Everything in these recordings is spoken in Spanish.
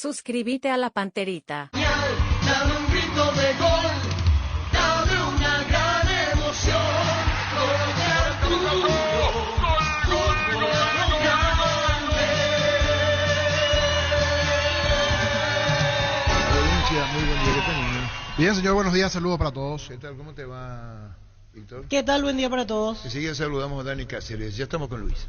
Suscríbete a La Panterita. Dame un grito de gol, dame una gran emoción. Muy buen día, ¿qué tal, niño? Bien, señor, buenos días, saludos para todos. ¿Qué tal? ¿Cómo te va, Víctor? ¿Qué tal? Buen día para todos. Enseguida saludamos a Dani Cáceres, ya estamos con Luis.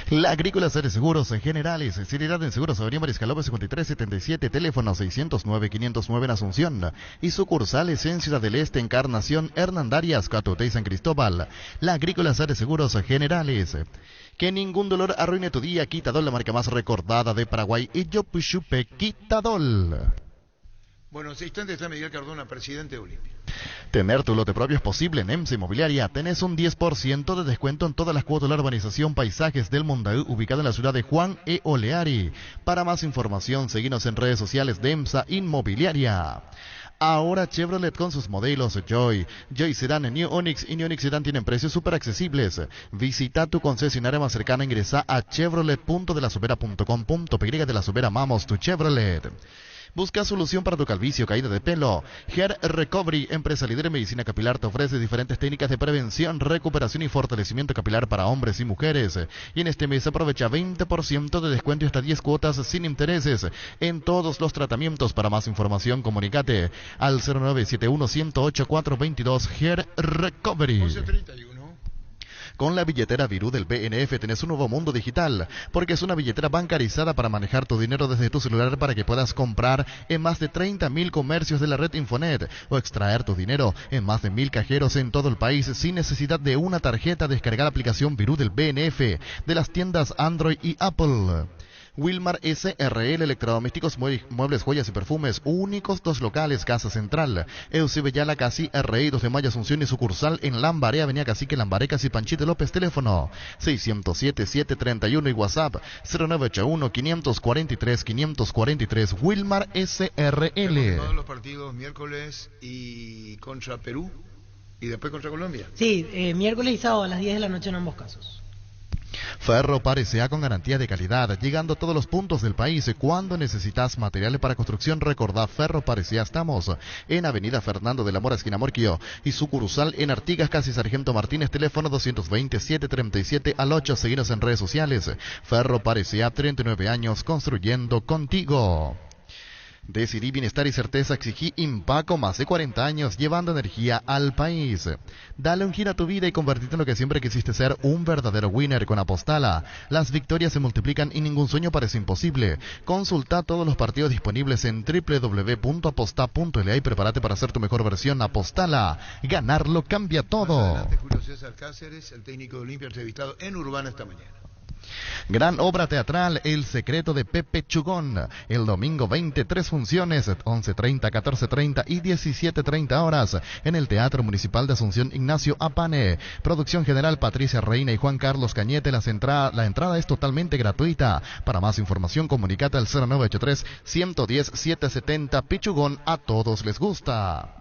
La Agrícola Seres Seguros Generales, seriedad en seguros, Avenida Mariscal López 5377, teléfono 609-509 en Asunción y sucursales en Ciudad del Este, Encarnación, Hernandarias, Catuté y San Cristóbal. La Agrícola Seres Seguros Generales. Que ningún dolor arruine tu día. Quitadol, la marca más recordada de Paraguay, y Yopuchupe Quitadol. Bueno, en ese instante está Miguel Cardona, presidente de Olimpia. Tener tu lote propio es posible en EMSA Inmobiliaria. Tenés un 10% de descuento en todas las cuotas de la urbanización Paisajes del Mondaú, ubicada en la ciudad de Juan E. Oleari. Para más información, seguinos en redes sociales de EMSA Inmobiliaria. Ahora Chevrolet con sus modelos Joy Sedan, New Onix y New Onix Sedan tienen precios súper accesibles. Visita tu concesionaria más cercana, ingresa a chevrolet.delasubera.com.py. De la Subera, amamos tu Chevrolet. Busca solución para tu calvicie o caída de pelo. Hair Recovery, empresa líder en medicina capilar, te ofrece diferentes técnicas de prevención, recuperación y fortalecimiento capilar para hombres y mujeres. Y en este mes aprovecha 20% de descuento y hasta 10 cuotas sin intereses en todos los tratamientos. Para más información, comunícate al 0971-108-422. Hair Recovery. 11:31. Con la billetera Virú del BNF tenés un nuevo mundo digital, porque es una billetera bancarizada para manejar tu dinero desde tu celular, para que puedas comprar en más de 30.000 comercios de la red Infonet o extraer tu dinero en más de 1.000 cajeros en todo el país sin necesidad de una tarjeta. Descargar la aplicación Virú del BNF de las tiendas Android y Apple. Wilmar SRL, electrodomésticos, muebles, joyas y perfumes, únicos 2 locales, Casa Central, Eusebio Yala, Casi, RI, 2 de Mayo, Asunción y sucursal en Lambaré, Avenida Cacique, Lambaré, Casi, Panchito López, teléfono 607-731 y WhatsApp 0981-543-543, Wilmar SRL. Todos los partidos miércoles y contra Perú y después contra Colombia. Sí, miércoles y sábado a las 10 de la noche en ambos casos. Ferro Parecea, con garantía de calidad, llegando a todos los puntos del país. Cuando necesitas materiales para construcción, recordá Ferro Parecea. Estamos en Avenida Fernando de la Mora, esquina Morquio, y sucursal en Artigas, Casi Sargento Martínez, teléfono 227-37 al 8. Seguinos en redes sociales. Ferro Parecea, 39 años construyendo contigo. Decidí bienestar y certeza, exigí Impaco, más de 40 años llevando energía al país. Dale un giro a tu vida y convertirte en lo que siempre quisiste ser, un verdadero winner con Apostala. Las victorias se multiplican y ningún sueño parece imposible. Consulta todos los partidos disponibles en www.aposta.la y prepárate para ser tu mejor versión. Apostala, ganarlo cambia todo. Más adelante, Julio César Cáceres, el técnico de Olimpia, entrevistado en Urbana esta mañana. Gran obra teatral, El secreto de Pepe Chugón. El domingo 23 funciones, 11:30, 14:30 y 17:30 horas, en el Teatro Municipal de Asunción Ignacio Apane. Producción general Patricia Reina y Juan Carlos Cañete. La entrada es totalmente gratuita. Para más información, comunicate al 0983-110-770. Pichugón, a todos les gusta.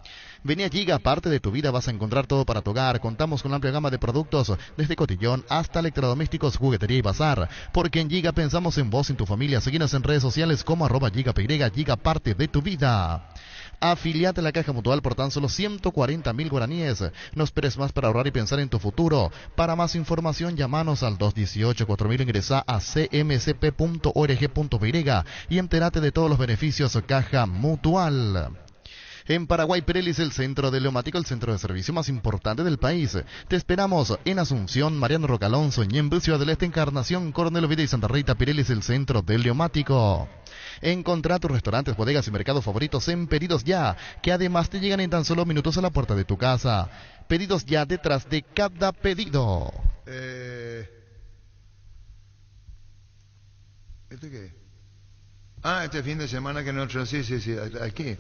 Vení a Giga, parte de tu vida, vas a encontrar todo para tu hogar. Contamos con una amplia gama de productos, desde cotillón hasta electrodomésticos, juguetería y bazar. Porque en Giga pensamos en vos y en tu familia. Seguinos en redes sociales como @GigaPY, Giga, parte de tu vida. Afiliate a la Caja Mutual por tan solo 140.000 guaraníes. No esperes más para ahorrar y pensar en tu futuro. Para más información, llamanos al 218-4000, ingresa a cmcp.org.py y entérate de todos los beneficios Caja Mutual. En Paraguay, Pirelis, el centro de neumático, el centro de servicio más importante del país. Te esperamos en Asunción, Mariano Roca Alonso, Ñemby, Ciudad del Este, Encarnación, Coronel Oviedo y Santa Rita. Pirelis, el centro del neumático. Encontrá tus restaurantes, bodegas y mercados favoritos en Pedidos Ya, que además te llegan en tan solo minutos a la puerta de tu casa. Pedidos Ya, detrás de cada pedido. ¿Este qué? Este fin de semana que nosotros, sí, aquí.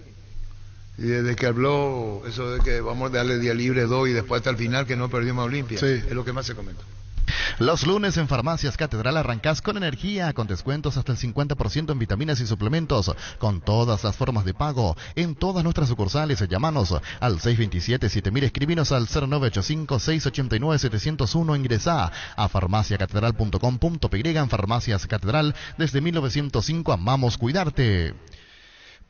Y desde que habló eso de que vamos a darle día libre 2 y después hasta el final que no perdimos a Olimpia, sí, es lo que más se comentó. Los lunes en Farmacias Catedral arrancás con energía, con descuentos hasta el 50% en vitaminas y suplementos, con todas las formas de pago, en todas nuestras sucursales. Llámanos al 627-7000, escribinos al 0985-689-701, ingresá a farmaciacatedral.com.py. En Farmacias Catedral, desde 1905, amamos cuidarte.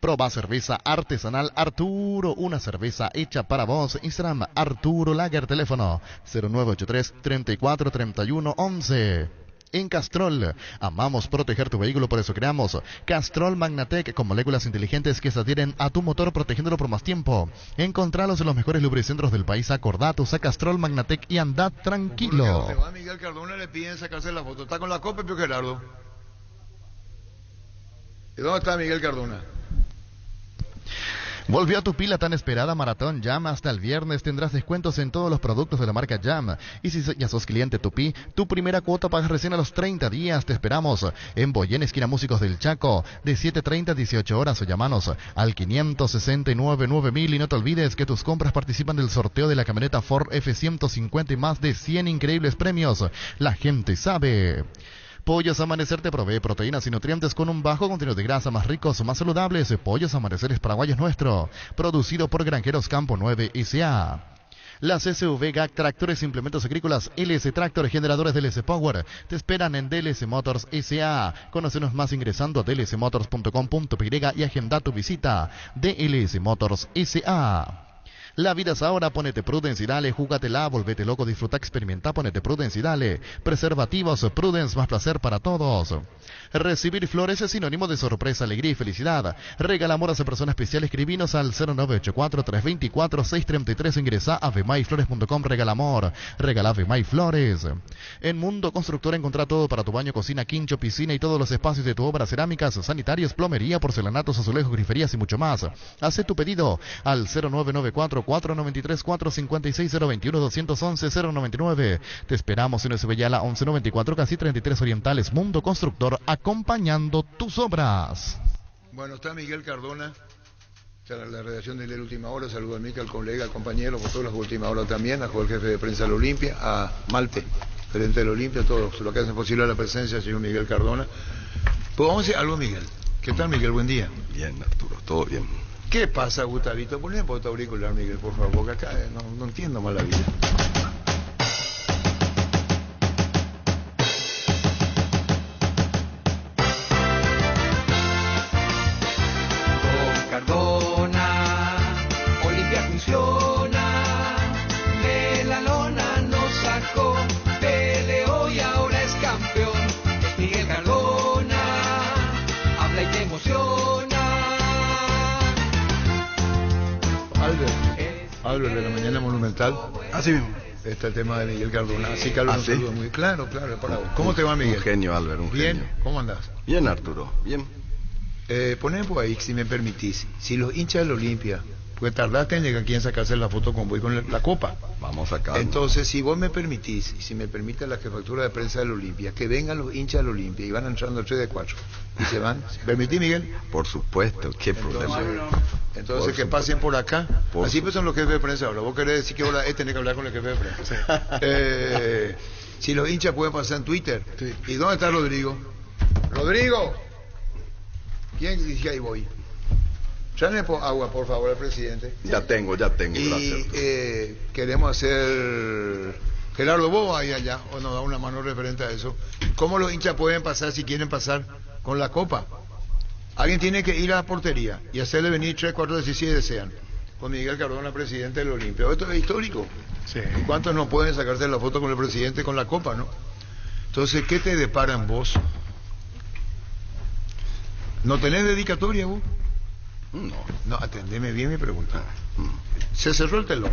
Proba cerveza artesanal Arturo, una cerveza hecha para vos. Instagram Arturo Lager, teléfono 0983-343111. En Castrol, amamos proteger tu vehículo, por eso creamos Castrol Magnatec con moléculas inteligentes que se adhieren a tu motor protegiéndolo por más tiempo. Encontralos en los mejores lubricentros del país. Acordate, usa Castrol Magnatec y andad tranquilo. Se va a Miguel Cardona, le piden sacarse la foto. Está con la copa, Pio Gerardo. ¿Y dónde está Miguel Cardona? Volvió a tu pila tan esperada Maratón Jam. Hasta el viernes tendrás descuentos en todos los productos de la marca Jam. Y si ya sos cliente Tupi, tu primera cuota pagas recién a los 30 días. Te esperamos en Boyén, esquina Músicos del Chaco, de 7:30 a 18 horas. O llamanos al 569-9000. Y no te olvides que tus compras participan del sorteo de la camioneta Ford F-150 y más de 100 increíbles premios. La gente sabe. Pollos Amanecer te provee proteínas y nutrientes con un bajo contenido de grasa, más ricos, más saludables. Pollos Amaneceres Paraguayos nuestro, producido por Granjeros Campo 9 S.A. Las SUV GAC, tractores e implementos agrícolas LS Tractor, generadores DLS Power, te esperan en DLS Motors S.A. Conócenos más ingresando a dlsmotors.com.py y agenda tu visita. DLS Motors S.A. La vida es ahora, ponete Prudence y dale, júgatela, volvete loco, disfruta, experimenta, ponete Prudence y dale. Preservativos, Prudence, más placer para todos. Recibir flores es sinónimo de sorpresa, alegría y felicidad. Regala amor a esa persona especial, escribinos al 0984-324-633, ingresa a vemaiflores.com, regala amor, regala Vemay Flores. En Mundo Constructor encontrá todo para tu baño, cocina, quincho, piscina y todos los espacios de tu obra, cerámicas, sanitarios, plomería, porcelanatos, azulejos, griferías y mucho más. Haz tu pedido al 0994-493-456-021-211-099. Te esperamos en Esbellala 1194, casi 33 Orientales. Mundo Constructor, acompañando tus obras. Bueno, está Miguel Cardona, está la redacción de la Última Hora. Saludo a Mica, al colega, al compañero, por todas las Última Hora también, a el jefe de prensa de la Olimpia, a Malte, gerente de la Olimpia, todos los que hacen posible la presencia del señor Miguel Cardona. Pues vamos a decir algo, Miguel. ¿Qué tal, Miguel? Buen día. Bien, Arturo, todo bien. ¿Qué pasa, Gustavito? Ponle por tu auricular, Miguel, por favor, porque acá no entiendo mal la vida. Con Cardona, Olimpia funciona. De la lona nos sacó, peleó y ahora es campeón. Miguel Cardona, habla y te emociona. Albert de la Mañana Monumental. Así mismo. Está el tema de Miguel Cardona. Así que Albert, un ¿sí? saludo muy claro, para vos. ¿Cómo te va, Miguel? Un genio, Albert, un Bien, genio. ¿cómo andás? Bien, Arturo, bien. Poné por ahí, si me permitís, si los hinchas de la Olimpia, porque tardaste en llegar aquí en sacarse la foto con vos y con la copa. Vamos acá. Entonces, si vos me permitís, y si me permite la jefatura de prensa de la Olimpia, que vengan los hinchas de la Olimpia y van entrando el 3 de 4 y se van. ¿Permitís, Miguel? Por supuesto, qué problema. Entonces Por que supuesto. pasen por acá. Por Así su- pues son los jefes de prensa ahora. Vos querés decir que ahora tenés que hablar con el jefe de prensa. Si los hinchas pueden pasar en Twitter. Sí. ¿Y dónde está Rodrigo? ¡Rodrigo! ¿Quién dice ahí voy? Tráeme agua, por favor, al presidente. Ya tengo, gracias. Y queremos hacer... Gerardo, vos ahí allá, o nos da una mano referente a eso. ¿Cómo los hinchas pueden pasar si quieren pasar con la copa? Alguien tiene que ir a la portería y hacerle venir 3, 4 veces si desean. Con Miguel Cardona, presidente del Olimpia. Esto es histórico. Sí. ¿Y cuántos no pueden sacarse la foto con el presidente con la copa, no? Entonces, ¿qué te depara en vos? ¿No tenés dedicatoria vos? No. No, atendeme bien mi pregunta. Mm, Se cerró el telón.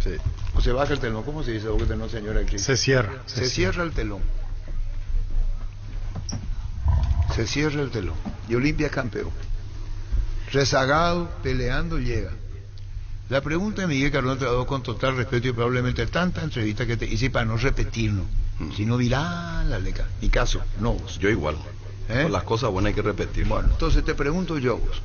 Sí. O se baja el telón. ¿Cómo se dice vos que tenés señora aquí? Se cierra. Se cierra el telón. Se cierra el telón. Y Olimpia es campeón. Rezagado, peleando, llega. La pregunta de Miguel Cardona te la doy con total respeto y probablemente tanta entrevista que te hice para no repetirnos. Si no viral, mi caso, no vos. Yo igual. ¿Eh? Con las cosas buenas hay que repetir. Bueno, entonces te pregunto yo a vos.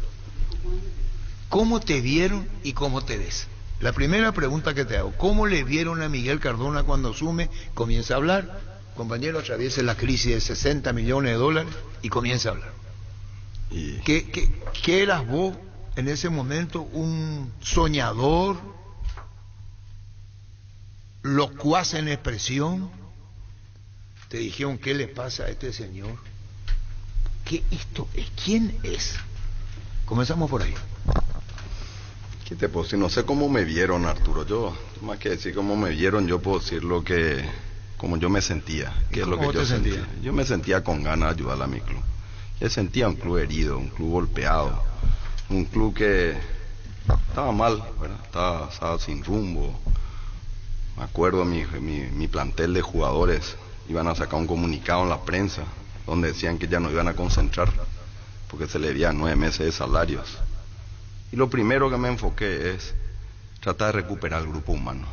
¿Cómo te vieron y cómo te ves? La primera pregunta que te hago, ¿cómo le vieron a Miguel Cardona cuando asume, comienza a hablar? compañero atraviese la crisis de 60 millones de dólares y comienza a hablar. Y ¿Qué eras vos en ese momento? ¿Un soñador? ¿Locuaz en expresión? Te dijeron, ¿qué le pasa a este señor? ¿Qué esto es? ¿Quién es? Comenzamos por ahí. ¿qué te puedo decir? No sé cómo me vieron, Arturo. Yo, más que decir cómo me vieron, yo puedo decir como yo me sentía. ¿Qué es lo que ¿Cómo yo te sentía? sentías? Yo me sentía con ganas de ayudar a mi club. Yo sentía un club herido, un club golpeado, un club que estaba mal, ¿verdad? Estaba sin rumbo. Me acuerdo mi plantel de jugadores iban a sacar un comunicado en la prensa donde decían que ya no iban a concentrar porque se le debían 9 meses de salarios. Y lo primero que me enfoqué es tratar de recuperar el grupo humano,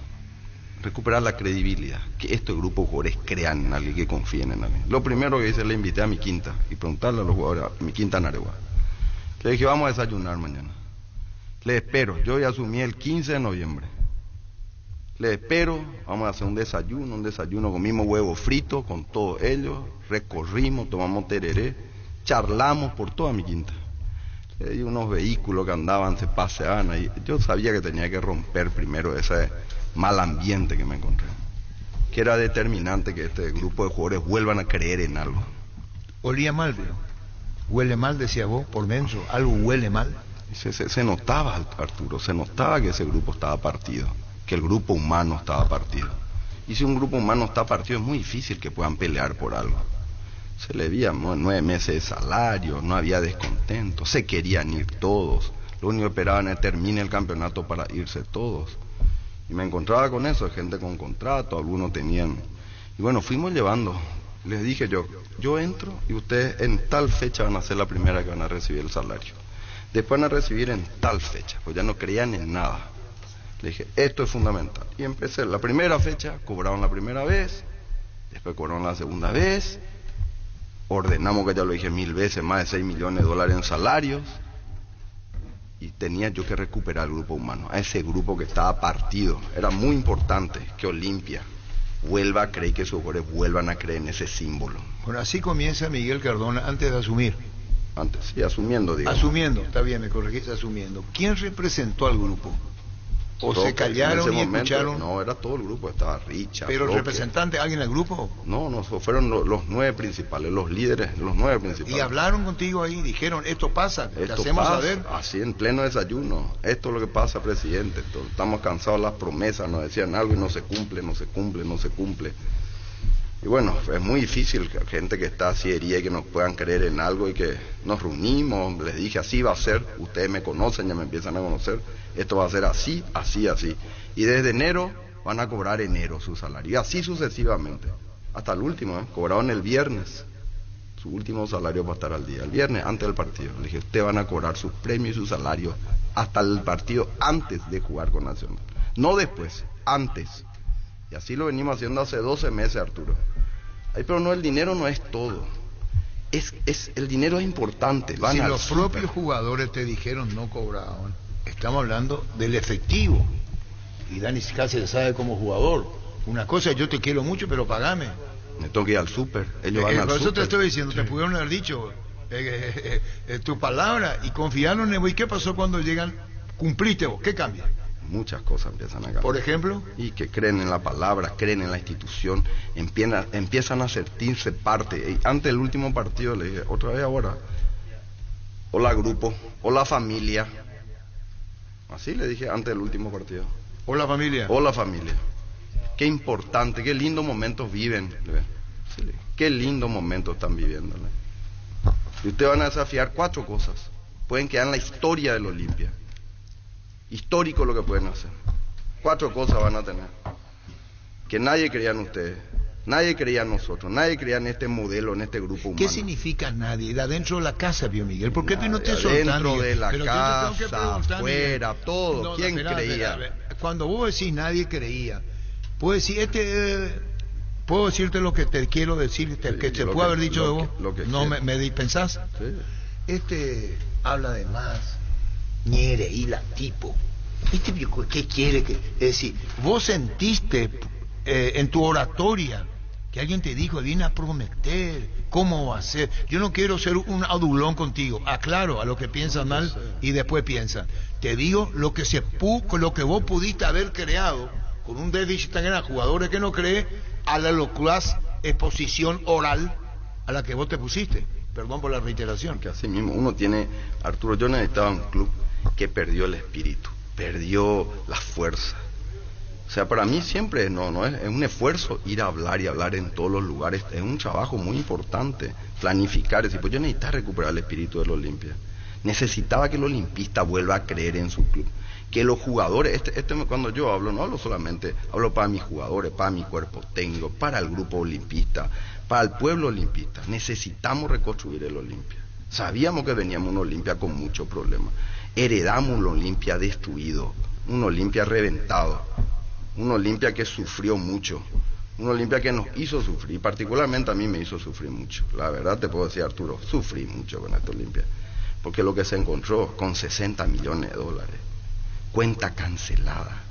recuperar la credibilidad, que estos grupos de jugadores crean en alguien, que confíen en alguien. Lo primero que hice, le invité a mi quinta y preguntarle a los jugadores, a mi quinta en Areguá. Le dije, vamos a desayunar mañana. Le espero, yo ya asumí el 15 de noviembre. Le espero, vamos a hacer un desayuno, comimos huevo frito con todos ellos, recorrimos, tomamos tereré, charlamos por toda mi quinta. Le di unos vehículos que andaban, se paseaban ahí. Yo sabía que tenía que romper primero ese mal ambiente que me encontré, que era determinante que este grupo de jugadores vuelvan a creer en algo. Olía mal, pero huele mal, decía vos, por menso, algo huele mal. Y se notaba, Arturo, se notaba que ese grupo estaba partido, que el grupo humano estaba partido. Y si un grupo humano está partido es muy difícil que puedan pelear por algo. Se le veía 9 meses de salario, no había descontento, se querían ir todos. Lo único que esperaban es que termine el campeonato para irse todos. Y me encontraba con eso, gente con contrato, algunos tenían... Y bueno, fuimos llevando. Les dije yo entro y ustedes en tal fecha van a ser la primera que van a recibir el salario. Después van a recibir en tal fecha, pues ya no creían en nada. Le dije, esto es fundamental. Y empecé, la primera fecha, cobraron la primera vez, después cobraron la segunda vez, ordenamos, que ya lo dije 1000 veces, más de 6 millones de dólares en salarios, y tenía yo que recuperar el grupo humano, a ese grupo que estaba partido. Era muy importante que Olimpia vuelva a creer, que sus jugadores vuelvan a creer en ese símbolo. Bueno, así comienza Miguel Cardona antes de asumir. Antes, sí, asumiendo, digamos. Asumiendo, está bien, me corregís, asumiendo. ¿Quién representó al grupo? ¿O Todos, se callaron en ese y momento, escucharon? No, era todo el grupo, estaba Richard. ¿Pero el Roque. representante, alguien del grupo? No, fueron los 9 principales, los líderes, los 9 principales. Y hablaron contigo ahí, dijeron, esto pasa, te Esto hacemos pasa, saber. así en pleno desayuno, esto es lo que pasa, presidente, estamos cansados de las promesas, nos decían algo y no se cumple. Y bueno, es muy difícil que gente que está así herida y que nos puedan creer en algo, y que nos reunimos, les dije, así va a ser, ustedes me conocen, ya me empiezan a conocer, esto va a ser así. Y desde enero van a cobrar enero su salario, y así sucesivamente, hasta el último, cobraron el viernes, su último salario para estar al día, el viernes antes del partido. Le dije, ustedes van a cobrar sus premios y sus salarios hasta el partido antes de jugar con Nacional, no después, antes. Y así lo venimos haciendo hace 12 meses, Arturo. Ay, pero no, el dinero no es todo. El dinero es importante. Si los propios jugadores te dijeron no cobraban, estamos hablando del efectivo. Y Dani casi sabe como jugador. Una cosa, yo te quiero mucho, pero pagame. Me tengo que ir al súper. Ellos van al Por eso súper. te estoy diciendo, te pudieron haber dicho tu palabra y confiaron en vos. ¿Y qué pasó cuando llegan? Cumpliste vos, ¿qué cambia? Muchas cosas empiezan a cambiar. Por ejemplo, Y que creen en la palabra, creen en la institución, empiezan a sentirse parte. Y antes del último partido le dije, otra vez ahora, hola grupo, hola familia. Así le dije antes del último partido. hola familia. Hola familia. Qué importante, qué lindos momentos viven. Sí, le dije, qué lindos momentos están viviendo. Y ustedes van a desafiar 4 cosas. Pueden quedar en la historia del Olimpia. Histórico lo que pueden hacer. 4 cosas van a tener. Que nadie creía en ustedes, nadie creía en nosotros, nadie creía en este modelo, en este grupo humano. ¿Qué significa nadie? Adentro de la casa, Pío Miguel. ¿Por qué tú no te Nadie, soltás, dentro Miguel? de la Pero yo te tengo que casa, preguntar, afuera, Miguel. todo. No, ¿Quién espera, creía? espera. Cuando vos decís nadie creía, puedo decir, puedo decirte lo que te quiero decir, que se puede haber dicho de vos. ¿No me dispensás? Sí. Habla de más, ñere, hila, tipo. ¿Qué quiere que? Es decir, vos sentiste en tu oratoria Que alguien te dijo, viene a prometer, ¿cómo va a ser? Yo no quiero ser un adulón contigo. Aclaro a lo que piensan mal y después piensan. Te digo lo que lo que vos pudiste haber creado con un déficit tan grande, jugadores que no creen, a la locuaz exposición oral a la que vos te pusiste. Perdón por la reiteración. Que así mismo uno tiene, Arturo, yo necesitaba un club que perdió el espíritu, perdió la fuerza. O sea, para mí siempre es un esfuerzo ir a hablar y hablar en todos los lugares. Es un trabajo muy importante, planificar. Es decir, pues yo necesitaba recuperar el espíritu del Olimpia. Necesitaba que el olimpista vuelva a creer en su club. Que los jugadores, cuando yo hablo, no hablo solamente, hablo para mis jugadores, para mi cuerpo técnico, para el grupo olimpista, para el pueblo olimpista. Necesitamos reconstruir el Olimpia. Sabíamos que veníamos un Olimpia con muchos problemas. Heredamos un Olimpia destruido, un Olimpia reventado, un Olimpia que sufrió mucho, un Olimpia que nos hizo sufrir, particularmente a mí me hizo sufrir mucho. La verdad te puedo decir, Arturo, sufrí mucho con este Olimpia, porque lo que se encontró con 60 millones de dólares, cuenta cancelada,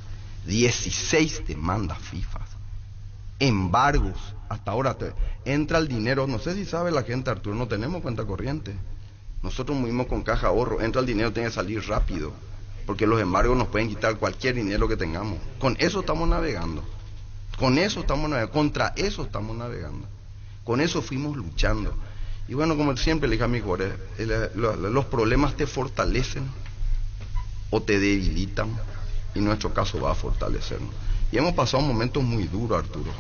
16 demandas FIFA, embargos, hasta ahora entra el dinero, no sé si sabe la gente, Arturo, no tenemos cuenta corriente, nosotros movimos con caja ahorro, entra el dinero, tiene que salir rápido, porque los embargos nos pueden quitar cualquier dinero que tengamos. Con eso estamos navegando, contra eso estamos navegando, con eso fuimos luchando. Y bueno, como siempre le dije a mis jugadores, los problemas te fortalecen o te debilitan, y en nuestro caso va a fortalecernos. Y hemos pasado momentos muy duros, Arturo,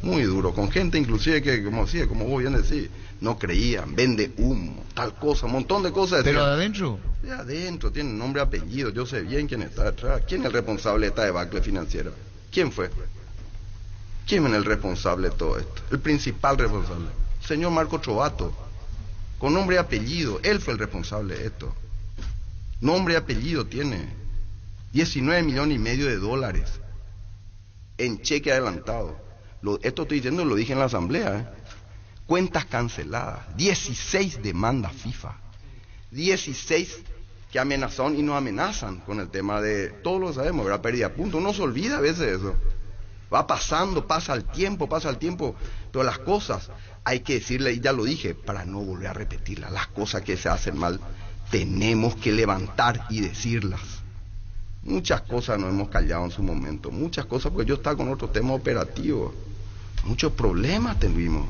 muy duros, con gente inclusive que, como vos bien decís, no creían, vende humo, tal cosa, un montón de cosas. Pero de adentro. De adentro, tiene nombre, apellido, yo sé bien quién está detrás. ¿Quién es el responsable de esta debacle financiera? ¿Quién fue? ¿Quién es el responsable de todo esto? El principal responsable, señor Marco Trovato, con nombre y apellido, él fue el responsable de esto. Nombre y apellido tiene, 19,5 millones de dólares en cheque adelantado. Esto estoy diciendo, lo dije en la asamblea, Cuentas canceladas, 16 demandas FIFA, 16 que amenazaron y nos amenazan con el tema de, todos lo sabemos, ¿verdad? Pérdida de puntos, uno se olvida a veces eso. Va pasando, pasa el tiempo, pero las cosas hay que decirle, y ya lo dije, para no volver a repetirlas, las cosas que se hacen mal, tenemos que levantar y decirlas. Muchas cosas nos hemos callado en su momento, muchas cosas, porque yo estaba con otro tema operativo, muchos problemas tuvimos,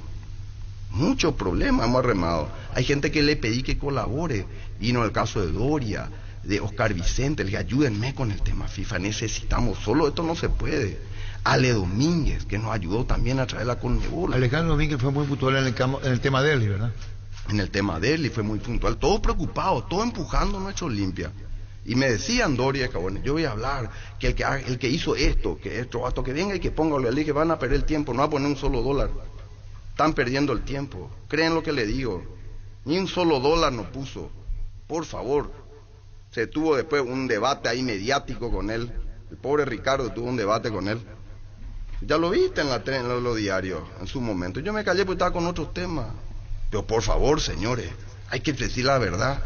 muchos problemas hemos remado. Hay gente que le pedí que colabore, vino el caso de Doria, de Oscar Vicente, le dije, ayúdenme con el tema FIFA, necesitamos, solo esto no se puede. Ale Domínguez, que nos ayudó también a traer la Conmebol. Alejandro Domínguez fue muy puntual en el tema de él, ¿verdad? En el tema de él fue muy puntual, todos preocupados, todos empujando nuestro Olimpia. Y me decían Doria, que bueno, yo voy a hablar, que el que hizo esto, que es Trovato, que venga y que ponga, le dije, van a perder el tiempo, no va a poner un solo dólar. Están perdiendo el tiempo, creen lo que le digo, ni un solo dólar no puso, por favor. Se tuvo después un debate ahí mediático con él, el pobre Ricardo tuvo un debate con él. Ya lo viste en los diarios en su momento. Yo me callé porque estaba con otros temas. Pero por favor, señores, hay que decir la verdad.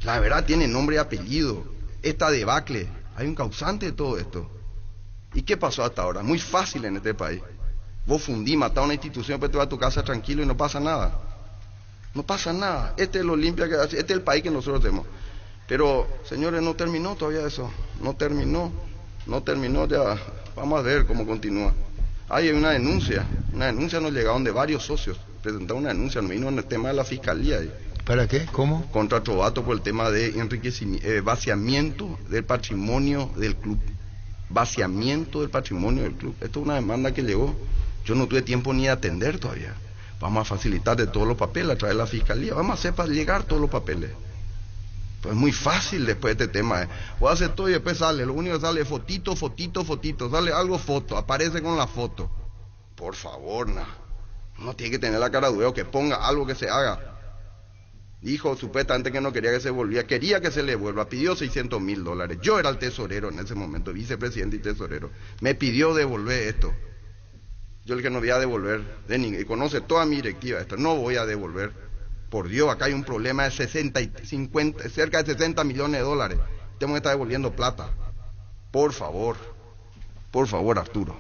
La verdad tiene nombre y apellido. Esta debacle, hay un causante de todo esto. ¿Y qué pasó hasta ahora? Muy fácil en este país. Vos fundís, matás a una institución, pero te vas a tu casa tranquilo y no pasa nada. No pasa nada. Este es el Olimpia, este es el país que nosotros tenemos. Pero, señores, no terminó todavía eso. No terminó ya. Vamos a ver cómo continúa. Hay una denuncia nos llegaron de varios socios. Presentaron una denuncia, no vino en el tema de la fiscalía. ¿Para qué? ¿Cómo? Contra Trovato por el tema de vaciamiento del patrimonio del club. Vaciamiento del patrimonio del club. Esto es una demanda que llegó. Yo no tuve tiempo ni de atender todavía. Vamos a facilitar de todos los papeles, a través de la fiscalía. Vamos a hacer para llegar todos los papeles. Pues es muy fácil después de este tema. Voy a hacer todo y después sale. Lo único que sale es fotito. Sale algo foto. Aparece con la foto. Por favor, no tiene que tener la cara de huevo, que ponga algo que se haga. Dijo supuestamente que no quería que se volviera. Quería que se le vuelva. Pidió $600,000. Yo era el tesorero en ese momento, vicepresidente y tesorero. Me pidió devolver esto. Yo le dije no voy a devolver. Y conoce toda mi directiva esto. No voy a devolver. Por Dios, acá hay un problema de cerca de $60 millones. Tenemos que estar devolviendo plata. Por favor, Arturo.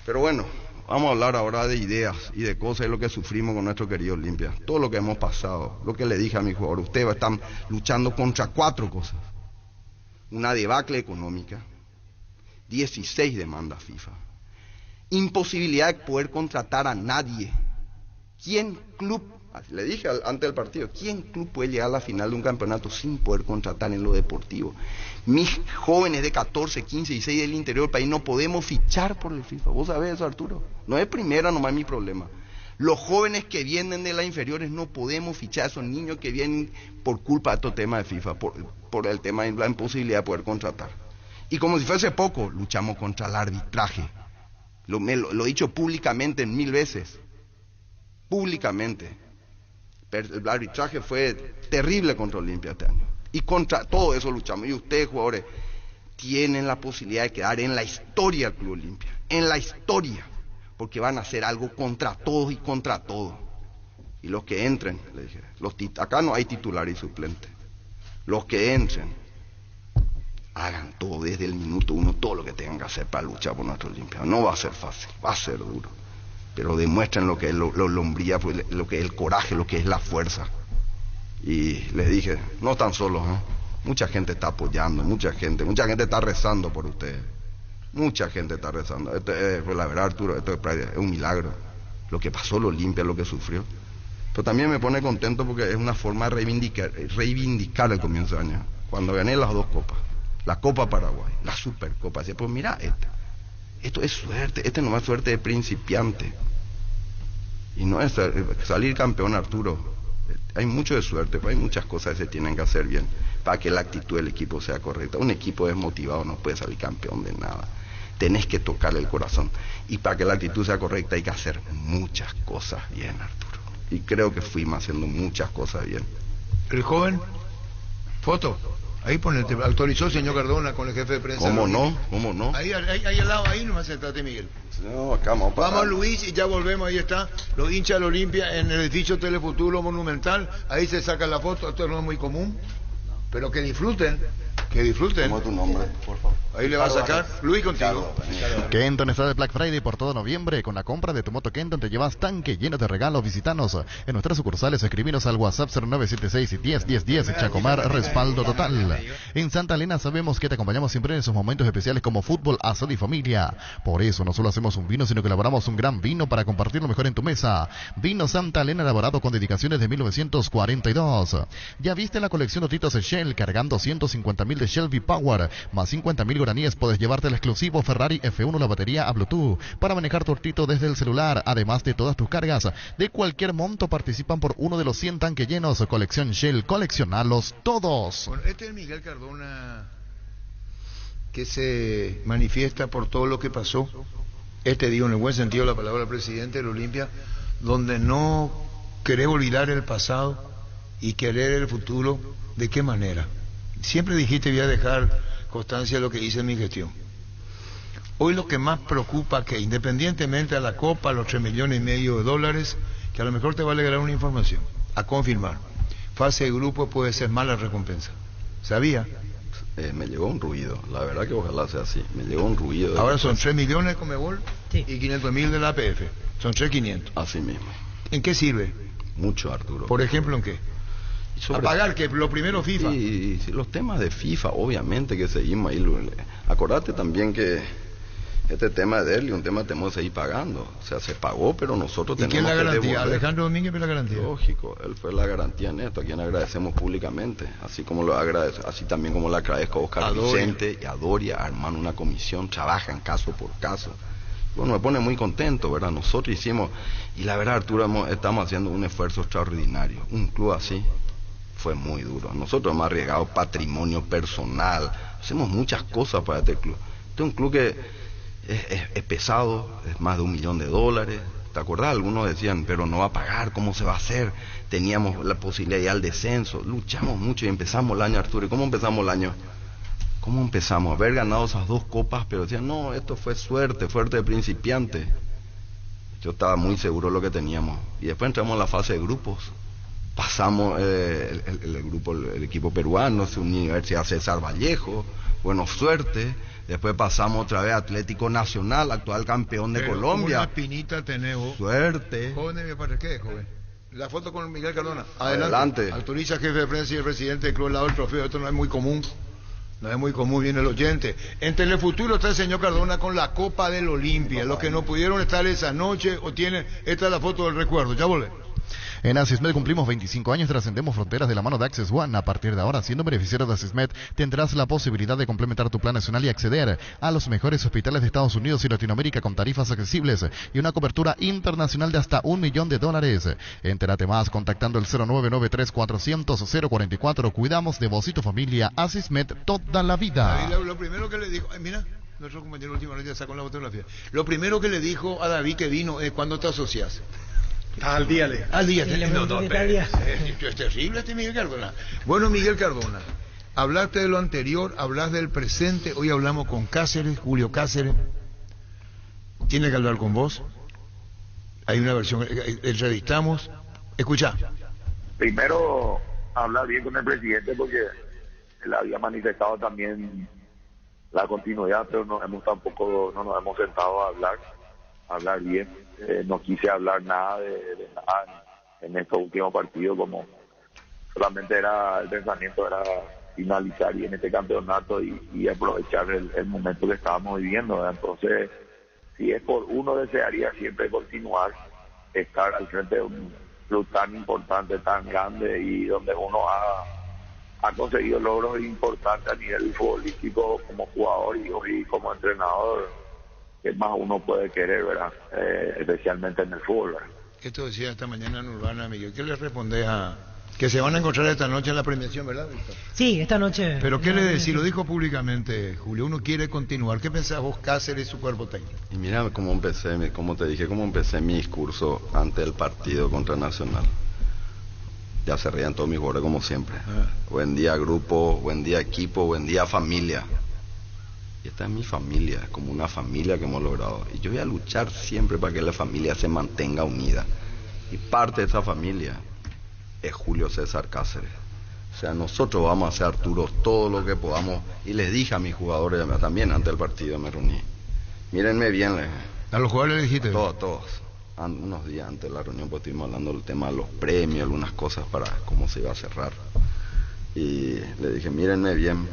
Pero bueno, Vamos a hablar ahora de ideas y de cosas, de lo que sufrimos con nuestro querido Olimpia. Todo lo que hemos pasado, lo que le dije a mi jugador, ustedes están luchando contra 4 cosas. Una debacle económica, 16 demandas FIFA, imposibilidad de poder contratar a nadie. ¿Quién club, le dije antes del partido, quién club puede llegar a la final de un campeonato sin poder contratar en lo deportivo? Mis jóvenes de 14, 15 y 16 del interior del país no podemos fichar por el FIFA. ¿Vos sabés eso, Arturo? No es primera nomás mi problema. Los jóvenes que vienen de las inferiores no podemos fichar, esos niños que vienen por culpa de estos temas de FIFA, por el tema de la imposibilidad de poder contratar. Y como si fuese poco, luchamos contra el arbitraje. Lo he dicho públicamente 1000 veces. Públicamente. El arbitraje fue terrible contra Olimpia este año. Y contra todo eso luchamos. Y ustedes, jugadores, tienen la posibilidad de quedar en la historia del Club Olimpia. En la historia. Porque van a hacer algo contra todos y contra todo. Y los que entren, le dije, acá no hay titular y suplente. Los que entren, hagan todo desde el minuto 1, todo lo que tengan que hacer para luchar por nuestro Olimpia. No va a ser fácil, va a ser duro. Pero demuestren lo que es la hombría, lo que es el coraje, lo que es la fuerza. Y les dije, no están solos, ¿eh? Mucha gente está apoyando, mucha gente está rezando por ustedes. Mucha gente está rezando. Pues la verdad, Arturo, esto es un milagro. Lo que pasó el Olimpia, lo que sufrió. Pero también me pone contento porque es una forma de reivindicar el comienzo de año. Cuando gané las 2 copas, la Copa Paraguay, la Supercopa, decía, pues mira, esto es suerte, no es suerte de principiante. Y no es salir campeón, Arturo. Hay mucho de suerte, pero hay muchas cosas que se tienen que hacer bien para que la actitud del equipo sea correcta. Un equipo desmotivado no puede salir campeón de nada. Tenés que tocarle el corazón. Y para que la actitud sea correcta hay que hacer muchas cosas bien, Arturo. Y creo que fuimos haciendo muchas cosas bien. El joven, foto. Ahí ponete, actualizó el señor Cardona con el jefe de prensa. ¿Cómo no? Ahí al lado, ahí nomás sentate, Miguel. No, acá vamos Luis, y ya volvemos, ahí está. Los hinchas del Olimpia en el edificio Telefuturo Monumental. Ahí se saca la foto, esto no es muy común. Pero que disfruten. ¿Cómo es tu nombre, por favor? Ahí le va a sacar. Luis, contigo. Kenton está de Black Friday por todo noviembre. Con la compra de tu moto Kenton te llevas tanque lleno de regalos. Visítanos en nuestras sucursales. Escribinos al WhatsApp 0976 101010. Chacomar, respaldo total. En Santa Elena sabemos que te acompañamos siempre en esos momentos especiales como fútbol, asado y familia. Por eso no solo hacemos un vino, sino que elaboramos un gran vino para compartirlo mejor en tu mesa. Vino Santa Elena elaborado con dedicaciones de 1942. ¿Ya viste la colección de Otitos Shell cargando 150.000 de Shell V-Power más 50.000 guaraníes? Puedes llevarte el exclusivo Ferrari F1, la batería a Bluetooth para manejar tu Ortito desde el celular. Además de todas tus cargas de cualquier monto participan por uno de los 100 tanques llenos. Colección Shell, coleccionalos todos. Bueno, este es Miguel Cardona, que se manifiesta por todo lo que pasó. Digo en el buen sentido de la palabra, presidente del Olimpia, donde no querer olvidar el pasado y querer el futuro. ¿De qué manera? Siempre dijiste, voy a dejar constancia de lo que hice en mi gestión. Hoy lo que más preocupa, que independientemente a la Copa, los $3,5 millones de dólares, que a lo mejor te va a llegar una información a confirmar, fase de grupo puede ser mala recompensa. ¿Sabía? Me llegó un ruido, la verdad que ojalá sea así. Me llegó un ruido. Ahora son 3 millones de Conmebol, sí, y 500.000 de la APF. Son 3.500. Así mismo. ¿En qué sirve? Mucho, Arturo. Por ejemplo, ¿en qué? A pagar, que lo primero FIFA. Sí, los temas de FIFA, obviamente que seguimos ahí. Acordate también que este tema de Derli, un tema que tenemos que seguir pagando. O sea, se pagó, pero nosotros tenemos que ¿Y quién la garantía? devolver. Alejandro Domínguez fue la garantía. Lógico, él fue la garantía en esto, a quien agradecemos públicamente. Así también como le agradezco a Oscar Vicente y a Doria, armando una comisión, trabajan caso por caso. Bueno, me pone muy contento, ¿verdad? Nosotros hicimos, y la verdad, Arturo, estamos haciendo un esfuerzo extraordinario. Un club así fue muy duro. Nosotros hemos arriesgado patrimonio personal, hacemos muchas cosas para este club. Este es un club que es pesado, es más de $1 millón. ¿Te acordás? Algunos decían, pero no va a pagar, ¿cómo se va a hacer? Teníamos la posibilidad de ir al descenso, luchamos mucho y empezamos el año, Arturo. ¿Y cómo empezamos el año? ¿Cómo empezamos? Haber ganado esas 2 copas, pero decían, no, esto fue suerte de principiante. Yo estaba muy seguro de lo que teníamos. Y después entramos en la fase de grupos. Pasamos el equipo peruano, su Universidad César Vallejo, Bueno, suerte. Después pasamos otra vez a Atlético Nacional, actual campeón de Pero Colombia. Una espinita tenés vos. Suerte. Joven, me parece que es joven. La foto con Miguel Cardona. Adelante. Autoriza jefe de prensa y el presidente del club al lado del trofeo. Esto no es muy común. No es muy común, viene el oyente. En Telefuturo está el señor Cardona con la Copa del Olimpia. Los que no pudieron estar esa noche o tienen... Esta es la foto del recuerdo. Ya volé. En Asismed cumplimos 25 años, trascendemos fronteras de la mano de Access One. A partir de ahora, siendo beneficiario de Asismed, tendrás la posibilidad de complementar tu plan nacional y acceder a los mejores hospitales de Estados Unidos y Latinoamérica con tarifas accesibles y una cobertura internacional de hasta $1 millón. Entérate más contactando el 0993-400-044. Cuidamos de vos y tu familia. Asismed toda la vida. Lo primero que le dijo... mira, nuestro compañero último ya sacó la fotografía. Lo primero que le dijo a David que vino es cuando te asocias. Al día, le. Al día. Sí, Es terrible este Miguel Cardona. Bueno, Miguel Cardona, hablaste de lo anterior, hablas del presente. Hoy hablamos con Cáceres, Julio Cáceres. Tiene que hablar con vos. Hay una versión, entrevistamos. Escucha. Primero, hablar bien con el presidente porque él había manifestado también la continuidad, pero no nos hemos sentado a hablar bien. No quise hablar nada de nada en estos últimos partidos, como solamente el pensamiento era finalizar y en este campeonato y aprovechar el momento que estábamos viviendo, ¿verdad? Entonces, si es por uno, desearía siempre continuar, estar al frente de un club tan importante, tan grande y donde uno ha conseguido logros importantes a nivel futbolístico como jugador y como entrenador. Que más uno puede querer, ¿verdad? Especialmente en el fútbol, ¿verdad? Esto decía esta mañana en Urbana, Miguel. ¿Qué le responde a...? Que se van a encontrar esta noche en la premiación, ¿verdad, Víctor? Sí, esta noche. ¿Pero qué le decís? Lo dijo públicamente, Julio. Uno quiere continuar. ¿Qué pensás vos, Cáceres y su cuerpo técnico? Y mira cómo empecé mi discurso ante el partido contra Nacional. Ya se reían todos mis jugadores como siempre. Buen día grupo, buen día equipo, buen día familia. Y esta es mi familia, es como una familia que hemos logrado. Y yo voy a luchar siempre para que la familia se mantenga unida. Y parte de esa familia es Julio César Cáceres. O sea, nosotros vamos a hacer, Arturo, todo lo que podamos. Y les dije a mis jugadores, también antes del partido me reuní. Mírenme bien. ¿A los jugadores le dijiste? Todos. Unos días antes de la reunión, pues estuvimos hablando del tema de los premios, algunas cosas para cómo se iba a cerrar. Y le dije, mírenme bien.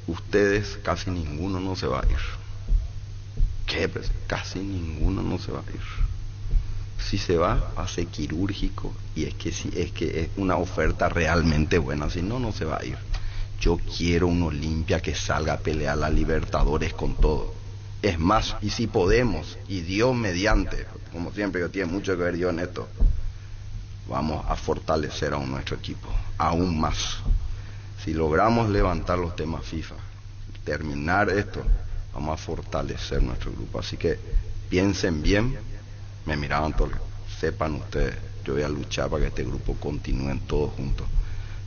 Ustedes, casi ninguno no se va a ir. ¿Qué? Pues, casi ninguno no se va a ir. Si se va a ser quirúrgico y es que es una oferta realmente buena. Si no, no se va a ir. Yo quiero un Olimpia que salga a pelear la Libertadores con todo. Es más, y si podemos, y Dios mediante, como siempre yo tiene mucho que ver yo en esto, vamos a fortalecer a nuestro equipo, aún más. Si logramos levantar los temas FIFA, terminar esto, vamos a fortalecer nuestro grupo. Así que piensen bien, me miraban todos, sepan ustedes, yo voy a luchar para que este grupo continúe todos juntos.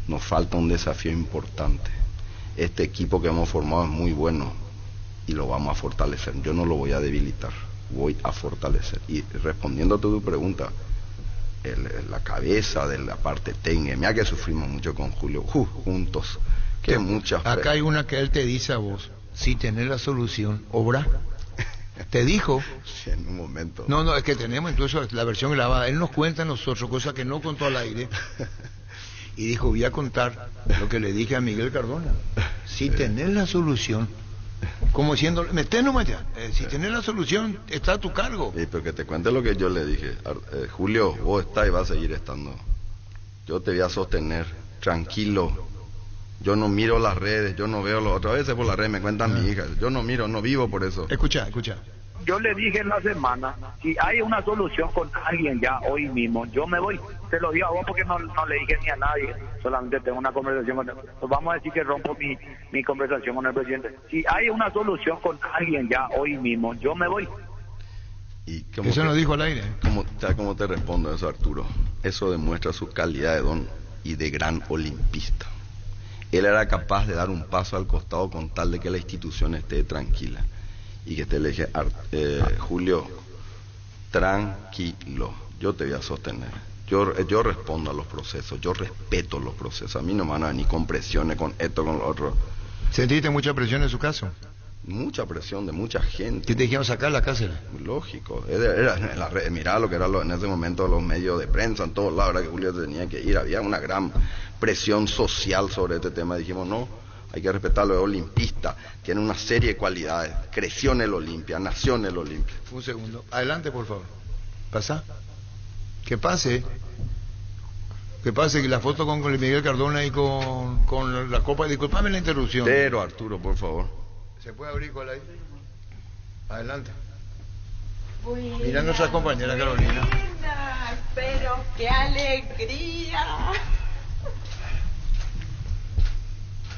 Nos falta un desafío importante. Este equipo que hemos formado es muy bueno y lo vamos a fortalecer. Yo no lo voy a debilitar, voy a fortalecer. Y respondiendo a tu pregunta, la cabeza de la parte técnica, mira que sufrimos mucho con Julio, juntos, que muchas. Acá hay una que él te dice a vos, si tenés la solución, obra. Te dijo. Sí, en un momento. No, es que tenemos incluso la versión grabada. Él nos cuenta a nosotros cosas que no contó al aire. Y dijo, voy a contar lo que le dije a Miguel Cardona. Si tenés la solución, como diciendo, meté nomás ya. Si tenés la solución, está a tu cargo. Sí, pero que te cuente lo que yo le dije. Julio, vos estás y vas a seguir estando. Yo te voy a sostener, tranquilo. Yo no miro las redes, yo no veo las otras veces por las redes me cuentan mi hija. Yo no miro, no vivo por eso. Escucha. Yo le dije en la semana, si hay una solución con alguien ya hoy mismo, yo me voy. Te lo digo a vos porque no le dije ni a nadie, solamente tengo una conversación con él. Pues vamos a decir que rompo mi conversación con el presidente. Si hay una solución con alguien ya hoy mismo, yo me voy. Y eso no dijo al aire. ¿Cómo te respondo eso, Arturo? Eso demuestra su calidad de don y de gran olimpista. Él era capaz de dar un paso al costado con tal de que la institución esté tranquila. Y que te le dije, Julio, tranquilo, yo te voy a sostener. Yo respondo a los procesos, yo respeto los procesos. A mí no me van a venir con presiones, con esto, con lo otro. ¿Sentiste mucha presión en su caso? Mucha presión de mucha gente. ¿Qué te dijeron sacar la cárcel? Lógico. Era en la red, mirá lo que era en ese momento los medios de prensa, en todos lados, era que Julio tenía que ir. Había una gran presión social sobre este tema. Dijimos, no, hay que respetarlo, es olimpista. Tiene una serie de cualidades. Creció en el Olimpia, nació en el Olimpia. Un segundo. Adelante, por favor. ¿Pasa? Que pase. Que pase que la foto con Miguel Cardona y con la copa. Disculpame la interrupción. Pero Arturo, por favor. ¿Se puede abrir con ahí? Adelante. Mira nuestra compañera Carolina. Pero qué alegría.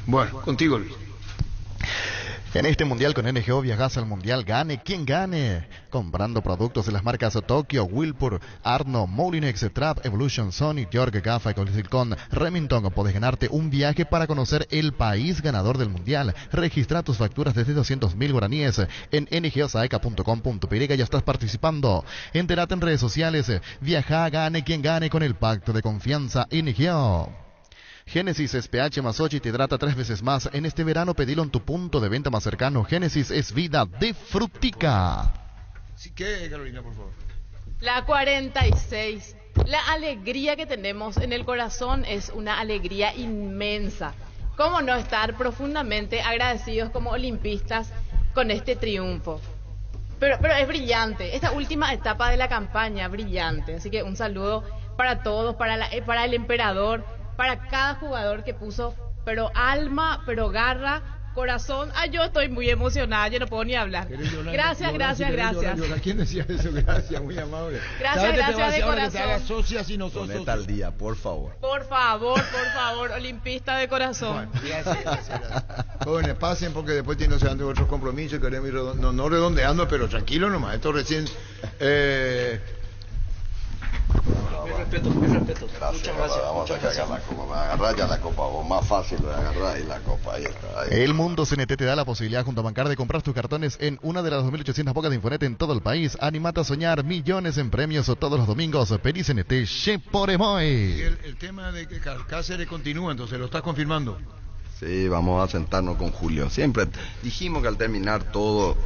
Bueno, contigo, Luis. En este mundial con NGO viajas al mundial, gane quien gane. Comprando productos de las marcas Tokyo, Wilpur, Arno, Molinex, Trap, Evolution, Sony, York, Gafa, Silicon, Remington. Podés ganarte un viaje para conocer el país ganador del mundial. Registra tus facturas desde 200.000 guaraníes en ngosaeca.com.py. Ya estás participando. Entérate en redes sociales. Viaja, gane quien gane con el pacto de confianza NGO. Génesis es pH más 8 y te hidrata 3 veces más. En este verano pedilo en tu punto de venta más cercano. Génesis es vida de frutica. Sí, ¿qué, Carolina, por favor? La 46. La alegría que tenemos en el corazón es una alegría inmensa. ¿Cómo no estar profundamente agradecidos como olimpistas con este triunfo? Pero es brillante. Esta última etapa de la campaña, brillante. Así que un saludo para todos, para el emperador, para cada jugador que puso, pero alma, pero garra, corazón. Ay, yo estoy muy emocionada, yo no puedo ni hablar. Gracias. ¿Quién decía eso? Gracias, muy amable. Gracias de corazón. Que te hagas socia si no sos Ponete al día, por favor. Por favor, olimpista de corazón. Bueno, gracias. Jóvenes, pasen porque después tienen otros compromisos, queremos ir no redondeando, pero tranquilo nomás. Esto recién... Mi respeto. Gracias, Muchas gracias. Vamos a cargar la copa. Agarrar ya la copa, vos. Más fácil de agarrar ahí la copa. Ahí está. Ahí. El Mundo CNT te da la posibilidad junto a Bancar de comprar tus cartones en una de las 2.800 bocas de Infonet en todo el país. Animate a soñar millones en premios todos los domingos. Peri CNT, Che por Emoy. El tema de que Cáceres continúa, entonces lo estás confirmando. Sí, vamos a sentarnos con Julio. Siempre dijimos que al terminar todo,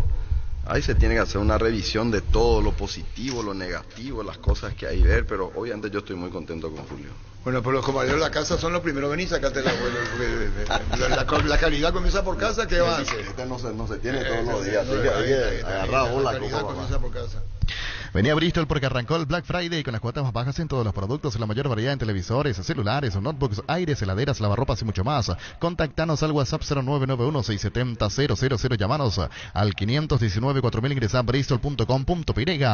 ahí se tiene que hacer una revisión de todo lo positivo, lo negativo, las cosas que hay que ver, pero obviamente yo estoy muy contento con Julio. Bueno, pero los compañeros de la casa son los primeros. Vení, sacate la calidad comienza por casa, ¿qué va a hacer? Este no se tiene todos los días, así que ahí agarramos la calidad copa. comienza por casa. Venía a Bristol porque arrancó el Black Friday con las cuotas más bajas en todos los productos, la mayor variedad en televisores, celulares, notebooks, aires, heladeras, lavarropas y mucho más. Contactanos al WhatsApp 0991-670-000, llamanos al 519-4000, ingresa a bristol.com.py.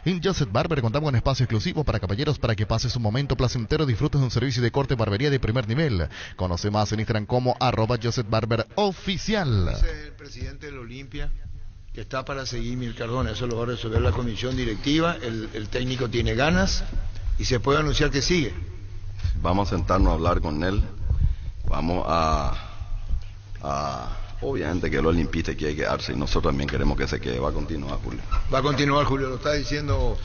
En Joseph Barber contamos con espacio exclusivo para caballeros para que pases un momento placentero, disfrutes de un servicio de corte y barbería de primer nivel. Conoce más en Instagram como @Joseph Barber Oficial. Ese es el presidente del Olimpia, que está para seguir Miguel Cardona. Eso lo va a resolver la comisión directiva. El técnico tiene ganas y se puede anunciar que sigue. Vamos a sentarnos a hablar con él. Vamos a obviamente que el olimpista quiere quedarse y nosotros también queremos que se quede. Va a continuar, Julio. Va a continuar, Julio, lo está diciendo,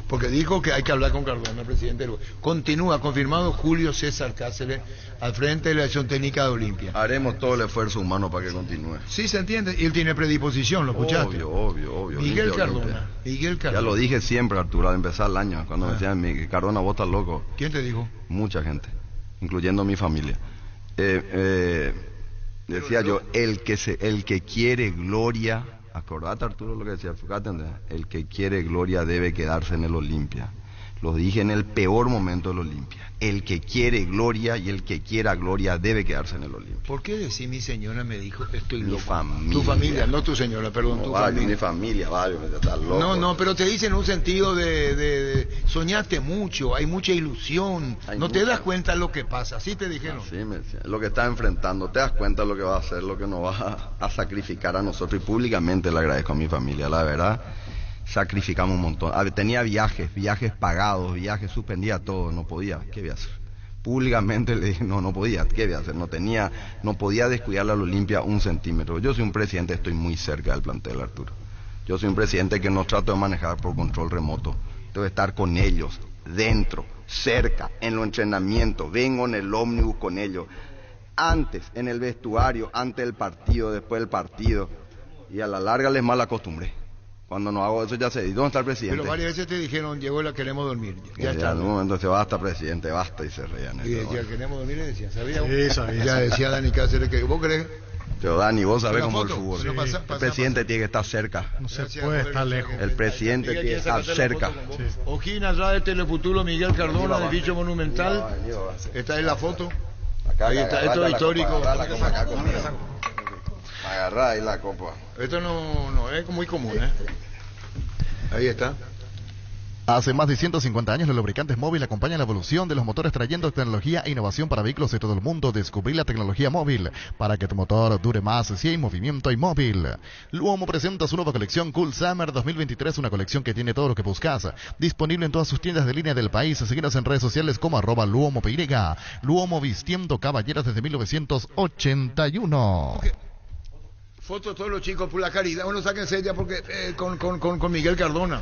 porque dijo que hay que hablar con Cardona, el presidente. Continúa, confirmado Julio César Cáceres al frente de la acción técnica de Olimpia. Haremos todo el esfuerzo humano para que continúe. Sí, se entiende, y él tiene predisposición, ¿lo escuchaste? Obvio. Miguel Olimpia. Cardona. Ya lo dije siempre, Arturo, al empezar el año, cuando me decían, Miguel Cardona, vos estás loco. ¿Quién te dijo? Mucha gente, incluyendo mi familia. Decía yo, el que quiere gloria, acordate, Arturo, lo que decía, fíjate, el que quiere gloria debe quedarse en el Olimpia. Lo dije en el peor momento del Olimpia. El que quiere gloria y el que quiera gloria debe quedarse en el Olimpia. ¿Por qué decir mi señora me dijo estoy loco? Familia. Tu familia, no tu señora, perdón, tu familia. Mi familia, estás loco. No, pero te dice en un sentido de soñaste mucho, hay mucha ilusión, no te das cuenta de lo que pasa, ¿sí te dijeron? Sí, me decían, lo que estás enfrentando, te das cuenta de lo que va a hacer, lo que nos va a sacrificar a nosotros, y públicamente le agradezco a mi familia, la verdad. Sacrificamos un montón. Tenía viajes pagados, suspendía todo, no podía, ¿qué voy a hacer? Públicamente le dije, no podía, ¿qué voy a hacer? No podía descuidarle al Olimpia un centímetro. Yo soy un presidente, estoy muy cerca del plantel, Arturo. Yo soy un presidente que no trato de manejar por control remoto. Tengo que estar con ellos, dentro, cerca, en los entrenamientos, vengo en el ómnibus con ellos, antes, en el vestuario, antes del partido, después del partido, y a la larga les mal acostumbré. Cuando no hago eso ya sé, ¿y dónde está el presidente? Pero varias veces te dijeron, llegó la queremos dormir. Ya está. En un momento se basta, presidente, basta, y se reían. Y decía, queremos dormir, y decía, ¿sabía? Sí, sabía. Ya decía Dani Cáceres que vos crees. Pero Dani, vos sabés cómo es el foto, fútbol. sí. Pasa, El presidente tiene que estar cerca. No se puede estar lejos. El presidente tiene que estar cerca. Oquín, allá de Telefuturo, Miguel Cardona, edificio monumental. Está en la foto. Ahí está, esto es histórico. Agarrá ahí la copa. Esto no es muy común, Ahí está. Hace más de 150 años, los lubricantes móvil acompañan la evolución de los motores trayendo tecnología e innovación para vehículos de todo el mundo. Descubrí la tecnología móvil para que tu motor dure más si hay movimiento y móvil. Luomo presenta su nueva colección Cool Summer 2023, una colección que tiene todo lo que buscas. Disponible en todas sus tiendas de línea del país. Síguenos en redes sociales como @LuomoPY. Luomo vistiendo caballeros desde 1981. Okay. Fotos de todos los chicos por la caridad. Bueno, sáquense ya porque con Miguel Cardona.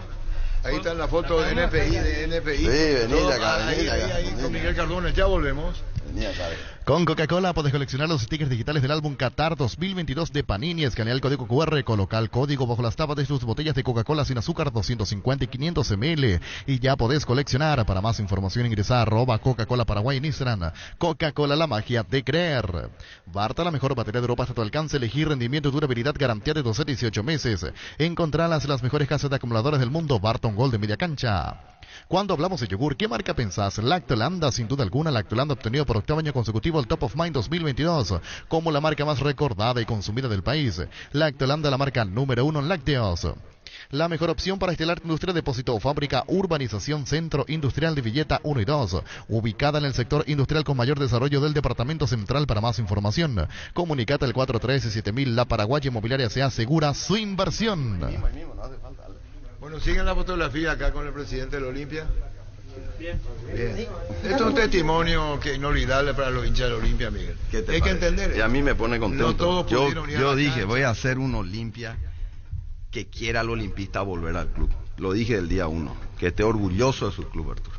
Ahí está la foto de NPI. Sí, vení acá, ahí, con Miguel Cardona. Ya volvemos. Con Coca-Cola puedes coleccionar los stickers digitales del álbum Qatar 2022 de Panini. Escanea el código QR, coloca el código bajo las tapas de tus botellas de Coca-Cola sin azúcar 250 y 500 ml y ya podés coleccionar. Para más información ingresa a @Coca-Cola Paraguay en Instagram. Coca-Cola, la magia de creer. Barta, la mejor batería de Europa hasta tu alcance. Elegir rendimiento y durabilidad, garantía de 12 a 18 meses. Encontralas en las mejores casas de acumuladores del mundo. Barton Gold de media cancha. Cuando hablamos de yogur, ¿qué marca pensás? Lactolanda, sin duda alguna. Lactolanda obtenido por octavo año consecutivo el Top of Mind 2022 como la marca más recordada y consumida del país. Lactolanda, la marca número 1 en lácteos. La mejor opción para instalar industria, depósito o fábrica, urbanización Centro Industrial de Villeta 1 y 2, ubicada en el sector industrial con mayor desarrollo del Departamento Central. Para más información, comunicate al 413-7000. La Paraguaya Inmobiliaria se asegura su inversión. Bueno, siguen la fotografía acá con el presidente de la Olimpia. Bien. Esto es un testimonio que inolvidable para los hinchas de la Olimpia, Miguel. Hay que entender. Y a mí me pone contento. No todos pudieron ir a yo la dije, cancha. voy a hacer un Olimpia que quiera al olimpista volver al club. Lo dije el día 1, que esté orgulloso de su club, Arturo.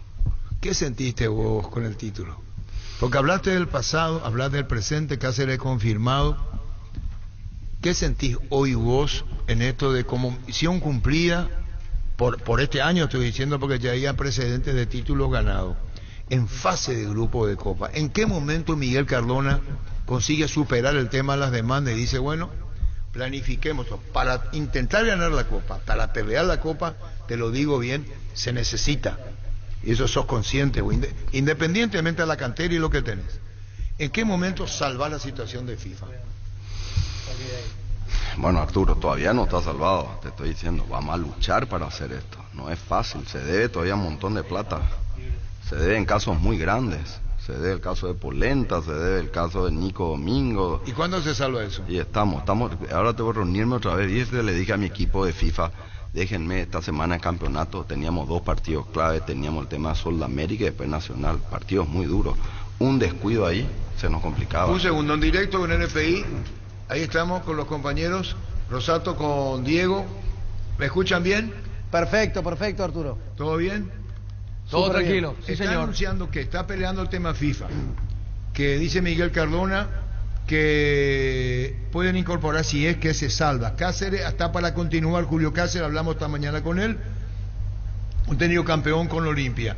¿Qué sentiste vos con el título? Porque hablaste del pasado, hablaste del presente, Cáceres confirmado. ¿Qué sentís hoy vos en esto de como misión cumplida? Por este año estoy diciendo, porque ya había precedentes de títulos ganados en fase de grupo de Copa. ¿En qué momento Miguel Cardona consigue superar el tema de las demandas y dice, bueno, planifiquemos para intentar ganar la Copa, para pelear la Copa? Te lo digo bien, se necesita, y eso sos consciente, independientemente de la cantera y lo que tenés. ¿En qué momento salvar la situación de FIFA? Bueno, Arturo, todavía no está salvado, te estoy diciendo, vamos a luchar para hacer esto. No es fácil, se debe todavía un montón de plata. Se debe en casos muy grandes. Se debe el caso de Polenta, se debe el caso de Nico Domingo. ¿Y cuándo se salva eso? Y estamos, ahora tengo que reunirme otra vez. Y le dije a mi equipo de FIFA, déjenme esta semana en campeonato. Teníamos 2 partidos clave, teníamos el tema de Sol de América y después Nacional. Partidos muy duros. Un descuido ahí, se nos complicaba. Un segundo, en directo con NPI. Ahí estamos con los compañeros, Rosato con Diego. ¿Me escuchan bien? Perfecto, Arturo. ¿Todo bien? Todo tranquilo, sí, está señor. anunciando que está peleando el tema FIFA, que dice Miguel Cardona que pueden incorporar si es que se salva. Cáceres está para continuar, Julio Cáceres, hablamos esta mañana con él, un técnico campeón con Olimpia.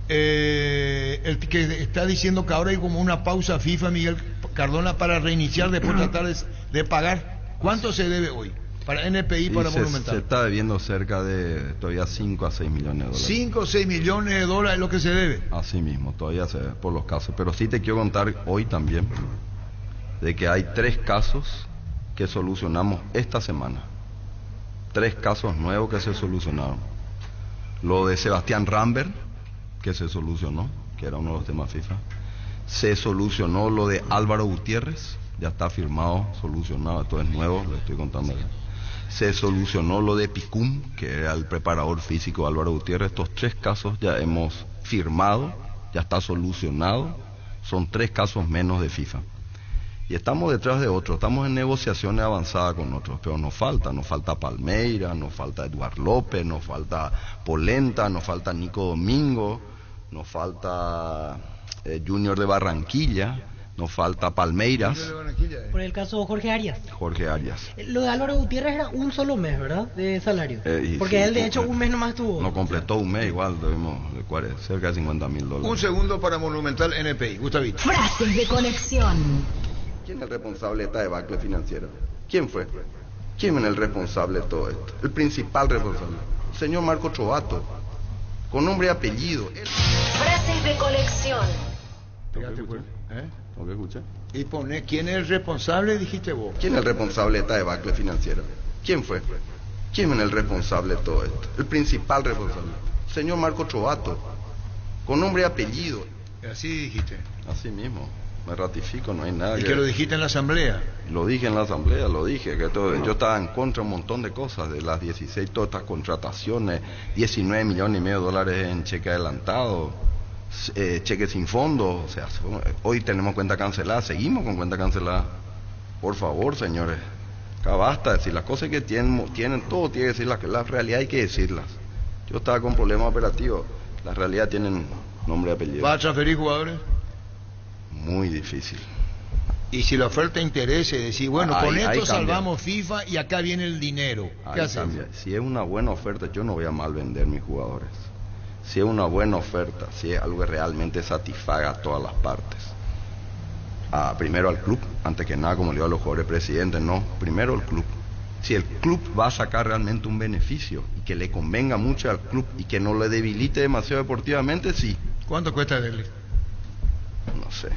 El que está diciendo que ahora hay como una pausa FIFA, Miguel Cardona, para reiniciar, después tratar de pagar. ¿Cuánto se debe hoy para NPI, para Monumental? Se está debiendo cerca de todavía 5 a 6 millones de dólares. 5 o 6 millones de dólares es lo que se debe. Así mismo, todavía se debe por los casos. Pero sí te quiero contar hoy también de que hay 3 casos que solucionamos esta semana. 3 casos nuevos que se solucionaron. Lo de Sebastián Rambert, que se solucionó, que era uno de los temas FIFA. Se solucionó lo de Álvaro Gutiérrez, ya está firmado, solucionado, esto es nuevo, lo estoy contando ya. Se solucionó lo de Picum, que era el preparador físico Álvaro Gutiérrez. Estos 3 casos ya hemos firmado, ya está solucionado, son 3 casos menos de FIFA. Y estamos detrás de otros, estamos en negociaciones avanzadas con otros, pero nos falta Palmeira, nos falta Eduard López, nos falta Polenta, nos falta Nico Domingo. nos falta Junior de Barranquilla, nos falta Palmeiras. Por el caso Jorge Arias. Jorge Arias. Lo de Álvaro Gutiérrez era un solo mes, ¿verdad? De salario. Porque sí, él de hecho un mes nomás tuvo. No completó un mes, igual tuvimos cerca de $50,000. Un segundo para Monumental NPI. Gustavito. Frases de conexión. ¿Quién es el responsable de esta debacle financiera? ¿Quién fue? ¿Quién es el responsable de todo esto? El principal responsable. El señor Marco Chovato. Con nombre y apellido. Frases de conexión. ¿Tengo que escuchar? Y pone, ¿quién es el responsable? Dijiste vos. ¿Quién es el responsable de esta debacle financiera? ¿Quién fue? ¿Quién es el responsable de todo esto? El principal responsable. El señor Marco Chovato. Con nombre y apellido. Así dijiste. Así mismo. Me ratifico, no hay nada. ¿Y que lo dijiste en la asamblea? Lo dije en la asamblea, lo dije. Que todo, yo estaba en contra de un montón de cosas, de las 16, todas estas contrataciones, $19,5 millones en cheque adelantado, cheque sin fondo. O sea, hoy tenemos cuenta cancelada, seguimos con cuenta cancelada. Por favor, señores, acá basta de decir las cosas que tienen todo tiene que decir la realidad hay que decirlas. Yo estaba con problemas operativos, la realidad tienen nombre y apellido. ¿Va a transferir jugadores? Muy difícil. Y si la oferta interesa, decir, bueno, Ahí- con ahí esto cambia. salvamos FIFA y acá viene el dinero. ¿Qué Ahí haces? cambia. Si es una buena oferta, yo no voy a mal vender mis jugadores. Si es una buena oferta, si es algo que realmente satisfaga a todas las partes. Primero al club, antes que nada, como le digo a los jugadores presidentes, no, primero el club. Si el club va a sacar realmente un beneficio y que le convenga mucho al club y que no le debilite demasiado deportivamente, sí. ¿Cuánto cuesta Derlis? No sé.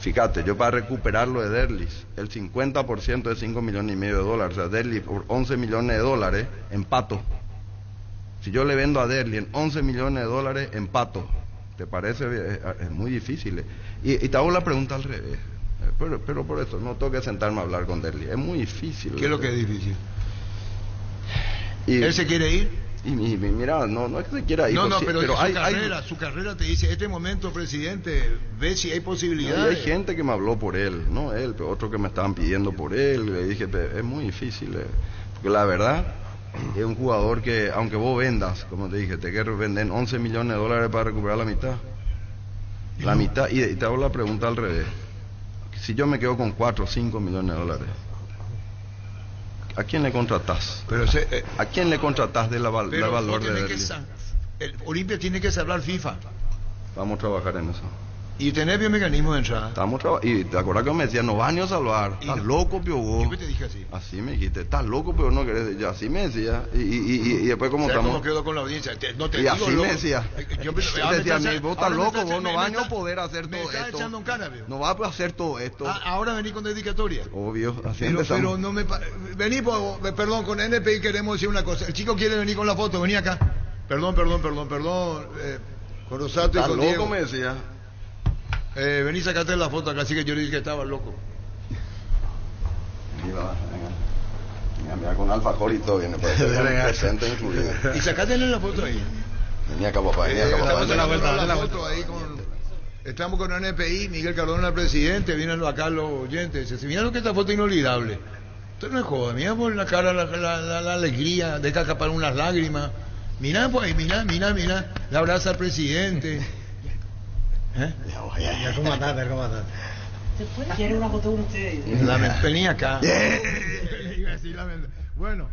Fíjate, yo para recuperar lo de Derlis, el 50% de $5,5 millones. O sea, Derlis por $11 millones, empato. Si yo le vendo a Derlis en $11 millones, empato. ¿Te parece? Es muy difícil. Y te hago la pregunta al revés. Pero por eso, no tengo que sentarme a hablar con Derlis. Es muy difícil. ¿Qué es lo que es difícil? Y, ¿Él se quiere ir? Y mira, no es que se quiera ir. No, sí, pero hay, su carrera te dice, este momento, presidente, ve si hay posibilidades. hay gente que me habló por él, no él, pero otros que me estaban pidiendo por él. Le dije, es muy difícil, porque la verdad, es un jugador que, aunque vos vendas, como te dije, te quiero vender $11 millones para recuperar la mitad. La mitad, y te hago la pregunta al revés. Si yo me quedo con 4 o 5 millones de dólares, ¿a quién le contratás? ¿A quién le contratás del valor de Derlis? El Olimpia tiene que salvar FIFA. Vamos a trabajar en eso. Y tener biomecanismo de entrada. Y te acuerdas que me decían, no van a salvar. Estás loco, pio vos. Yo te dije así. Así me dijiste, estás loco, pero no querés. Y así me decía. Y después como estamos. ¿Cómo quedó con la audiencia? No te y digo, así loco. me decía. Yo decía, vos estás loco, vos no vas a poder hacer me todo estás esto. echando un cannabis. No vas a hacer todo esto. Ahora vení con dedicatoria. Obvio, así pero no me... Vení, perdón, con NPI queremos decir una cosa. El chico quiere venir con la foto, vení acá. Perdón. Con Rosato y ¿Estás con loco? Diego. Me decía. Vení, sacate la foto acá, así que yo le dije que estaba loco. Mira, con alfajor y todo viene, puede ser presente incluido. Y sacátele la foto ahí. Venía acá, papá, la foto ahí con... Estamos con NPI, Miguel Cardona, el presidente, vienen acá los oyentes. Dice, mira lo que esta foto es inolvidable. Esto no es joda, mira por la cara la alegría, deja escapar unas lágrimas. Mira, pues, mira, le abraza al presidente. Ya, ¿cómo mataste? ¿Quiere una foto con ustedes? Vení acá. Bueno,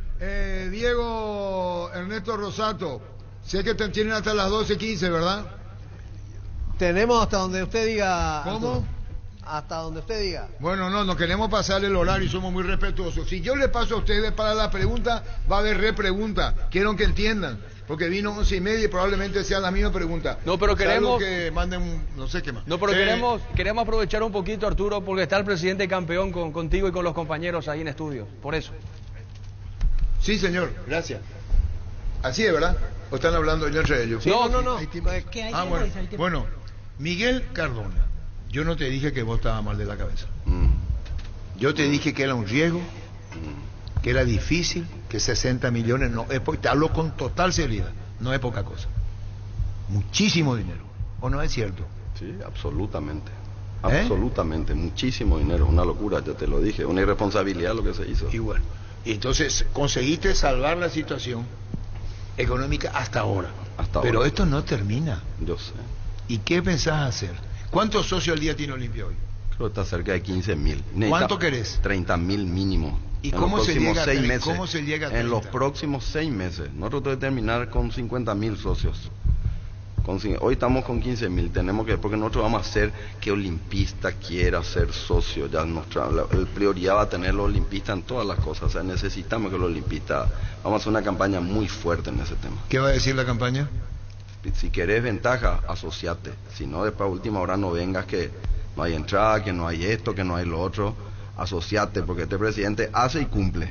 Diego Ernesto Rosato, sé que te tienen hasta las 12:15, ¿verdad? Tenemos hasta donde usted diga. ¿Cómo? Hasta donde usted diga. Bueno, no queremos pasar el horario y somos muy respetuosos. Si yo le paso a ustedes para la pregunta, va a haber repregunta. Quiero que entiendan. Porque vino 11:30 y probablemente sea la misma pregunta. No, pero queremos que manden no sé qué más. No, pero queremos aprovechar un poquito, Arturo, porque está el presidente campeón contigo y con los compañeros ahí en estudio. Por eso. Sí, señor. Gracias. Así es, ¿verdad? ¿O están hablando ya entre ellos? Sí, no. Bueno, Miguel Cardona, yo no te dije que vos estabas mal de la cabeza. Yo te dije que era un riesgo, que era difícil, que 60 millones no es te hablo con total seriedad, no es poca cosa. Muchísimo dinero, ¿o no es cierto? Sí, absolutamente. Absolutamente, muchísimo dinero, una locura, ya te lo dije, una irresponsabilidad lo que se hizo. Y bueno, entonces conseguiste salvar la situación económica hasta ahora. Hasta Pero ahora. esto no termina. Yo sé. ¿Y qué pensás hacer? ¿Cuántos socios al día tiene Olimpia hoy? Creo que está cerca de 15.000. ¿Cuánto querés? 30.000 mínimo. ¿Y En cómo los se próximos llega a 6 tre- meses. cómo se llega a En los 30? próximos 6 meses. Nosotros tenemos que terminar con 50.000 socios. Hoy estamos con 15.000. Tenemos que, porque nosotros vamos a hacer que Olimpista quiera ser socio. Ya el prioridad va a tener los olimpistas en todas las cosas. O sea, necesitamos que los olimpistas. Vamos a hacer una campaña muy fuerte en ese tema. ¿Qué va a decir la campaña? Si querés ventaja, asociate. Si no, después a última hora no vengas que no hay entrada, que no hay esto, que no hay lo otro. Asociate, porque este presidente hace y cumple.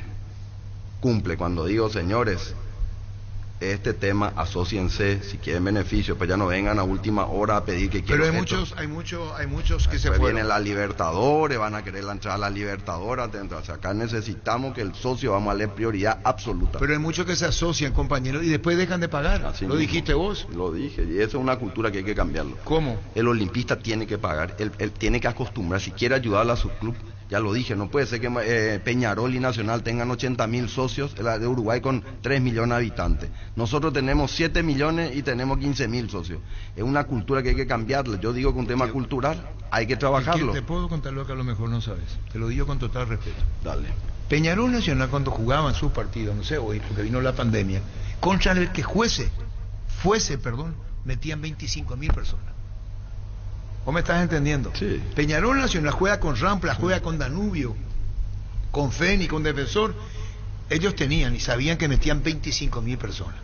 Cumple. Cuando digo, señores, este tema, asóciense, si quieren beneficio, pues ya no vengan a última hora a pedir que Pero quieren hay esto. muchos que se Después fueron. vienen las Libertadores, van a querer la entrada a la Libertadores. O sea, acá necesitamos que el socio, vamos a darle prioridad absoluta. Pero hay muchos que se asocian, compañeros, y después dejan de pagar. Así ¿Lo mismo. dijiste vos? Lo dije, y eso es una cultura que hay que cambiarlo. ¿Cómo? El olimpista tiene que pagar, él tiene que acostumbrar, si quiere ayudar a su club, ya lo dije, no puede ser que Peñarol y Nacional tengan 80.000 socios, la de Uruguay con 3 millones de habitantes. Nosotros tenemos 7 millones y tenemos 15.000 socios. Es una cultura que hay que cambiarla. Yo digo que un tema cultural hay que trabajarlo. Te puedo contar lo que a lo mejor no sabes. Te lo digo con total respeto. Dale. Peñarol Nacional, cuando jugaban sus partidos, no sé hoy, porque vino la pandemia, contra el que fuese, metían 25.000 personas. ¿Vos me estás entendiendo? Sí. Peñarol Nacional juega con Rampla, juega con Danubio, con Feni, con Defensor. Ellos tenían y sabían que metían 25.000 personas.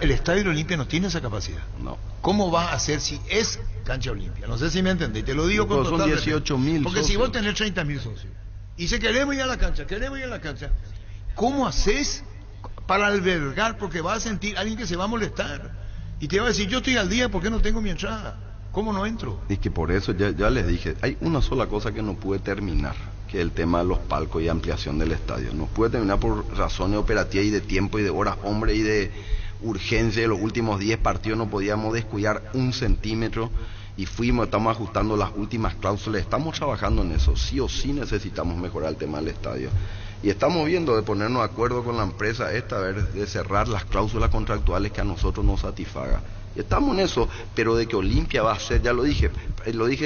El Estadio de Olimpia no tiene esa capacidad. No. ¿Cómo va a hacer si es cancha Olimpia? No sé si me entendés. Te lo digo con Son total 18.000 Porque si socios. vos tenés 30.000 socios y si queremos ir a la cancha, ¿cómo haces para albergar? Porque vas a sentir alguien que se va a molestar y te va a decir, yo estoy al día, ¿por qué no tengo mi entrada? ¿Cómo no entro? Es que por eso ya les dije, hay una sola cosa que no pude terminar, que es el tema de los palcos y ampliación del estadio. No pude terminar por razones operativas y de tiempo y de horas hombre y de urgencia. De los últimos 10 partidos no podíamos descuidar 1 centímetro y estamos ajustando las últimas cláusulas. Estamos trabajando en eso. Sí o sí necesitamos mejorar el tema del estadio. Y estamos viendo de ponernos de acuerdo con la empresa a ver, de cerrar las cláusulas contractuales que a nosotros nos satisfaga. Estamos en eso, pero de que Olimpia va a ser, ya lo dije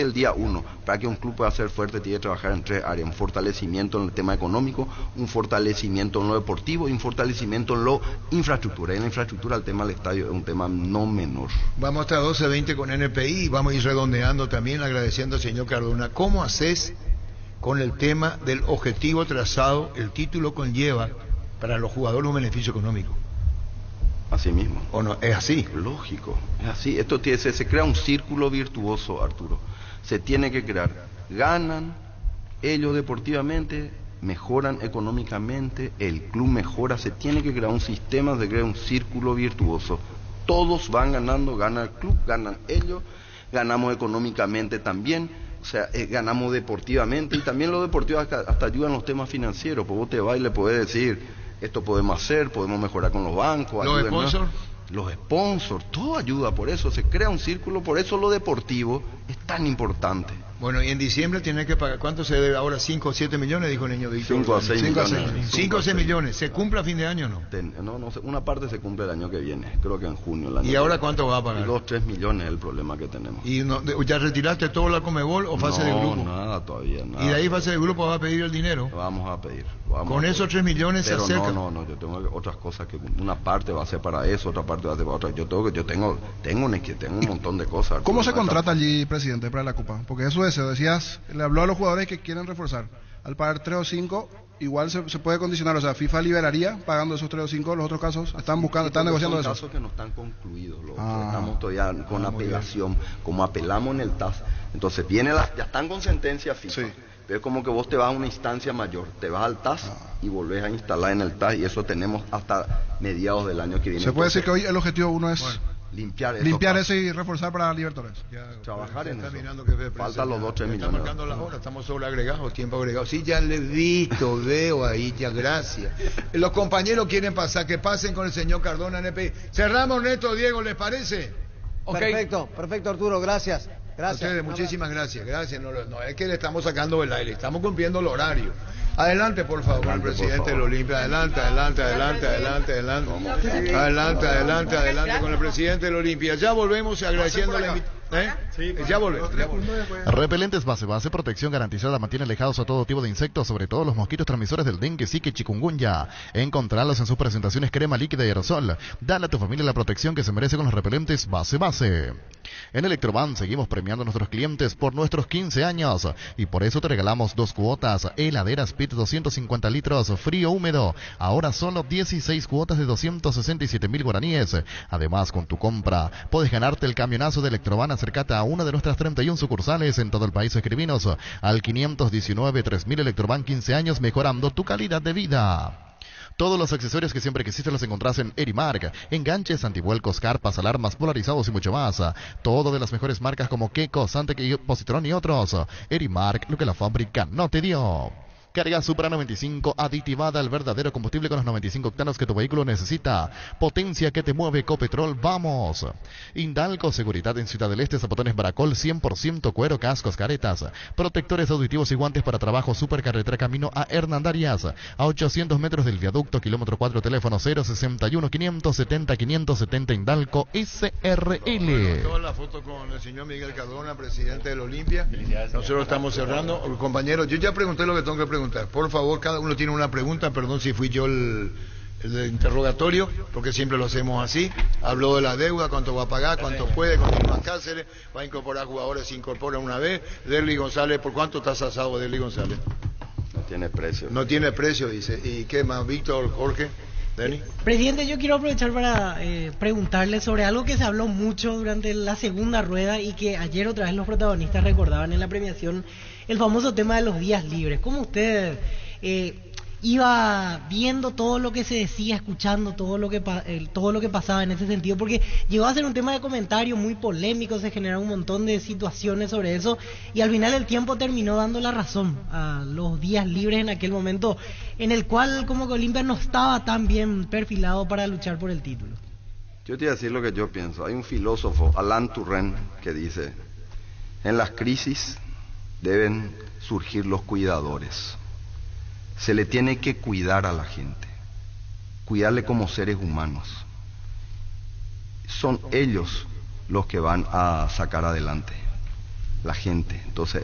el día 1, para que un club pueda ser fuerte tiene que trabajar en 3 áreas: un fortalecimiento en el tema económico, un fortalecimiento en lo deportivo y un fortalecimiento en lo infraestructura. Y en la infraestructura el tema del estadio es un tema no menor. Vamos hasta 12:20 con NPI y vamos a ir redondeando también, agradeciendo al señor Cardona. ¿Cómo haces con el tema del objetivo trazado? El título conlleva para los jugadores un beneficio económico. Así mismo. ¿O no? ¿Es así? Lógico, es así. Esto se crea un círculo virtuoso, Arturo. Se tiene que crear. Ganan ellos deportivamente, mejoran económicamente, el club mejora. Se tiene que crear un sistema, se crea un círculo virtuoso. Todos van ganando, gana el club, ganan ellos, ganamos económicamente también. O sea, ganamos deportivamente y también los deportivos hasta ayudan los temas financieros. Pues vos te vas y le podés decir, esto podemos hacer, podemos mejorar con los bancos. ¿Los sponsors? Los sponsors, todo ayuda, por eso se crea un círculo, por eso lo deportivo es tan importante. Bueno, y en diciembre tienen que pagar, ¿cuánto se debe ahora? 5 o 7 millones, dijo el niño Víctor. 5 a 6 millones. 5 o 6 millones. ¿Se cumple a fin de año o no? No sé, una parte se cumple el año que viene, creo que en junio. El año ¿Y ahora que viene. cuánto va a pagar? 2-3 millones es el problema que tenemos. ¿Y ya retiraste todo la Comebol o fase de grupo? No, nada todavía, nada. ¿Y de ahí fase de grupo va a pedir el dinero? Vamos a pedir. ¿Con esos 3 millones se acerca? No, yo tengo otras cosas que una parte va a ser para eso, otra parte va a ser para otra. Yo tengo un montón de cosas. ¿Cómo se contrata allí, presidente, para la Copa? Porque eso decías, le habló a los jugadores que quieren reforzar. Al pagar 3 o 5, igual se puede condicionar, o sea, FIFA liberaría pagando esos 3 o 5, los otros casos están negociando eso. Son casos que no están concluidos, estamos todavía con apelación, como apelamos en el TAS. Entonces ya están con sentencia FIFA. Sí. Pero es como que vos te vas a una instancia mayor, te vas al TAS y volvés a instalar en el TAS, y eso tenemos hasta mediados del año que viene. Se puede decir que hoy el objetivo uno es limpiar eso y reforzar para Libertadores. Trabajar en eso. Faltan los 2-3 millones. Está marcando la hora, estamos sobreagregados, tiempo agregado. Sí, ya le he visto, veo ahí, ya, gracias. Los compañeros quieren pasar, que pasen con el señor Cardona NPI. Cerramos, Neto, Diego, ¿les parece? Okay. Perfecto Arturo, gracias. A ustedes, muchísimas gracias. No es que le estamos sacando el aire, estamos cumpliendo el horario. Adelante, por favor, con el presidente del Olimpia. Adelante con el presidente del Olimpia. Ya volvemos agradeciendo la invitación. Ya volvemos. Repelentes base, protección garantizada, mantiene alejados a todo tipo de insectos, sobre todo los mosquitos transmisores del dengue, zika y chikungunya. Encontralos en sus presentaciones crema líquida y aerosol. Dale a tu familia la protección que se merece con los repelentes base. En Electroban seguimos premiando a nuestros clientes por nuestros 15 años y por eso te regalamos 2 cuotas, heladera Speed 250 litros, frío húmedo, ahora solo 16 cuotas de 267.000 guaraníes. Además, con tu compra puedes ganarte el camionazo de Electroban. Acércate a una de nuestras 31 sucursales en todo el país. Escribinos al 519-3000. Electroban, 15 años mejorando tu calidad de vida. Todos los accesorios que siempre quisiste los encontrás en Erimark. Enganches, antivuelcos, carpas, alarmas, polarizados y mucho más. Todo de las mejores marcas como Keco, Santec, Positron y otros. Erimark, lo que la fábrica no te dio. Carga Supra 95 aditivada, el verdadero combustible con los 95 octanos que tu vehículo necesita. Potencia que te mueve, Copetrol, vamos. Indalco, seguridad en Ciudad del Este, zapotones Baracol, 100% cuero, cascos, caretas, protectores auditivos y guantes para trabajo. Supercarretera camino a Hernandarias, a 800 metros del viaducto, kilómetro 4, teléfono 061 570 570 Indalco SRL. Toda la foto con el señor Miguel Cardona, presidente del Olimpia. Nosotros estamos cerrando. Compañeros, yo ya pregunté lo que tengo que preguntar. Por favor, cada uno tiene una pregunta. Perdón si fui yo el interrogatorio, porque siempre lo hacemos así. Habló de la deuda, cuánto va a pagar, cuánto puede, continúa Cáceres, va a incorporar jugadores, se incorpora una vez. Derly González, ¿por cuánto estás asado Derly González? No tiene precio. No tiene precio, dice. ¿Y qué más, Víctor, Jorge? ¿Dani? Presidente, yo quiero aprovechar para preguntarle sobre algo que se habló mucho durante la segunda rueda y que ayer otra vez los protagonistas recordaban en la premiación, el famoso tema de los días libres. ¿Cómo usted iba viendo todo lo que se decía, escuchando todo lo que pasaba en ese sentido? Porque llegó a ser un tema de comentario muy polémico, se generaron un montón de situaciones sobre eso y al final el tiempo terminó dando la razón a los días libres en aquel momento en el cual como que Olimpia no estaba tan bien perfilado para luchar por el título. Yo te voy a decir lo que yo pienso. Hay un filósofo, Alain Touraine, que dice: en las crisis deben surgir los cuidadores. Se le tiene que cuidar a la gente, cuidarle como seres humanos. Son ellos los que van a sacar adelante la gente. Entonces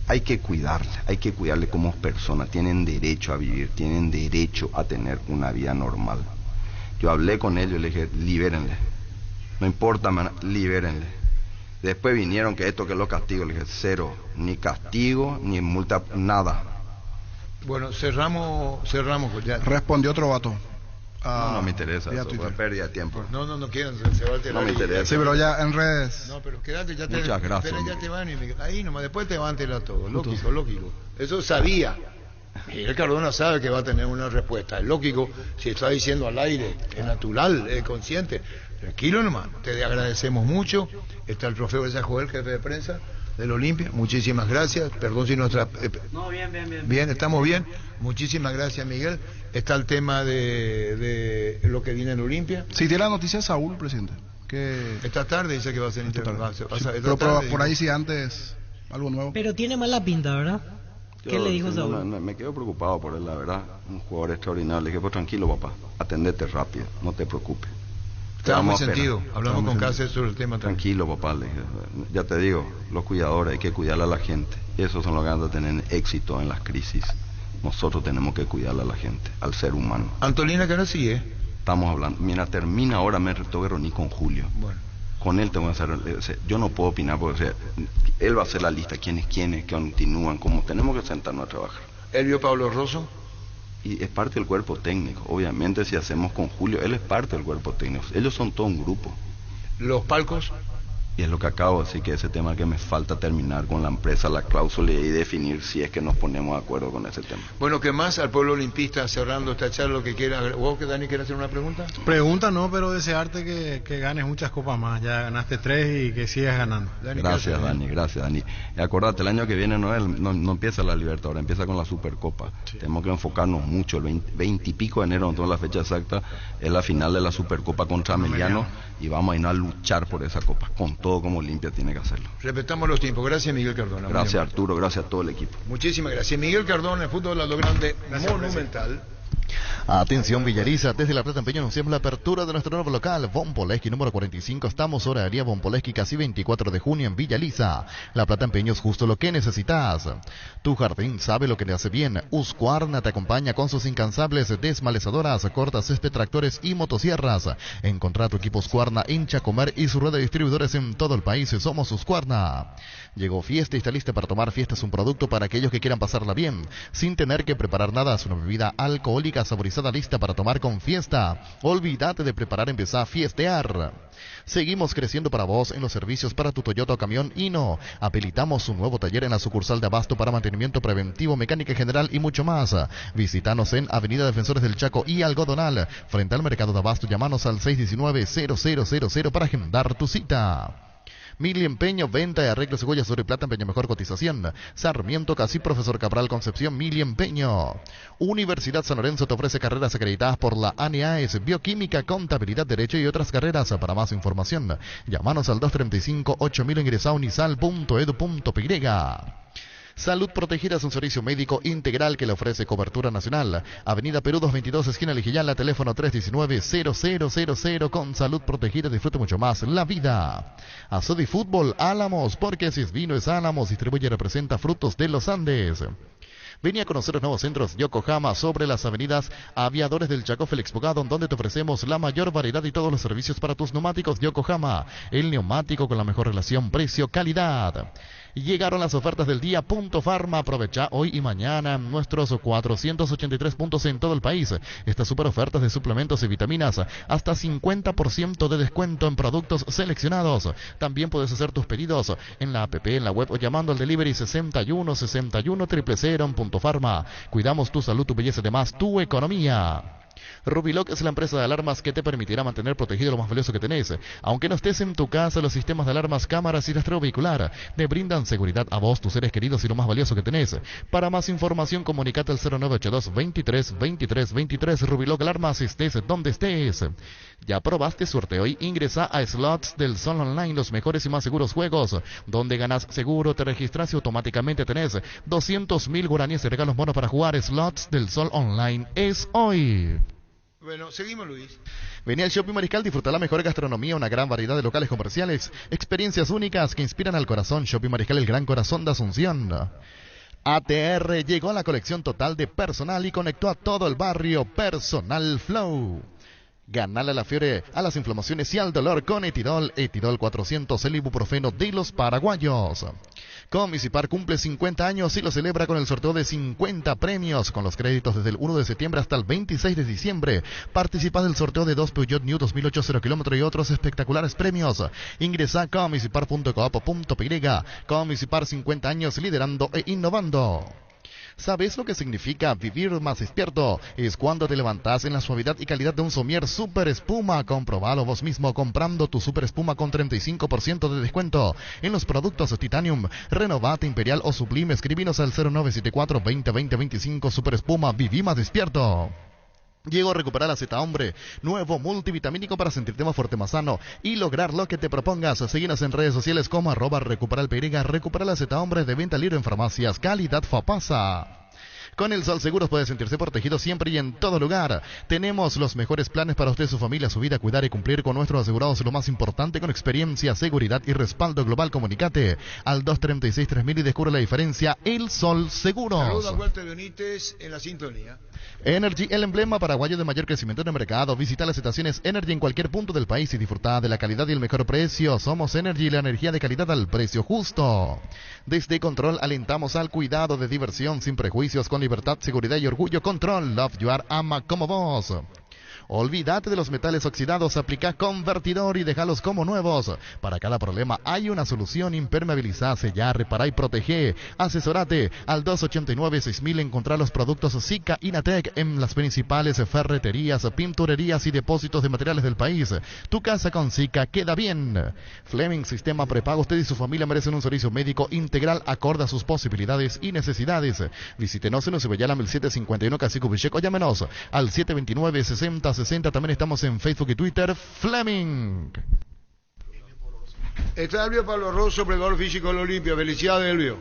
hay que cuidarle como persona. Tienen derecho a vivir, tienen derecho a tener una vida normal. Yo hablé con ellos y les dije: libérenle, no importa, libérenle. Después vinieron que esto, que los castigos. Le dije: cero, ni castigo, ni multa, nada. Bueno, cerramos ya. Respondió otro vato. No me interesa, eso fue pérdida de tiempo. No quieren, se va a alterar. No me interesa. Sí, pero ya en redes. No, pero quédate, ya te. Muchas gracias. Ya te van ahí nomás, después te van a enterar todo. Lógico. Eso sabía. Miguel Cardona sabe que va a tener una respuesta. Es lógico, si está diciendo al aire, es natural, es consciente. Tranquilo nomás, te agradecemos mucho. Está el trofeo de Joel, jefe de prensa del Olimpia. Muchísimas gracias. Perdón si nuestra... No, bien. Bien, estamos bien. Muchísimas gracias, Miguel. Está el tema de lo que viene en Olimpia. Sí, tiene la noticia Saúl, presidente. Que esta tarde dice que va a ser internacional. Pero por ahí sí antes, algo nuevo. Pero tiene mala pinta, ¿verdad? ¿Qué le dijo Saúl? Me quedo preocupado por él, la verdad. Un jugador extraordinario. Le dije: pues tranquilo, papá, atendete rápido, no te preocupes. Estábamos sentido, hablamos con Cáceres sobre el tema. Tranquilo, papá, le dije. Ya te digo, los cuidadores, hay que cuidarle a la gente. Esos son los que van a tener éxito en las crisis. Nosotros tenemos que cuidarle a la gente, al ser humano. Antolina, ¿qué no sigue? Estamos hablando. Mira, termina ahora, me tengo que reunir con Julio. Bueno. Con él tengo que hacer, yo no puedo opinar porque él va a hacer la lista, quiénes, que continúan, cómo tenemos que sentarnos a trabajar. ¿Él vio Pablo Rosso? Y es parte del cuerpo técnico. Obviamente si hacemos con Julio, él es parte del cuerpo técnico. Ellos son todo un grupo. ¿Los palcos? Y es lo que acabo, así que ese tema que me falta terminar con la empresa, la cláusula y definir si es que nos ponemos de acuerdo con ese tema. Bueno, ¿qué más al pueblo olimpista cerrando esta charla? Lo que quiera. ¿Vos, Dani, quieres hacer una pregunta? Pregunta no, pero desearte que ganes muchas copas más. Ya ganaste 3 y que sigas ganando. Gracias, Dani. Y acordate, el año que viene no empieza la Libertadores, empieza con la Supercopa. Sí. Tenemos que enfocarnos mucho. El 20 y pico de enero, no tengo la fecha exacta, es la final de la Supercopa contra Meliano y vamos a ir a luchar por esa copa, con todo como Olimpia tiene que hacerlo. Respetamos los tiempos. Gracias, Miguel Cardona. Gracias, Arturo. Gracias a todo el equipo. Muchísimas gracias. Miguel Cardona, el fútbol a lo grande, monumental. Atención Villariza, desde La Plata Empeño anunciamos la apertura de nuestro nuevo local, Bompoleski número 45, estamos horaria Bompoleski casi 24 de junio en Villaliza. La Plata Empeño es justo lo que necesitas. Tu jardín sabe lo que le hace bien. Husqvarna te acompaña con sus incansables desmalezadoras, cortas, césped, tractores y motosierras. Encontrá tu equipo Husqvarna en Chacomer y su red de distribuidores en todo el país. Somos Husqvarna. Llegó Fiesta y está lista para tomar. Fiesta es un producto para aquellos que quieran pasarla bien, sin tener que preparar nada. Es una bebida alcohólica saborizada lista para tomar con Fiesta. Olvídate de preparar, empezá a fiestear. Seguimos creciendo para vos en los servicios para tu Toyota o camión Hino. Habilitamos un nuevo taller en la sucursal de Abasto para mantenimiento preventivo, mecánica general y mucho más. Visítanos en Avenida Defensores del Chaco y Algodonal, frente al mercado de Abasto. Llámanos al 619-0000 para agendar tu cita. Mili Empeño, venta de arreglos cebolla sobre plata, empeño mejor cotización. Sarmiento, Casi, Profesor Cabral, Concepción, Mili Empeño. Universidad San Lorenzo te ofrece carreras acreditadas por la ANEAES, Bioquímica, Contabilidad, Derecho y otras carreras. Para más información, llámanos al 235-8000, ingresa a unisal.edu.py. Salud Protegida es un servicio médico integral que le ofrece cobertura nacional. Avenida Perú 222, esquina Lijillala, teléfono 319-0000. Con Salud Protegida disfrute mucho más la vida. Azodi Fútbol Álamos, porque si es vino es Álamos. Distribuye y representa Frutos de los Andes. Vení a conocer los nuevos centros Yokohama sobre las avenidas Aviadores del Chaco, Félix Bogado, donde te ofrecemos la mayor variedad y todos los servicios para tus neumáticos. Yokohama, el neumático con la mejor relación precio-calidad. Llegaron las ofertas del día. Punto Farma, aprovecha hoy y mañana nuestros 483 puntos en todo el país. Estas super ofertas de suplementos y vitaminas, hasta 50% de descuento en productos seleccionados. También puedes hacer tus pedidos en la app, en la web o llamando al delivery 61 61 000 en Punto Farma. Cuidamos tu salud, tu belleza, además tu economía. Rubiloc es la empresa de alarmas que te permitirá mantener protegido lo más valioso que tenés. Aunque no estés en tu casa, los sistemas de alarmas, cámaras y rastreo vehicular te brindan seguridad a vos, tus seres queridos y lo más valioso que tenés. Para más información, comunicate al 0982 23 23 23. Rubiloc Alarmas, estés donde estés. ¿Ya probaste suerte hoy? Ingresa a Slots del Sol Online, los mejores y más seguros juegos, donde ganas seguro, te registras y automáticamente tenés 200.000 guaraníes de regalos monos para jugar. Slots del Sol Online es hoy. Bueno, seguimos, Luis. Vení al Shopping Mariscal, disfruta la mejor gastronomía, una gran variedad de locales comerciales, experiencias únicas que inspiran al corazón. Shopping Mariscal, el gran corazón de Asunción. ATR llegó a la colección total de personal y conectó a todo el barrio. Personal Flow. Ganale a la fiebre, a las inflamaciones y al dolor con Etirol. Etirol 400, el ibuprofeno de los paraguayos. Comisipar cumple 50 años y lo celebra con el sorteo de 50 premios, con los créditos desde el 1 de septiembre hasta el 26 de diciembre. Participa del sorteo de 2 Peugeot New 2008 0 km y otros espectaculares premios. Ingresa a comisipar.coop.py. Comisipar, 50 años liderando e innovando. ¿Sabes lo que significa vivir más despierto? Es cuando te levantas en la suavidad y calidad de un somier Super Espuma. Comprobalo vos mismo comprando tu Super Espuma con 35% de descuento en los productos Titanium, Renovate, Imperial o Sublime. Escribinos al 0974 20 20 25. Super Espuma, viví más despierto. Llegó a recuperar la Z Hombre, nuevo multivitamínico para sentirte más fuerte, más sano y lograr lo que te propongas. Seguinos en redes sociales como @recuperalperiga. Recupera la Z Hombre, de venta libre en farmacias. Calidad Fapasa. Con el Sol Seguros puede sentirse protegido siempre y en todo lugar. Tenemos los mejores planes para usted, su familia, su vida, cuidar y cumplir con nuestros asegurados. Lo más importante, con experiencia, seguridad y respaldo global. Comunicate al 236-3000 y descubre la diferencia. El Sol Seguros. Saludos a Walter Benítez en la sintonía. Energy, el emblema paraguayo de mayor crecimiento en el mercado. Visita las estaciones Energy en cualquier punto del país y disfruta de la calidad y el mejor precio. Somos Energy, la energía de calidad al precio justo. Desde Control alentamos al cuidado de diversión sin prejuicios, con libertad, seguridad y orgullo. Control, Love You Are, ama como vos. Olvídate de los metales oxidados, aplica Convertidor y déjalos como nuevos. Para cada problema hay una solución. Impermeabilizá, sellá, repará y protege. Asesorate al 289-6000. Encontrá los productos Sica Inatec en las principales ferreterías, pinturerías y depósitos de materiales del país. Tu casa con Sica queda bien. Fleming Sistema Prepago. Usted y su familia merecen un servicio médico integral acorde a sus posibilidades y necesidades. Visítenos en Ucebellala 1751 Casico Bicheco. Llámenos al 729-6060. También estamos en Facebook y Twitter. Fleming. Está Elvio Pablo Rosso, preparador físico del Olimpia. Felicidades, Elvio.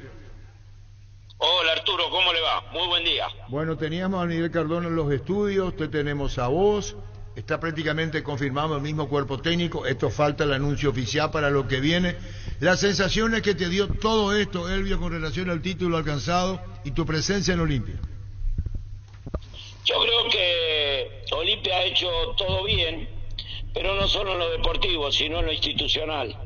Hola Arturo, ¿cómo le va? Muy buen día. Bueno, teníamos a Miguel Cardona en los estudios, te tenemos a vos, está prácticamente confirmado el mismo cuerpo técnico, esto falta el anuncio oficial para lo que viene. Las sensaciones que te dio todo esto, Elvio, con relación al título alcanzado y tu presencia en Olimpia. Yo creo que Olimpia ha hecho todo bien, pero no solo en lo deportivo, sino en lo institucional.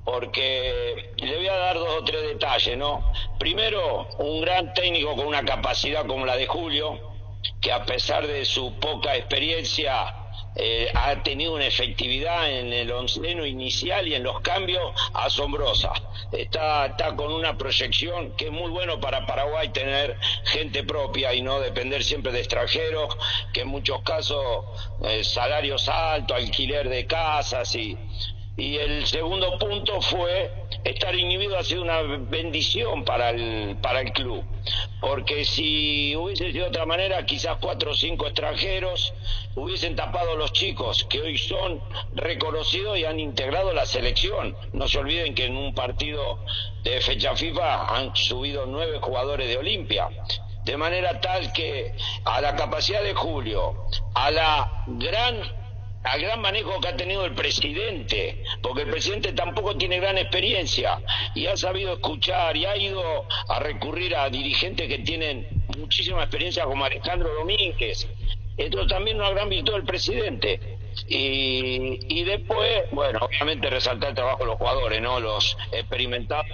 Porque le voy a dar 2 o 3 detalles, ¿no? Primero, un gran técnico con una capacidad como la de Julio, que a pesar de su poca experiencia ha tenido una efectividad en el onceno inicial y en los cambios asombrosa. Está con una proyección que es muy bueno para Paraguay tener gente propia y no depender siempre de extranjeros, que en muchos casos salarios altos, alquiler de casas y el segundo punto fue estar inhibido. Ha sido una bendición para el club, porque si hubiese sido de otra manera, quizás 4 o 5 extranjeros hubiesen tapado a los chicos que hoy son reconocidos y han integrado la selección. No se olviden que en un partido de fecha FIFA han subido 9 jugadores de Olimpia, de manera tal que a la capacidad de Julio, al gran manejo que ha tenido el presidente, porque el presidente tampoco tiene gran experiencia y ha sabido escuchar y ha ido a recurrir a dirigentes que tienen muchísima experiencia como Alejandro Domínguez. Esto también es una gran virtud del presidente. Y después, bueno, obviamente resaltar el trabajo de los jugadores, ¿no? Los experimentados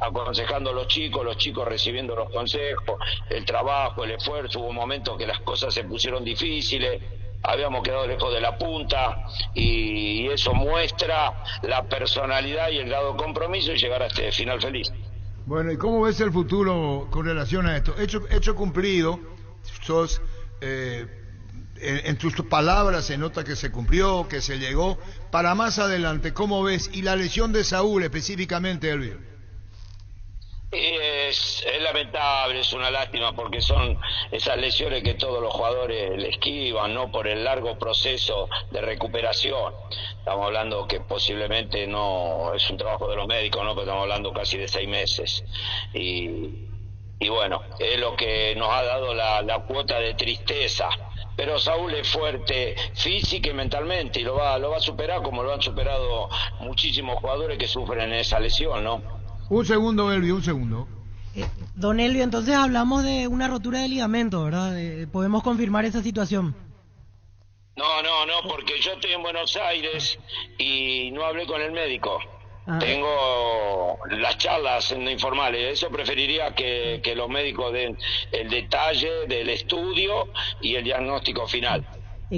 aconsejando a los chicos recibiendo los consejos, el trabajo, el esfuerzo. Hubo momentos que las cosas se pusieron difíciles, habíamos quedado lejos de la punta y eso muestra la personalidad y el grado de compromiso y llegar a este final feliz. Bueno, ¿y cómo ves el futuro con relación a esto? Hecho cumplido, sos... en tus palabras se nota que se cumplió, que se llegó. Para más adelante, ¿cómo ves? Y la lesión de Saúl específicamente, Elvio. Es lamentable, es una lástima, porque son esas lesiones que todos los jugadores le esquivan, ¿no? Por el largo proceso de recuperación. Estamos hablando que posiblemente no es un trabajo de los médicos, ¿no? Pero estamos hablando casi de 6 meses. Y bueno, es lo que nos ha dado la cuota de tristeza. Pero Saúl es fuerte física y mentalmente y lo va a superar como lo han superado muchísimos jugadores que sufren esa lesión, ¿no? Un segundo, Elvio, un segundo. Don Elvio, entonces hablamos de una rotura de ligamento, ¿verdad? ¿Podemos confirmar esa situación? No, porque yo estoy en Buenos Aires y no hablé con el médico. Tengo las charlas informales, eso preferiría que los médicos den el detalle del estudio y el diagnóstico final.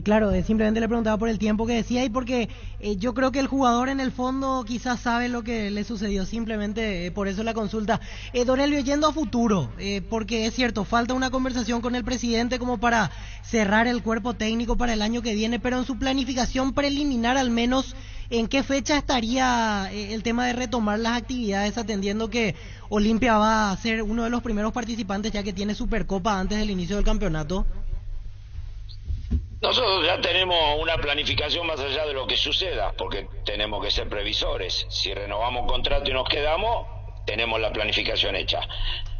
Claro, simplemente le preguntaba por el tiempo que decía y porque yo creo que el jugador en el fondo quizás sabe lo que le sucedió, simplemente por eso la consulta. Don Elvio, yendo a futuro, porque es cierto, falta una conversación con el presidente como para cerrar el cuerpo técnico para el año que viene, pero en su planificación preliminar al menos, ¿en qué fecha estaría el tema de retomar las actividades, atendiendo que Olimpia va a ser uno de los primeros participantes ya que tiene Supercopa antes del inicio del campeonato? Nosotros ya tenemos una planificación más allá de lo que suceda, porque tenemos que ser previsores. Si renovamos contrato y nos quedamos, tenemos la planificación hecha.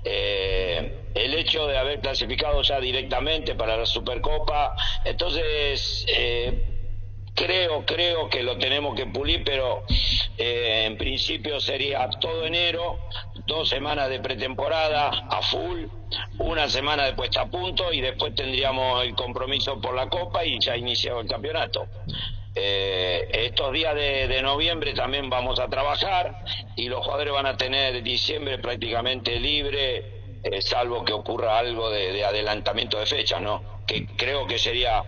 El hecho de haber clasificado ya directamente para la Supercopa, entonces creo que lo tenemos que pulir, pero en principio sería todo enero, 2 semanas de pretemporada a full, 1 semana de puesta a punto y después tendríamos el compromiso por la Copa y ya iniciado el campeonato. Estos días de noviembre también vamos a trabajar y los jugadores van a tener diciembre prácticamente libre salvo que ocurra algo de adelantamiento de fechas, ¿no? Que creo que sería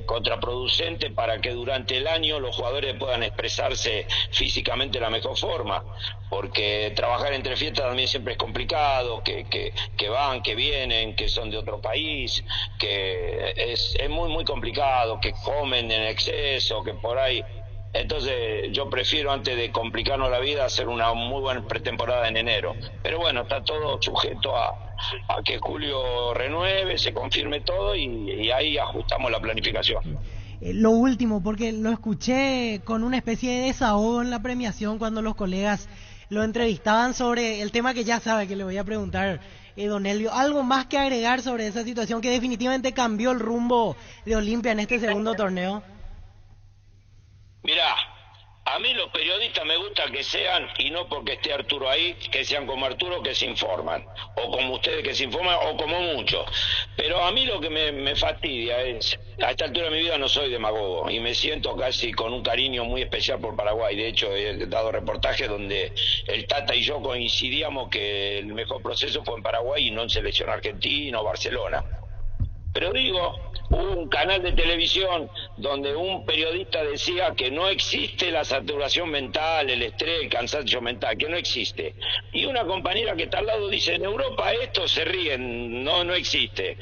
contraproducente para que durante el año los jugadores puedan expresarse físicamente de la mejor forma, porque trabajar entre fiestas también siempre es complicado, que van, que vienen, que son de otro país, que es muy muy complicado, que comen en exceso, que por ahí. Entonces yo prefiero, antes de complicarnos la vida, hacer una muy buena pretemporada en enero. Pero bueno, está todo sujeto a que Julio renueve, se confirme todo y ahí ajustamos la planificación. Lo último, porque lo escuché con una especie de desahogo en la premiación cuando los colegas lo entrevistaban sobre el tema que ya sabe que le voy a preguntar, don Elvio. ¿Algo más que agregar sobre esa situación que definitivamente cambió el rumbo de Olimpia en este segundo torneo? Mirá, a mí los periodistas me gusta que sean, y no porque esté Arturo ahí, que sean como Arturo, que se informan, o como ustedes que se informan, o como muchos. Pero a mí lo que me fastidia es, a esta altura de mi vida no soy demagogo, y me siento casi con un cariño muy especial por Paraguay. De hecho, he dado reportajes donde el Tata y yo coincidíamos que el mejor proceso fue en Paraguay y no en selección argentina o Barcelona. Pero digo, hubo un canal de televisión donde un periodista decía que no existe la saturación mental, el estrés, el cansancio mental, que no existe. Y una compañera que está al lado dice, en Europa esto se ríen, no existe.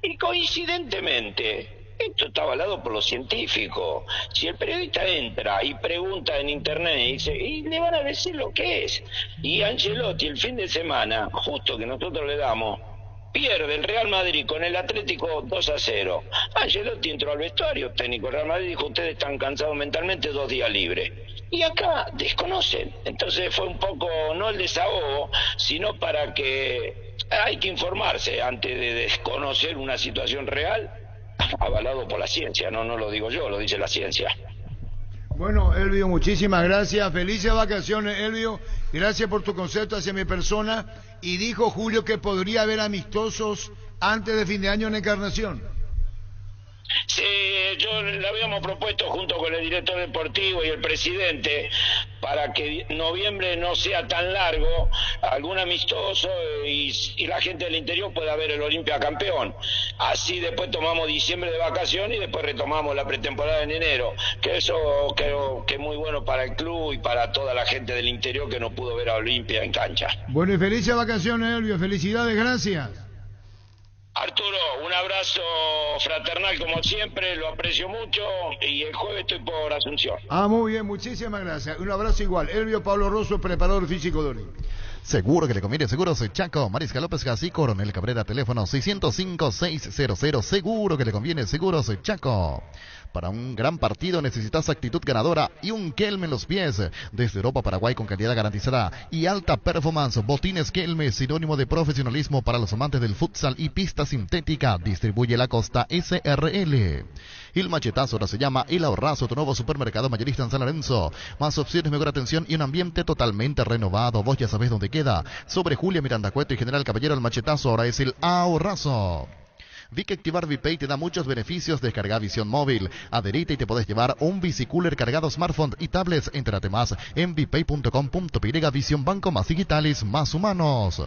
Y coincidentemente, esto está avalado por los científicos. Si el periodista entra y pregunta en internet y dice, y le van a decir lo que es. Y Ancelotti el fin de semana, justo que nosotros le damos, pierde el Real Madrid con el Atlético 2-0. Ancelotti entró al vestuario técnico del Real Madrid y dijo, ustedes están cansados mentalmente, 2 días libres. Y acá desconocen. Entonces fue un poco, no el desahogo, sino para que hay que informarse antes de desconocer una situación real, avalado por la ciencia. No lo digo yo, lo dice la ciencia. Bueno, Elvio, muchísimas gracias. Felices vacaciones, Elvio. Gracias por tu concepto hacia mi persona. Y dijo Julio que podría haber amistosos antes de fin de año en Encarnación. Sí, yo le habíamos propuesto junto con el director deportivo y el presidente, para que noviembre no sea tan largo, algún amistoso y la gente del interior pueda ver el Olimpia campeón. Así después tomamos diciembre de vacaciones y después retomamos la pretemporada en enero, que eso creo que es muy bueno para el club y para toda la gente del interior que no pudo ver a Olimpia en cancha. Bueno, y felices vacaciones, Elvio. Felicidades, gracias. Arturo, un abrazo fraternal como siempre, lo aprecio mucho y el jueves estoy por Asunción. Muy bien, muchísimas gracias. Un abrazo igual. Elvio Pablo Rosso, preparador físico de Olimpia. Seguro que le conviene, seguro soy Chaco, Marisca López Gasí, Coronel Cabrera, teléfono 605-600, seguro que le conviene, seguro soy Chaco. Para un gran partido necesitas actitud ganadora y un Kelme en los pies. Desde Europa, Paraguay, con calidad garantizada y alta performance. Botines Kelme, sinónimo de profesionalismo para los amantes del futsal y pista sintética. Distribuye la Costa SRL. El machetazo ahora se llama El Ahorrazo, tu nuevo supermercado mayorista en San Lorenzo. Más opciones, mejor atención y un ambiente totalmente renovado. Vos ya sabés dónde queda. Sobre Julia Miranda Cueto y General Caballero, el machetazo ahora es El Ahorrazo. Vi que activar VPay te da muchos beneficios. Descarga Visión Móvil, adherite y te podés llevar un bicicooler cargado smartphone y tablets. Entérate más en vpay.com.py. Visión Banco, más digitales, más humanos.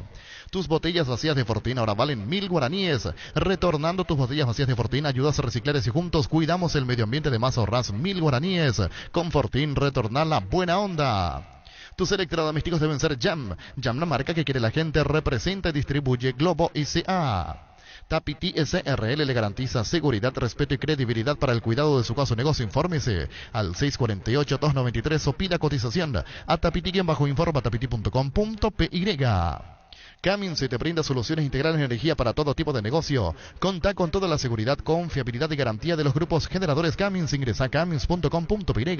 Tus botellas vacías de Fortín ahora valen 1000 guaraníes. Retornando tus botellas vacías de Fortín ayudas a reciclar y juntos cuidamos el medio ambiente. De más ahorras 1000 guaraníes. Con Fortín retornar la buena onda. Tus electrodomésticos deben ser Jam. Jam, la marca que quiere la gente, representa y distribuye Globo S.A. Tapiti SRL le garantiza seguridad, respeto y credibilidad para el cuidado de su caso o negocio. Infórmese al 648-293 o pida cotización a tapiti-informa tapiti.com.py. Cummins te brinda soluciones integrales en energía para todo tipo de negocio. Conta con toda la seguridad, confiabilidad y garantía de los grupos generadores Cummins. Ingresa a cummins.com.py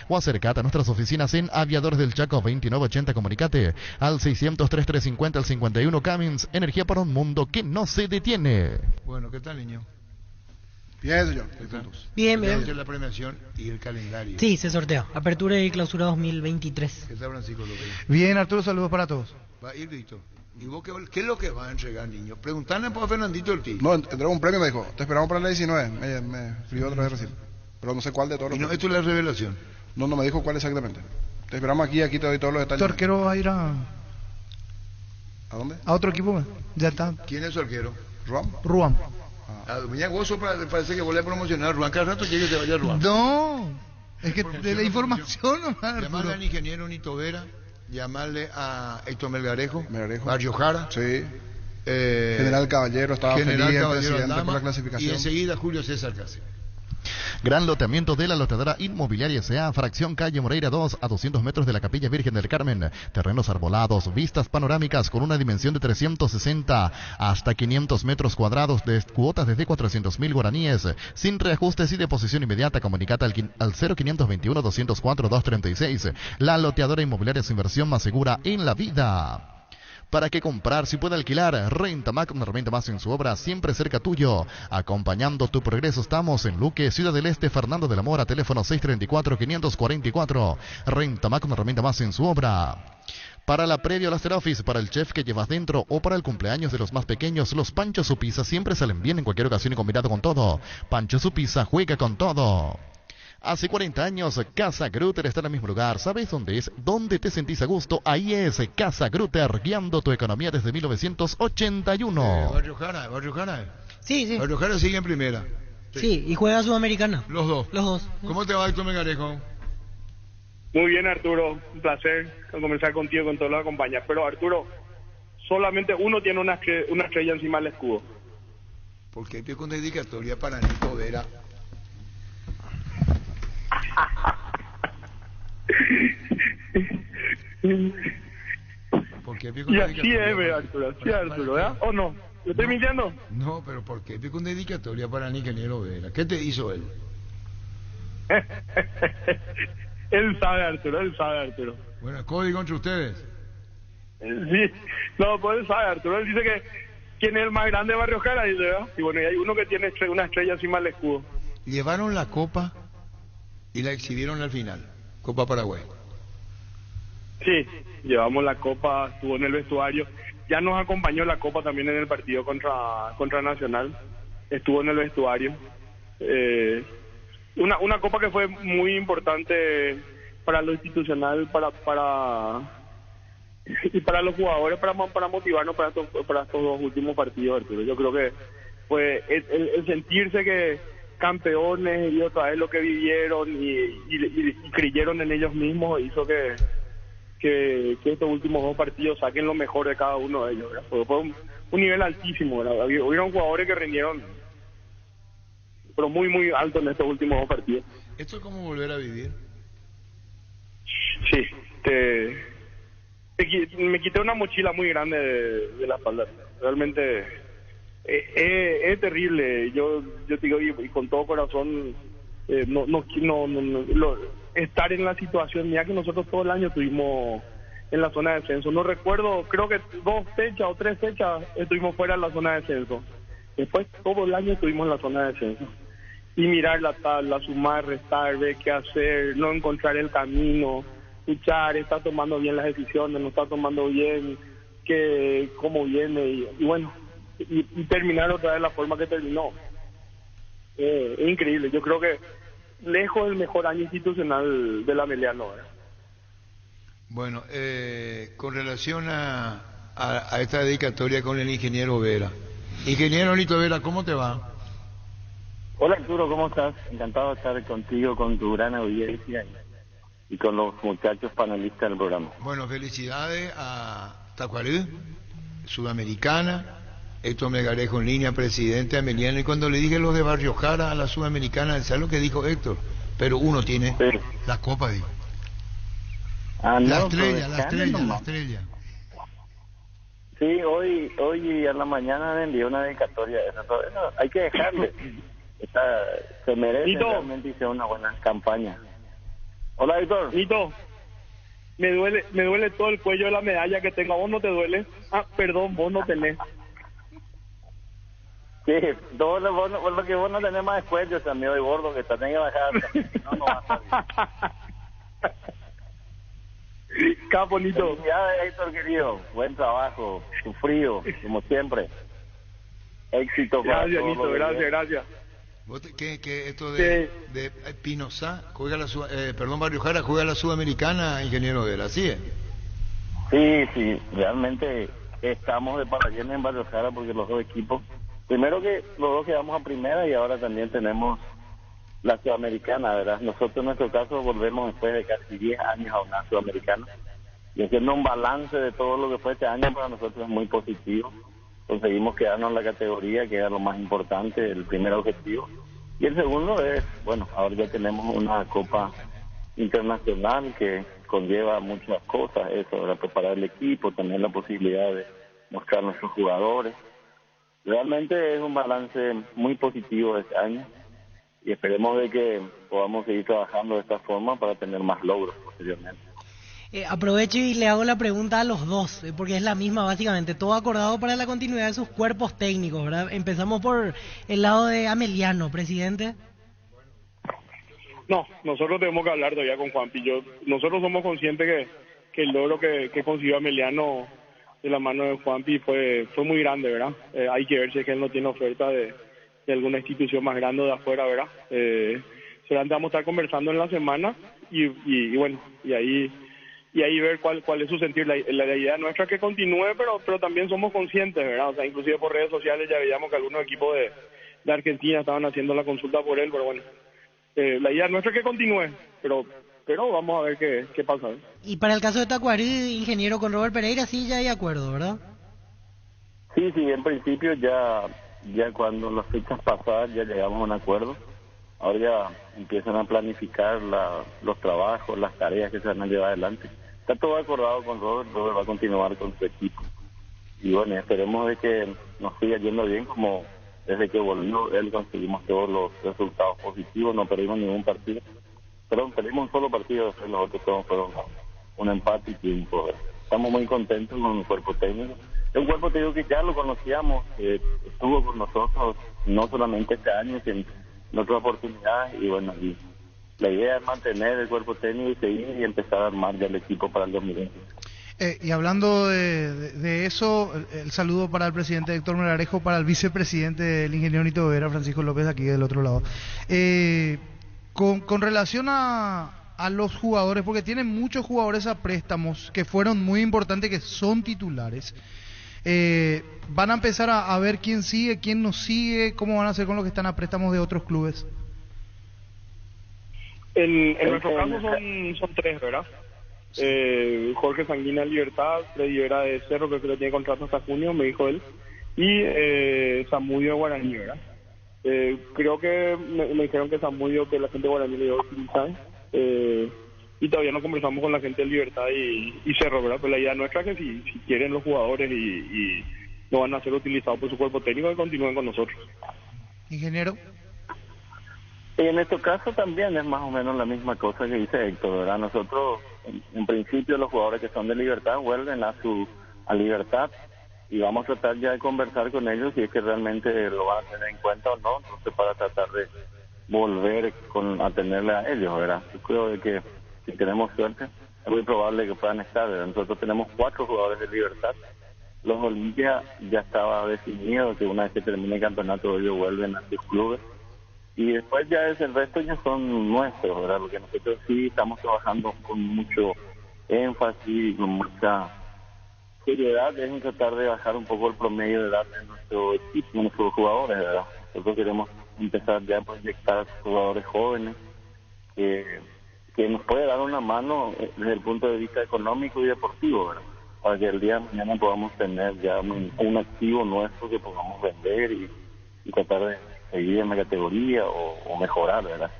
o acercate a nuestras oficinas en Aviadores del Chaco 2980. Comunicate al 600-3350 al 51. Cummins, energía para un mundo que no se detiene. Bueno, ¿qué tal, niño? Bien, señor. Bien, bien. La premiación y el calendario. Sí, se sortea. Apertura y clausura 2023. ¿Qué tal, Francisco López? Bien, Arturo, saludos para todos. Va a ir, Víctor. ¿Y vos qué es lo que va a entregar, niño? Preguntarle a Fernandito Ortiz. No, entregó un premio, me dijo. Te esperamos para la 19. Me escribió otra vez recién. Pero no sé cuál de todos los. ¿Y no esto es la revelación? No me dijo cuál exactamente. Te esperamos aquí te doy todos los detalles. Doctor, quiero ir ¿A dónde? A otro equipo más. Ya está. ¿Quién es su arquero? ¿Ruam? Ruam. Mira, gozo parece que vuelve a promocionar Ruan. Cada rato quiere que se vaya Ruan. No, es que de la información nomás. Llamarle al ingeniero Nito Vera, llamarle a Héctor Melgarejo, Barrio Jara. Sí. General Caballero estaba General feliz, Caballero presidente Aldama, por la clasificación. y enseguida Julio César Cáceres. Gran loteamiento de la loteadora Inmobiliaria S.A., fracción calle Moreira 2, a 200 metros de la Capilla Virgen del Carmen. Terrenos arbolados, vistas panorámicas con una dimensión de 360 hasta 500 metros cuadrados, de cuotas desde 400.000 guaraníes, sin reajustes y deposición inmediata. Comunicate al 0521-204-236. La loteadora inmobiliaria, su inversión más segura en la vida. ¿Para qué comprar si puede alquilar? Rentamac, una herramienta más en su obra, siempre cerca tuyo. Acompañando tu progreso, estamos en Luque, Ciudad del Este, Fernando de la Mora, teléfono 634-544. Rentamac, una herramienta más en su obra. Para la previa Laster Office, para el chef que llevas dentro o para el cumpleaños de los más pequeños, los Pancho Su Pizza siempre salen bien en cualquier ocasión y combinado con todo. Pancho Su Pizza juega con todo. Hace 40 años, Casa Grutter está en el mismo lugar. ¿Sabes dónde es? ¿Dónde te sentís a gusto? Ahí es Casa Grutter, guiando tu economía desde 1981. Barrio Jara. Sí. Barrio Jara sigue en primera. Sí, y juega Sudamericana. Los dos. ¿Cómo te va, Héctor Melgarejo? Muy bien, Arturo. Un placer conversar contigo, con todos los acompañantes. Pero, Arturo, solamente uno tiene una estrella encima del escudo. ¿Por qué pido con dedicatoria para Nito Vera? ¿Por qué y así es, Arturo, ¿verdad? ¿O no? ¿Le estoy mintiendo? No, pero ¿por qué pico una dedicatoria para el ingeniero Vera? ¿Qué te hizo él? Él sabe, Arturo. Bueno, código entre ustedes. Sí, no, pues él sabe, Arturo. Él dice que quién es el más grande de Barrio Jara, dice, ¿verdad? Y bueno, y hay uno que tiene una estrella encima del escudo. Llevaron la copa y la exhibieron al final. Copa Paraguay. Sí, llevamos la copa, estuvo en el vestuario. Ya nos acompañó la copa también en el partido contra Nacional. Estuvo en el vestuario. Una copa que fue muy importante para lo institucional, y para los jugadores, para motivarnos para estos dos últimos partidos, Arturo. Yo creo que fue el sentirse que campeones y otra vez lo que vivieron y creyeron en ellos mismos hizo que estos últimos dos partidos saquen lo mejor de cada uno de ellos, ¿verdad? Fue un nivel altísimo, ¿verdad? Hubieron jugadores que rindieron pero muy muy alto en estos últimos dos partidos. ¿Esto es como volver a vivir? Sí, me quité una mochila muy grande de la espalda. Realmente es terrible. Yo te digo, y con todo corazón, estar en la situación mía que nosotros todo el año estuvimos en la zona de descenso. No recuerdo, creo que 2 fechas o 3 fechas estuvimos fuera de la zona de descenso. Después todo el año estuvimos en la zona de descenso. Y mirar la tabla, sumar, restar, ver qué hacer, no encontrar el camino, luchar, está tomando bien las decisiones, no está tomando bien, cómo viene, y bueno, y terminar otra vez la forma que terminó. Es increíble. Yo creo que lejos del mejor año institucional de la Meliano, ¿verdad? Bueno, con relación a esta dedicatoria con el ingeniero Vera. Ingeniero Nito Vera, ¿cómo te va? Hola Arturo, ¿cómo estás? Encantado de estar contigo, con tu gran audiencia y con los muchachos panelistas del programa. Bueno, felicidades a Tacuarú, Sudamericana, Héctor Melgarejo en línea, presidente Ameliano. Y cuando le dije los de Barrio Jara a la Sudamericana, ¿sabes lo que dijo Héctor? Pero uno tiene la copa, dijo. Ah, no, la estrella. Sí, hoy a la mañana me envió una dedicatoria. Hay que dejarle. Se merece Nito. Realmente hizo una buena campaña. Hola, Víctor. Nito, me duele todo el cuello de la medalla que tengo. ¿A vos no te duele? Ah, perdón, vos no tenés. Sí, todo lo que vos no tenés más cuello, es amigo de gordo, que tenés que bajar. No va a estar bien. Capo, Nito. Felicidades, Héctor, querido. Buen trabajo, sufrido, como siempre. Éxito para gracias, todos. Nito, gracias. ¿Qué esto de Pinosá juega Barrio Jara juega la Sudamericana, ingeniero Vera, ¿así es? Sí, realmente estamos de parallena en Barrio Jara porque los dos equipos, primero que los dos quedamos a primera y ahora también tenemos la Sudamericana, ¿verdad? Nosotros en nuestro caso volvemos después de casi 10 años a una Sudamericana y haciendo un balance de todo lo que fue este año para nosotros es muy positivo. Conseguimos quedarnos en la categoría, que era lo más importante, el primer objetivo. Y el segundo es, bueno, ahora ya tenemos una Copa Internacional que conlleva muchas cosas, eso, ¿verdad? Preparar el equipo, tener la posibilidad de mostrar a nuestros jugadores. Realmente es un balance muy positivo este año y esperemos de que podamos seguir trabajando de esta forma para tener más logros posteriormente. Aprovecho y le hago la pregunta a los dos, porque es la misma básicamente, todo acordado para la continuidad de sus cuerpos técnicos, ¿verdad? Empezamos por el lado de Ameliano, presidente. No, nosotros tenemos que hablar todavía con Juanpi. Nosotros somos conscientes que el logro que consiguió Ameliano de la mano de Juanpi fue muy grande, ¿verdad? Hay que ver si es que él no tiene oferta de alguna institución más grande de afuera, ¿verdad? Seguramente vamos a estar conversando en la semana y bueno, y ahí ver cuál es su sentir. La idea nuestra es que continúe, pero también somos conscientes, ¿verdad? O sea, inclusive por redes sociales ya veíamos que algunos equipos de Argentina estaban haciendo la consulta por él, pero bueno, la idea nuestra es que continúe, pero vamos a ver qué pasa. Y para el caso de Tacuarí, ingeniero, con Robert Pereira sí ya hay acuerdo, ¿verdad? Sí, en principio ya cuando las fechas pasadas ya llegamos a un acuerdo. Ahora ya empiezan a planificar los trabajos, las tareas que se van a llevar adelante. Está todo acordado con Robert va a continuar con su equipo. Y bueno, esperemos de que nos siga yendo bien, como desde que volvió él conseguimos todos los resultados positivos, no perdimos ningún partido. Perdimos un solo partido, después los otros todos fueron un empate y triunfo. Estamos muy contentos con el cuerpo técnico. Es un cuerpo técnico que ya lo conocíamos, estuvo con nosotros no solamente este año, sino en otras oportunidades, y bueno, y la idea es mantener el cuerpo técnico y seguir y empezar a armar ya el equipo para el 2020. Y hablando de eso, el saludo para el presidente Héctor Melgarejo, para el vicepresidente, el ingeniero Nito Vera, Francisco López, aquí del otro lado. Con relación a los jugadores, porque tienen muchos jugadores a préstamos que fueron muy importantes, que son titulares. ¿Van a empezar a ver quién sigue, quién no sigue? ¿Cómo van a hacer con los que están a préstamos de otros clubes? En nuestro caso son tres, ¿verdad? Jorge Sanguina Libertad, Freddy Vera de Cerro, que creo que tiene contrato hasta junio, me dijo él, y Samudio de Guaraní, ¿verdad? Creo que me dijeron que Samudio, que la gente de Guaraní le dio utilizar, y todavía no conversamos con la gente de Libertad y Cerro, ¿verdad? Pues la idea nuestra es que si quieren los jugadores y no van a ser utilizados por su cuerpo técnico, que continúen con nosotros. Ingeniero. En este caso también es más o menos la misma cosa que dice Héctor, ¿verdad? Nosotros, en principio, los jugadores que son de Libertad vuelven a Libertad y vamos a tratar ya de conversar con ellos si es que realmente lo van a tener en cuenta o no, entonces para tratar de volver a tenerle a ellos, ¿verdad? Yo creo de que si tenemos suerte es muy probable que puedan estar, ¿verdad? Nosotros tenemos 4 jugadores de Libertad. Los Olimpia ya estaba definido que una vez que termine el campeonato ellos vuelven a sus clubes. Y después ya el resto ya son nuestros, ¿verdad? Porque nosotros sí estamos trabajando con mucho énfasis, con mucha seriedad, es tratar de bajar un poco el promedio de edad de nuestro equipo, de nuestros jugadores, ¿verdad? Nosotros queremos empezar ya a proyectar jugadores jóvenes que nos puede dar una mano desde el punto de vista económico y deportivo, ¿verdad? Para que el día de mañana podamos tener ya un activo nuestro que podamos vender y tratar de seguir en la categoría o mejorar, ¿verdad?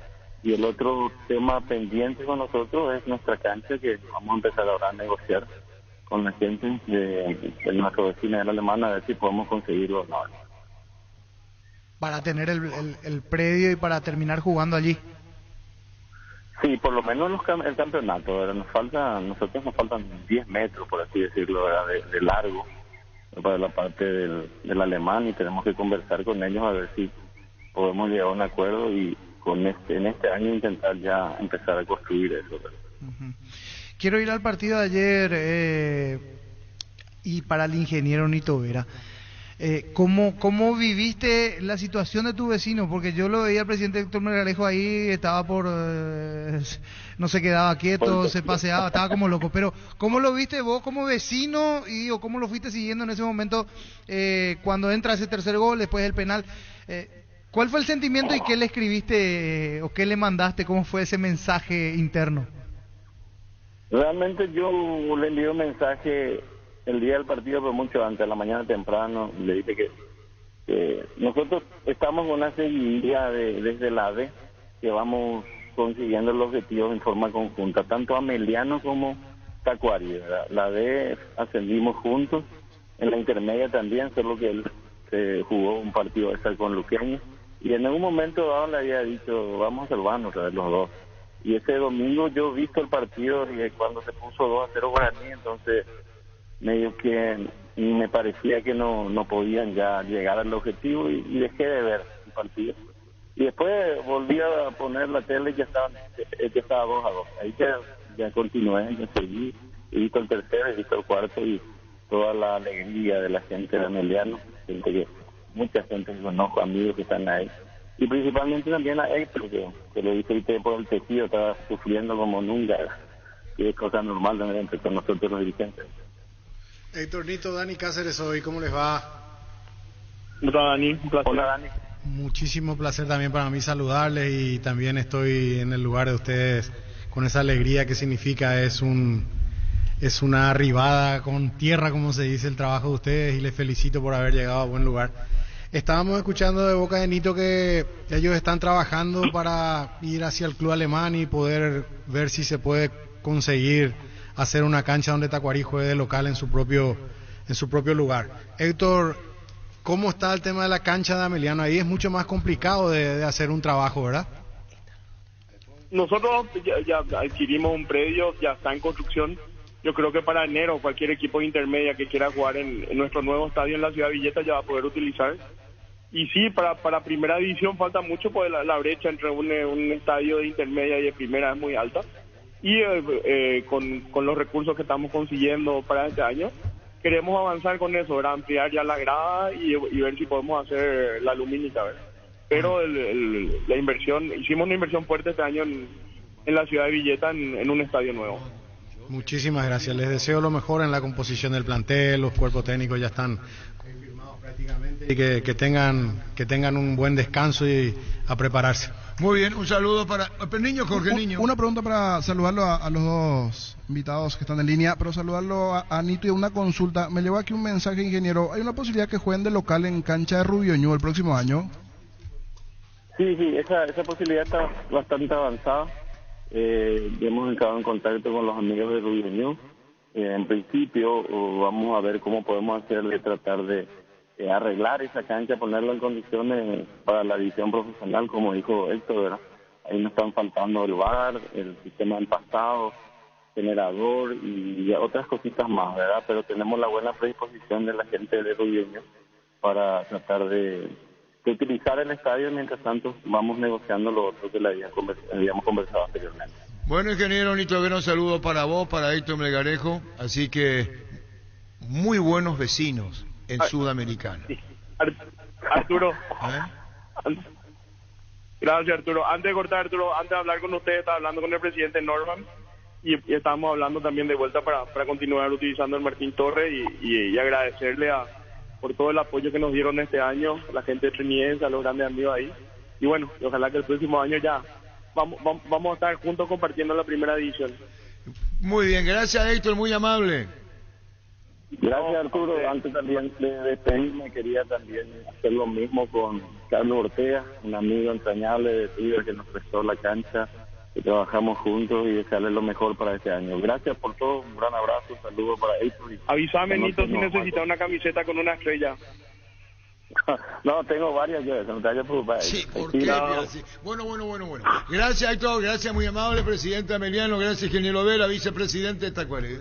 Y el otro tema pendiente con nosotros es nuestra cancha, que vamos a empezar ahora a negociar con la gente de nuestro vecino de la Alemana, a ver si podemos conseguirlo o no. Para tener el predio y para terminar jugando allí. Sí, por lo menos el campeonato, ¿verdad? Nosotros nos faltan 10 metros, por así decirlo, ¿verdad? De largo para la parte del alemán, y tenemos que conversar con ellos a ver si podemos llegar a un acuerdo y en este año intentar ya empezar a construir eso, ¿verdad? Quiero ir al partido de ayer y para el ingeniero Nito Vera. ¿Cómo viviste la situación de tu vecino? Porque yo lo veía al presidente Héctor Melgarejo ahí, estaba no se quedaba quieto, se paseaba, estaba como loco. Pero ¿cómo lo viste vos como vecino o cómo lo fuiste siguiendo en ese momento cuando entra ese tercer gol, después del penal? ¿Cuál fue el sentimiento y qué le escribiste o qué le mandaste? ¿Cómo fue ese mensaje interno? Realmente yo le envié un mensaje el día del partido, pero mucho antes, a la mañana temprano, le dije que nosotros estamos con una seguidilla desde la D, que vamos consiguiendo los objetivos en forma conjunta, tanto Ameliano como Tacuari, ¿verdad? La D ascendimos juntos, en la intermedia también, solo que él se jugó un partido extra con Luqueño, y en algún momento dado le había dicho, vamos a salvarnos los dos. Y ese domingo yo he visto el partido y cuando se puso 2-0 Guaraní, entonces medio que me parecía que no podían ya llegar al objetivo y dejé de ver el partido. Y después volví a poner la tele y ya estaba 2-2. Ahí ya continué, ya seguí, he visto el tercero, he visto el cuarto y toda la alegría de la gente de Ameliano, mucha gente que conozco, amigos que están ahí. Y principalmente también a Héctor, que lo viste por el tejido, estaba sufriendo como nunca, y es cosa normal también entre nosotros los dirigentes. Héctor, Nito, Dani Cáceres hoy, ¿cómo les va? Hola Dani, un placer. Hola Dani. Muchísimo placer también para mí saludarles y también estoy en el lugar de ustedes con esa alegría que significa, es una arribada con tierra, como se dice, el trabajo de ustedes y les felicito por haber llegado a buen lugar. Estábamos escuchando de boca de Nito que ellos están trabajando para ir hacia el club alemán y poder ver si se puede conseguir hacer una cancha donde Tacuarí juegue de local en su propio lugar. Héctor, ¿cómo está el tema de la cancha de Ameliano? Ahí es mucho más complicado de hacer un trabajo, ¿verdad? Nosotros ya adquirimos un predio, ya está en construcción. Yo creo que para enero cualquier equipo de intermedia que quiera jugar en nuestro nuevo estadio en la ciudad de Villeta ya va a poder utilizar. Y sí, para primera división falta mucho, pues la brecha entre un estadio de intermedia y de primera es muy alta. Y con los recursos que estamos consiguiendo para este año, queremos avanzar con eso, ¿verdad? Ampliar ya la grada y ver si podemos hacer la lumínica, ¿verdad? Pero la inversión, hicimos una inversión fuerte este año en la ciudad de Villeta en un estadio nuevo. Muchísimas gracias, les deseo lo mejor en la composición del plantel, los cuerpos técnicos ya están confirmados prácticamente y que tengan un buen descanso y a prepararse. Muy bien, un saludo para el niño Jorge Niño. Una pregunta para saludarlo a los dos invitados que están en línea, pero saludarlo a Nito y una consulta. Me llegó aquí un mensaje, ingeniero. ¿Hay una posibilidad que jueguen de local en cancha de Rubioño el próximo año? Sí, esa posibilidad está bastante avanzada. Hemos entrado en contacto con los amigos de Rubioño. En principio vamos a ver cómo podemos hacerle, tratar de arreglar esa cancha, ponerla en condiciones para la división profesional, como dijo Héctor, ¿verdad? Ahí nos están faltando el VAR, el sistema del pasado, generador y otras cositas más, ¿verdad? Pero tenemos la buena predisposición de la gente de Rubioño para tratar de utilizar el estadio. Mientras tanto vamos negociando lo otro que habíamos conversado anteriormente. Bueno, ingeniero Nito, un saludo para vos, para Héctor Melgarejo, así que muy buenos vecinos en Sudamericana. Arturo, gracias Arturo. Antes de cortar, Arturo, antes de hablar con usted, estaba hablando con el presidente Norman y estábamos hablando también de vuelta para continuar utilizando el Martín Torres y agradecerle por todo el apoyo que nos dieron este año, a la gente de Triniense, a los grandes amigos ahí. Y bueno, ojalá que el próximo año ya vamos a estar juntos compartiendo la primera división. Muy bien, gracias Héctor, muy amable. Gracias Arturo. Antes también de despedirme, quería también hacer lo mismo con Carlos Ortega, un amigo entrañable de River que nos prestó la cancha, que trabajamos juntos y desearle lo mejor para este año. Gracias por todo, un gran abrazo, un saludo para Héctor. Avísame, Nito, si necesitas una camiseta con una estrella. No, tengo varias yo, no te vayas a preocupar. Sí, ¿por qué? Bueno. Gracias Héctor, gracias, muy amable, presidente Ameliano, gracias ingeniero Vera, vicepresidente de Tacuarí.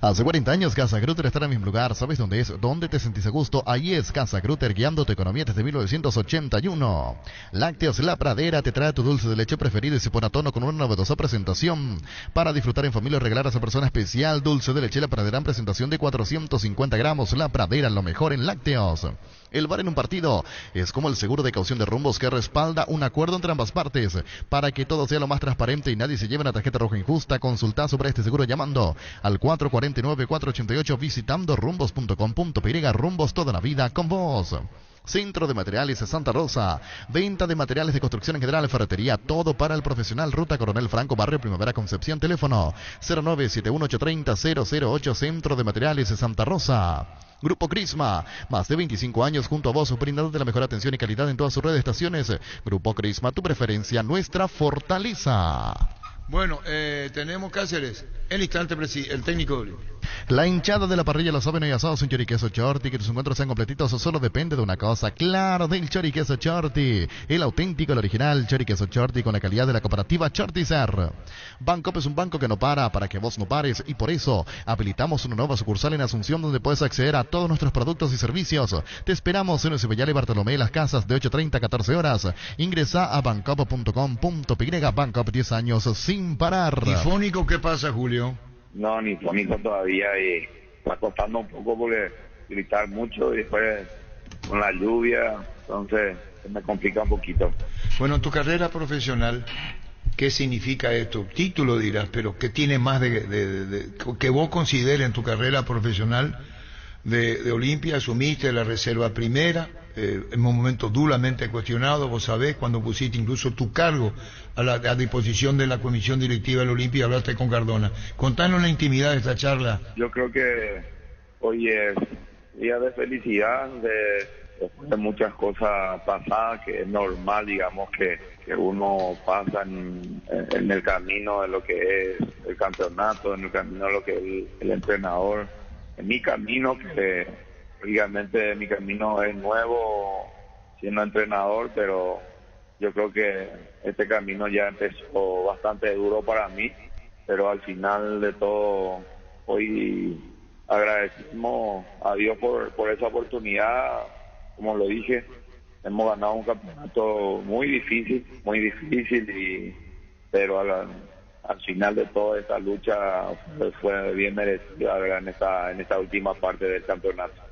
Hace 40 años Casa Grutter está en el mismo lugar. ¿Sabes dónde es? ¿Dónde te sentís a gusto? Ahí es Casa Grutter, guiando tu economía desde 1981. Lácteos La Pradera te trae tu dulce de leche preferido y se pone a tono con una novedosa presentación. Para disfrutar en familia o regalar a esa persona especial, dulce de leche La Pradera en presentación de 450 gramos. La Pradera, lo mejor en lácteos. El VAR en un partido es como el seguro de caución de rumbos que respalda un acuerdo entre ambas partes. Para que todo sea lo más transparente y nadie se lleve una tarjeta roja injusta, consulta sobre este seguro llamando al 449-488, visitando rumbos.com.py. Rumbos, toda la vida con vos. Centro de Materiales Santa Rosa. Venta de materiales de construcción en general, ferretería, todo para el profesional. Ruta Coronel Franco, Barrio Primavera, Concepción. Teléfono 0971-830-008. Centro de Materiales Santa Rosa. Grupo Crisma, más de 25 años junto a vos, brindándote la mejor atención y calidad en todas sus redes de estaciones. Grupo Crisma, tu preferencia, nuestra fortaleza. Bueno, tenemos Cáceres. El instante, el técnico. La hinchada de la parrilla lo saben hoy asados un choriqueso Chorti. Que tus encuentros sean completitos solo depende de una cosa. Claro, del choriqueso Chorti. El auténtico, el original choriqueso Chorti con la calidad de la cooperativa Chortizer. Bancoop es un banco que no para que vos no pares. Y por eso habilitamos una nueva sucursal en Asunción donde puedes acceder a todos nuestros productos y servicios. Te esperamos en Cibellal y Bartolomé Las Casas de 8:30 a 14 horas. Ingresa a bancoop.com.py. Bancoop, 10 años sin parar. ¿Y fónico qué pasa, Julio? No, ni fónico todavía y está costando un poco porque gritar mucho y después con la lluvia, entonces se me complica un poquito. Bueno, en tu carrera profesional, ¿qué significa esto? Título dirás, pero ¿qué tiene más que vos consideres en tu carrera profesional de Olimpia? Asumiste la reserva primera, en un momento duramente cuestionado, vos sabés, cuando pusiste incluso tu cargo a disposición de la comisión directiva de la Olimpia, hablaste con Cardona. Contanos la intimidad de esta charla. Yo creo que hoy es día de felicidad, después de muchas cosas pasadas, que es normal, digamos, que uno pasa en el camino de lo que es el campeonato, en el camino de lo que es el entrenador. En mi camino, que obviamente mi camino es nuevo siendo entrenador, pero yo creo que este camino ya empezó bastante duro para mí, pero al final de todo hoy agradecemos a Dios por esa oportunidad. Como lo dije, hemos ganado un campeonato muy difícil, pero al final de toda esta lucha fue bien merecida, ¿verdad? en esta última parte del campeonato.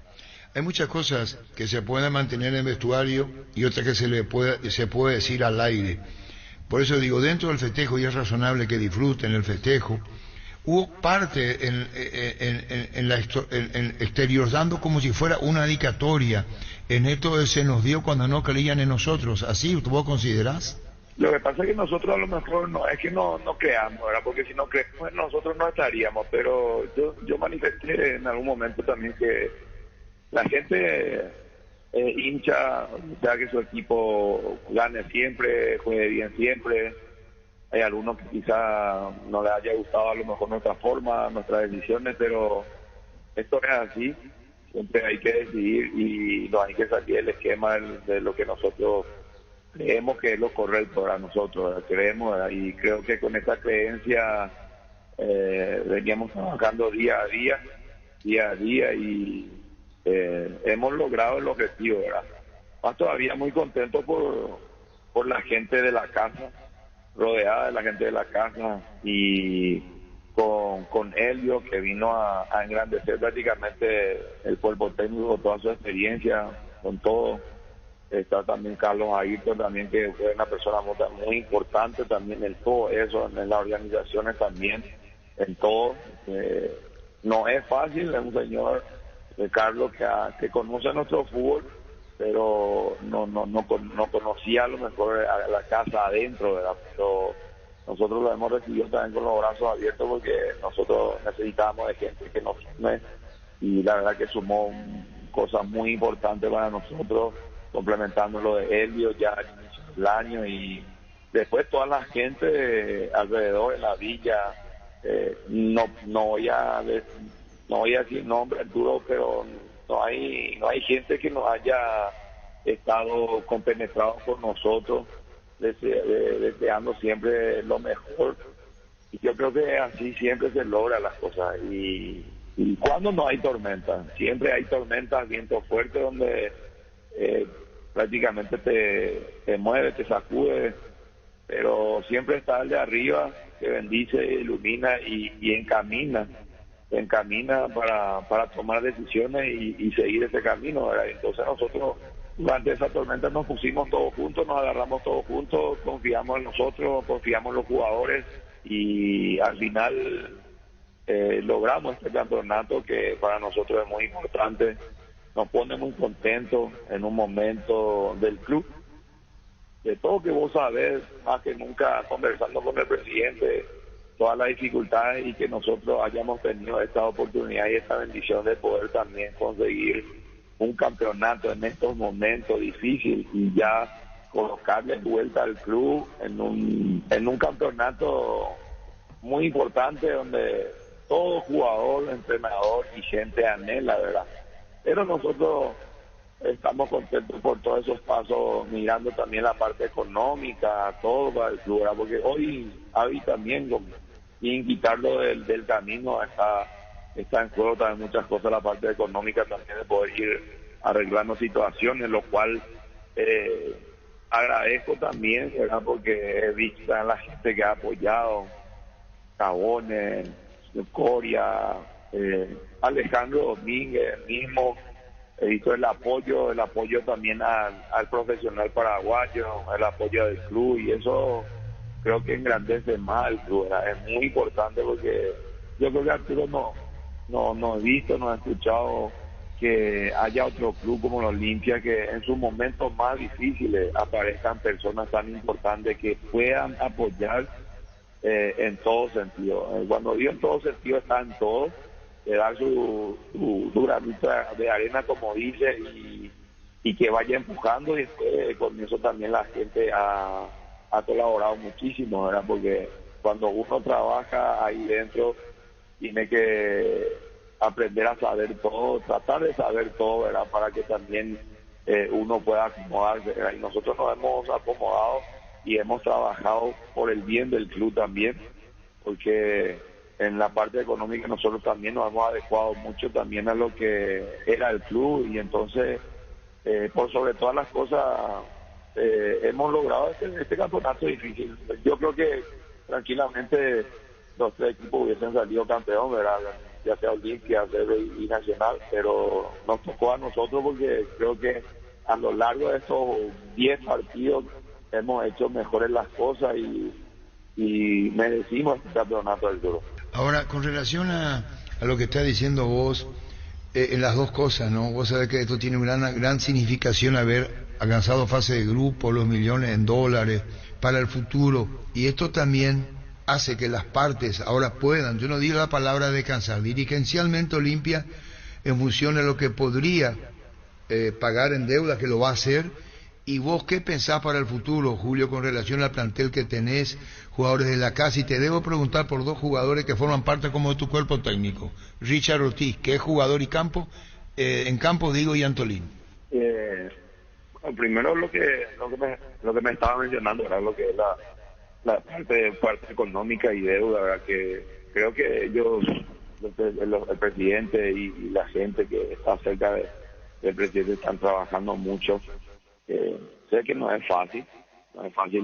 Hay muchas cosas que se pueden mantener en el vestuario y otras que se puede decir al aire. Por eso digo, dentro del festejo, y es razonable que disfruten el festejo, hubo parte en exterior, dando como si fuera una dedicatoria en esto de se nos dio cuando no creían en nosotros. ¿Así vos considerás? Lo que pasa es que nosotros a lo mejor no es que no creamos, ¿verdad? Porque si no creemos nosotros no estaríamos, pero yo manifesté en algún momento también que la gente hincha, ya que su equipo gane siempre, juegue bien siempre. Hay algunos que quizá no les haya gustado a lo mejor nuestra forma, nuestras decisiones, pero esto es así. Siempre hay que decidir y no hay que salir del esquema de lo que nosotros creemos que es lo correcto para nosotros, creemos, y creo que con esta creencia veníamos trabajando día a día y hemos logrado el objetivo, ¿verdad? Más todavía muy contento por la gente de la casa, rodeada de la gente de la casa, y con Elio, que vino a engrandecer prácticamente el cuerpo técnico, toda su experiencia, con todo. Está también Carlos Ayrton, también, que fue una persona muy importante también en todo eso, en las organizaciones también, en todo. No es fácil, es un señor, Carlos, que conoce nuestro fútbol, pero no conocía a lo mejor a la casa adentro, ¿verdad? Pero nosotros lo hemos recibido también con los brazos abiertos, porque nosotros necesitábamos de gente que nos sume, y la verdad que sumó cosas muy importantes para nosotros, complementando lo de Elvio ya al inicio del año, y después toda la gente alrededor en la villa. No voy a decir nombre, Arturo, pero no hay gente que nos haya estado compenetrado con nosotros, deseando siempre lo mejor, y yo creo que así siempre se logra las cosas, y Y cuando no hay tormenta, siempre hay tormentas, viento fuerte donde prácticamente te mueve, te sacude, pero siempre está el de arriba que bendice, ilumina y encamina para tomar decisiones y seguir ese camino, ¿verdad? Entonces nosotros durante esa tormenta nos pusimos todos juntos, nos agarramos todos juntos, confiamos en nosotros, confiamos en los jugadores y al final logramos este campeonato que para nosotros es muy importante, nos pone muy contentos en un momento del club. De todo que vos sabés, más que nunca conversando con el presidente, todas las dificultades y que nosotros hayamos tenido esta oportunidad y esta bendición de poder también conseguir un campeonato en estos momentos difíciles y ya colocarle vuelta al club en un campeonato muy importante donde todo jugador, entrenador y gente anhela, ¿verdad? Pero nosotros estamos contentos por todos esos pasos, mirando también la parte económica, todo para el club, ¿verdad? Porque hoy Avi también, sin quitarlo del camino, está en juego también muchas cosas, la parte económica también, de poder ir arreglando situaciones, lo cual agradezco también, ¿verdad? Porque he visto a la gente que ha apoyado, Cabones, Coria, Alejandro Domínguez mismo, he visto el apoyo también al profesional paraguayo, el apoyo del club, y eso creo que engrandece más el club, ¿verdad? Es muy importante porque yo creo que Arturo no he visto, no he escuchado que haya otro club como el Olimpia que en sus momentos más difíciles aparezcan personas tan importantes que puedan apoyar en todo sentido. Cuando digo en todo sentido, está en todo, de dar su granito de arena, como dice, y que vaya empujando, y con eso también la gente ha colaborado muchísimo, ¿verdad? Porque cuando uno trabaja ahí dentro, tiene que aprender a saber todo, tratar de saber todo, ¿verdad? Para que también uno pueda acomodarse, ¿verdad? Y nosotros nos hemos acomodado y hemos trabajado por el bien del club también, porque en la parte económica nosotros también nos hemos adecuado mucho también a lo que era el club, y entonces por sobre todas las cosas hemos logrado este campeonato difícil. Yo creo que tranquilamente los tres equipos hubiesen salido campeón, ¿verdad? Ya sea Olimpia, Cerro y Nacional, pero nos tocó a nosotros porque creo que a lo largo de estos 10 partidos hemos hecho mejores las cosas y merecimos este campeonato del Duro. Ahora, con relación a lo que está diciendo vos, en las dos cosas, ¿no? Vos sabés que esto tiene una gran significación, haber alcanzado fase de grupo, los millones en dólares para el futuro, y esto también hace que las partes ahora puedan, yo no digo la palabra descansar, dirigencialmente Olimpia, en función de lo que podría pagar en deuda, que lo va a hacer. ¿Y vos qué pensás para el futuro, Julio, con relación al plantel que tenés, jugadores de la casa? Y te debo preguntar por dos jugadores que forman parte como de tu cuerpo técnico. Richard Ortiz, que es jugador y campo, en campo digo, y Antolín. Bueno, primero lo que me estaba mencionando, ¿verdad? Lo que es la parte económica y deuda, ¿verdad? Que creo que ellos, el presidente y la gente que está cerca del presidente, están trabajando mucho. Sé que no es fácil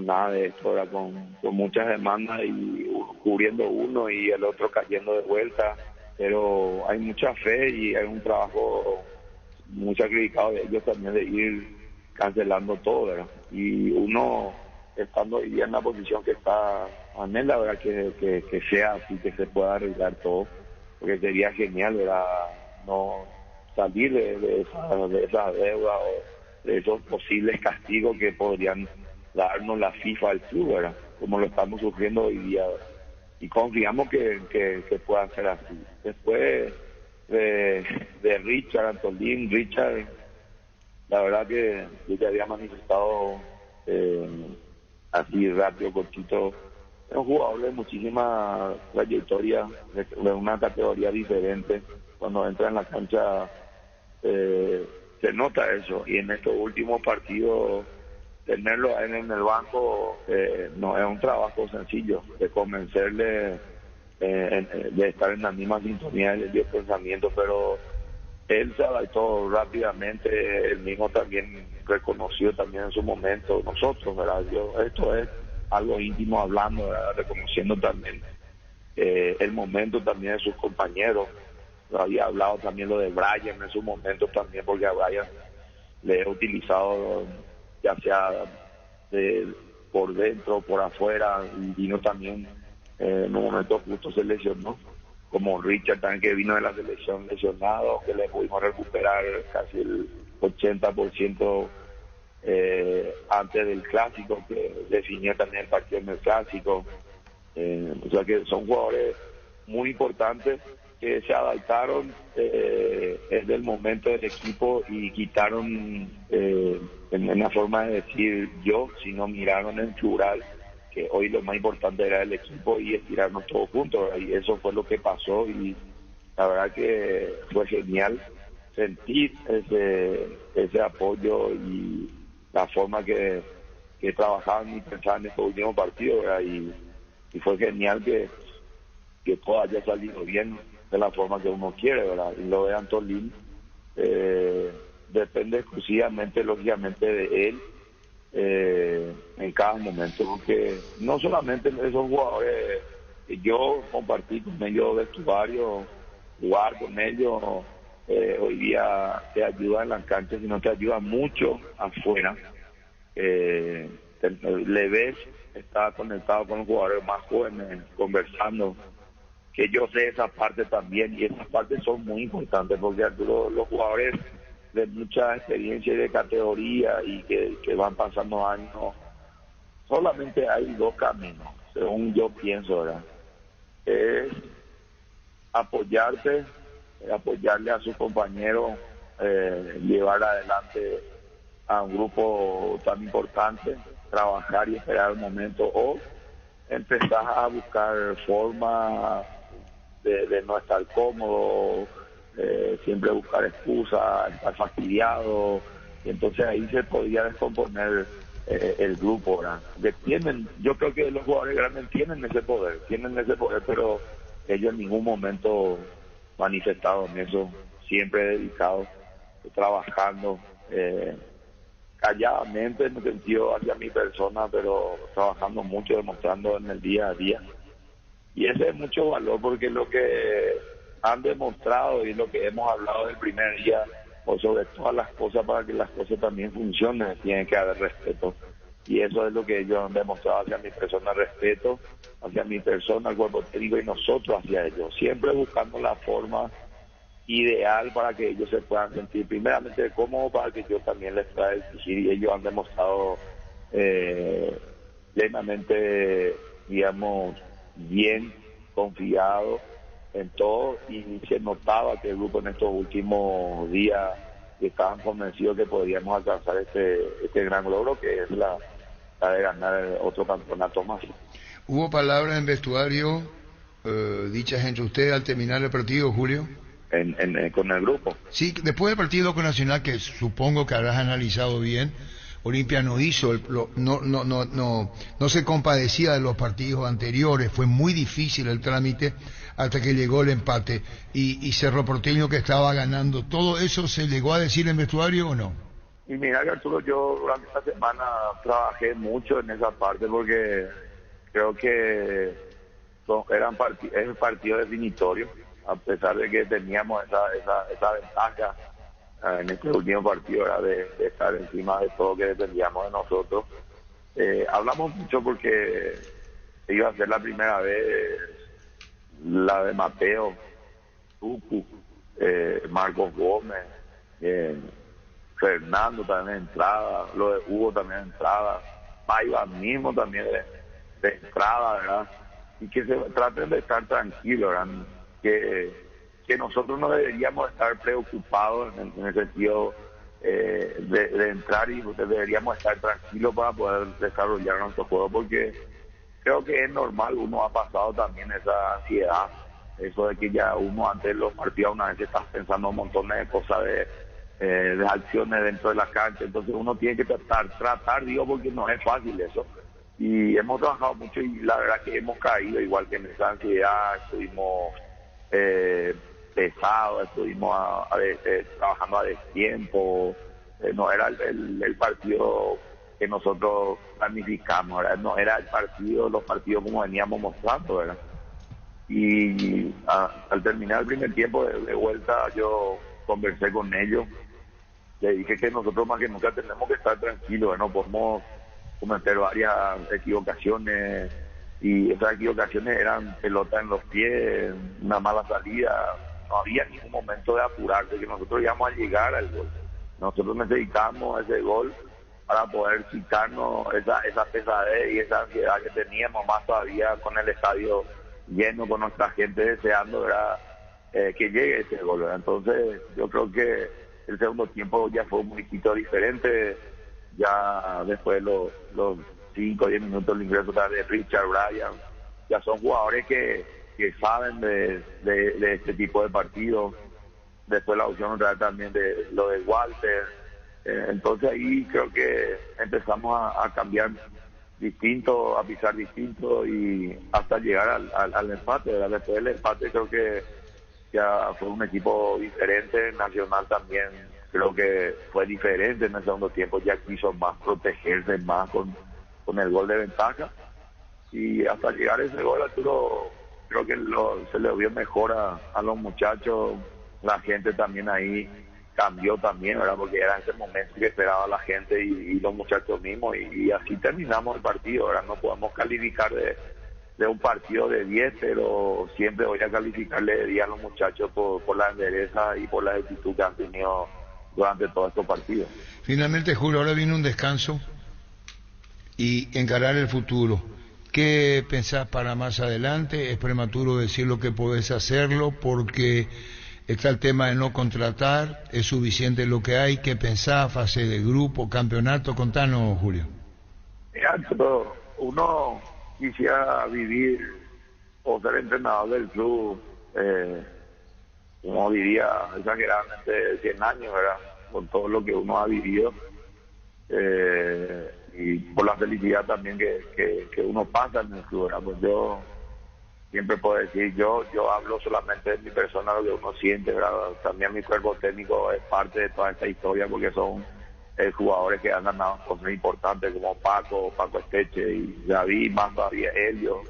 nada de esto, ¿verdad? Con muchas demandas y cubriendo uno y el otro cayendo de vuelta, pero hay mucha fe y hay un trabajo muy sacrificado de ellos también, de ir cancelando todo, ¿verdad? Y uno, estando hoy día en la posición que está anhela, ¿verdad? Que sea así, que se pueda arreglar todo, porque sería genial, ¿verdad? No salir de esa deuda o de esos posibles castigos que podrían darnos la FIFA al club, ¿verdad? Como lo estamos sufriendo hoy día, ¿verdad? Y confiamos que pueda ser así. Después de Richard, Antolín, la verdad que yo ya había manifestado así rápido, cortito, es un jugador de muchísima trayectoria, de una categoría diferente. Cuando entra en la cancha se nota eso, y en estos últimos partidos tenerlo en el banco no es un trabajo sencillo, de convencerle de estar en la misma sintonía de pensamiento, pero él se adaptó rápidamente, él mismo también reconoció también en su momento, nosotros, ¿verdad? Esto es algo íntimo hablando, ¿verdad? Reconociendo también el momento también de sus compañeros. Había hablado también lo de Brian en su momento también, porque a Brian le he utilizado ya sea por dentro, por afuera, y vino también en un momento justo se lesionó, como Richard también, que vino de la selección lesionado, que le pudimos recuperar casi el 80% antes del clásico, que definió también el partido en el clásico. O sea que son jugadores muy importantes que se adaptaron desde el momento del equipo y quitaron en la forma de decir yo, sino miraron en plural, que hoy lo más importante era el equipo y estirarnos todos juntos, y eso fue lo que pasó, y la verdad que fue genial sentir ese apoyo y la forma que trabajaban y pensaban en estos últimos partidos, ¿verdad? Y fue genial que todo haya salido bien de la forma que uno quiere, ¿verdad? Y lo de Antolín depende exclusivamente, lógicamente, de él en cada momento, porque no solamente esos jugadores, yo compartí con ellos vestuario, jugar con ellos, hoy día te ayuda en la cancha, sino te ayuda mucho afuera. Le ves, está conectado con los jugadores más jóvenes, conversando, que yo sé esa parte también, y esas partes son muy importantes, porque los jugadores de mucha experiencia y de categoría y que van pasando años, solamente hay dos caminos, según yo pienso, ¿verdad? Es apoyarle a sus compañeros, llevar adelante a un grupo tan importante, trabajar y esperar el momento, o empezar a buscar formas de no estar cómodo, siempre buscar excusas, estar fastidiado, y entonces ahí se podría descomponer el grupo, ¿verdad? Yo creo que los jugadores grandes tienen ese poder, pero ellos en ningún momento manifestaron eso, siempre dedicados, trabajando calladamente en el sentido hacia mi persona, pero trabajando mucho, demostrando en el día a día. Y ese es mucho valor, porque lo que han demostrado y lo que hemos hablado del primer día, o sobre todas las cosas, para que las cosas también funcionen, tiene que haber respeto. Y eso es lo que ellos han demostrado hacia mi persona, respeto hacia mi persona, al cuerpo técnico, y nosotros hacia ellos, siempre buscando la forma ideal para que ellos se puedan sentir primeramente cómodos, para que yo también les pueda exigir, y ellos han demostrado plenamente, digamos, bien confiados en todo, y se notaba que el grupo en estos últimos días estaban convencidos que podríamos alcanzar este gran logro, que es la de ganar otro campeonato más. ¿Hubo palabras en vestuario dichas entre ustedes al terminar el partido, Julio? Con el grupo. Sí, después del partido con Nacional, que supongo que habrás analizado bien, Olimpia no hizo, no se compadecía de los partidos anteriores, fue muy difícil el trámite hasta que llegó el empate, y Cerro Porteño, que estaba ganando. ¿Todo eso se llegó a decir en vestuario o no? Y mira, Arturo, yo durante esta semana trabajé mucho en esa parte, porque creo que es el partido definitorio, a pesar de que teníamos esa ventaja en este último partido, era de estar encima de todo, que dependíamos de nosotros. Hablamos mucho porque iba a ser la primera vez la de Mateo, Tucu, Marcos Gómez, Fernando también de entrada, lo de Hugo también de entrada, Paiva mismo también de entrada, ¿verdad? Y que se traten de estar tranquilos, ¿verdad? Que nosotros no deberíamos estar preocupados en el sentido de entrar, y deberíamos estar tranquilos para poder desarrollar nuestro juego, porque creo que es normal, uno ha pasado también esa ansiedad, eso de que ya uno antes de los partidos una vez está pensando un montón de cosas, de acciones dentro de la cancha, entonces uno tiene que tratar, digo, porque no es fácil eso, y hemos trabajado mucho y la verdad que hemos caído igual que en esa ansiedad, estuvimos pesados, estuvimos trabajando a destiempo, no era el partido que nosotros planificamos, ¿verdad? No era los partidos como veníamos mostrando, ¿verdad? Y al terminar el primer tiempo de vuelta yo conversé con ellos, le dije que nosotros más que nunca tenemos que estar tranquilos, no podemos cometer varias equivocaciones, y esas equivocaciones eran pelota en los pies, una mala salida, no había ningún momento de apurarse, que nosotros íbamos a llegar al gol. Nosotros necesitamos ese gol para poder quitarnos esa pesadez y esa ansiedad que teníamos, más todavía con el estadio lleno, con nuestra gente deseando, ¿verdad? Que llegue ese gol, ¿verdad? Entonces yo creo que el segundo tiempo ya fue un poquito diferente, ya después los 5 o 10 minutos el ingreso de Richard, Bryan, ya son jugadores que saben de este tipo de partidos. Después la opción otra vez también de lo de Walter, entonces ahí creo que empezamos a cambiar distinto, a pisar distinto y hasta llegar al empate, ¿verdad? Después del empate creo que ya fue un equipo diferente. Nacional también creo que fue diferente en el segundo tiempo, ya quiso más protegerse más con el gol de ventaja, y hasta llegar a ese gol, Arturo, creo que se le vio mejor a los muchachos, la gente también ahí cambió también, ¿verdad? Porque era ese momento que esperaba la gente y los muchachos mismos, y así terminamos el partido, ¿verdad? No podemos calificar de un partido de 10, pero siempre voy a calificarle de 10 a los muchachos por la endereza y por la actitud que han tenido durante todos estos partidos. Finalmente, Julio, ahora viene un descanso y encarar el futuro. ¿Qué pensás para más adelante? Es prematuro decir lo que podés hacerlo porque está el tema de no contratar, es suficiente lo que hay. ¿Qué pensás? Fase de grupo, campeonato, contanos, Julio. Pero uno quisiera vivir o ser entrenador del club, como diría exageradamente 100 años, ¿verdad? Con todo lo que uno ha vivido, y por la felicidad también que uno pasa en el club, ¿verdad? Pues yo siempre puedo decir, yo hablo solamente de mi persona, lo que uno siente, ¿verdad? También mi cuerpo técnico es parte de toda esta historia porque son jugadores que han ganado cosas importantes como Paco Esteche y David, más todavía Helio,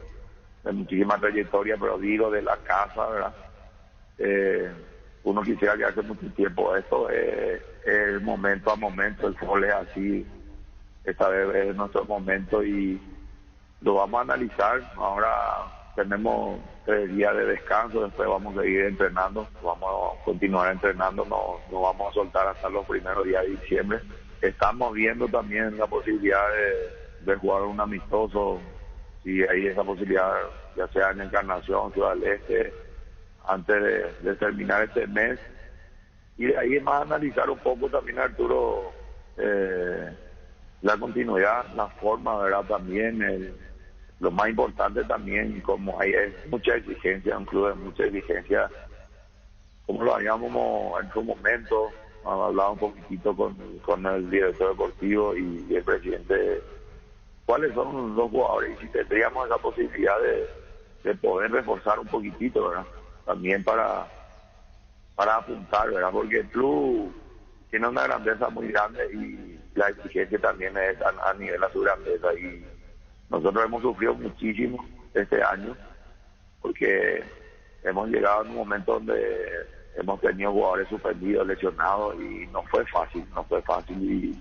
de muchísima trayectoria, pero digo de la casa, ¿verdad? Uno quisiera que hace mucho tiempo esto es momento a momento, el fútbol es así, esta vez es nuestro momento y lo vamos a analizar. Ahora tenemos 3 días de descanso, después vamos a seguir entrenando, vamos a continuar entrenando, no vamos a soltar hasta los primeros días de diciembre. Estamos viendo también la posibilidad de jugar un amistoso, si hay esa posibilidad, ya sea en Encarnación, Ciudad del Este, antes de terminar este mes, y de ahí más analizar un poco también, Arturo, la continuidad, la forma, ¿verdad? También lo más importante también, como hay mucha exigencia, un club de mucha exigencia, como lo habíamos en su momento, hablado un poquitito con el director deportivo y el presidente, cuáles son los jugadores, y si tendríamos esa posibilidad de poder reforzar un poquitito, ¿verdad? También para apuntar, ¿verdad? Porque el club tiene una grandeza muy grande y la exigencia también es a nivel de su grandeza, y nosotros hemos sufrido muchísimo este año porque hemos llegado en un momento donde hemos tenido jugadores suspendidos, lesionados, y no fue fácil, y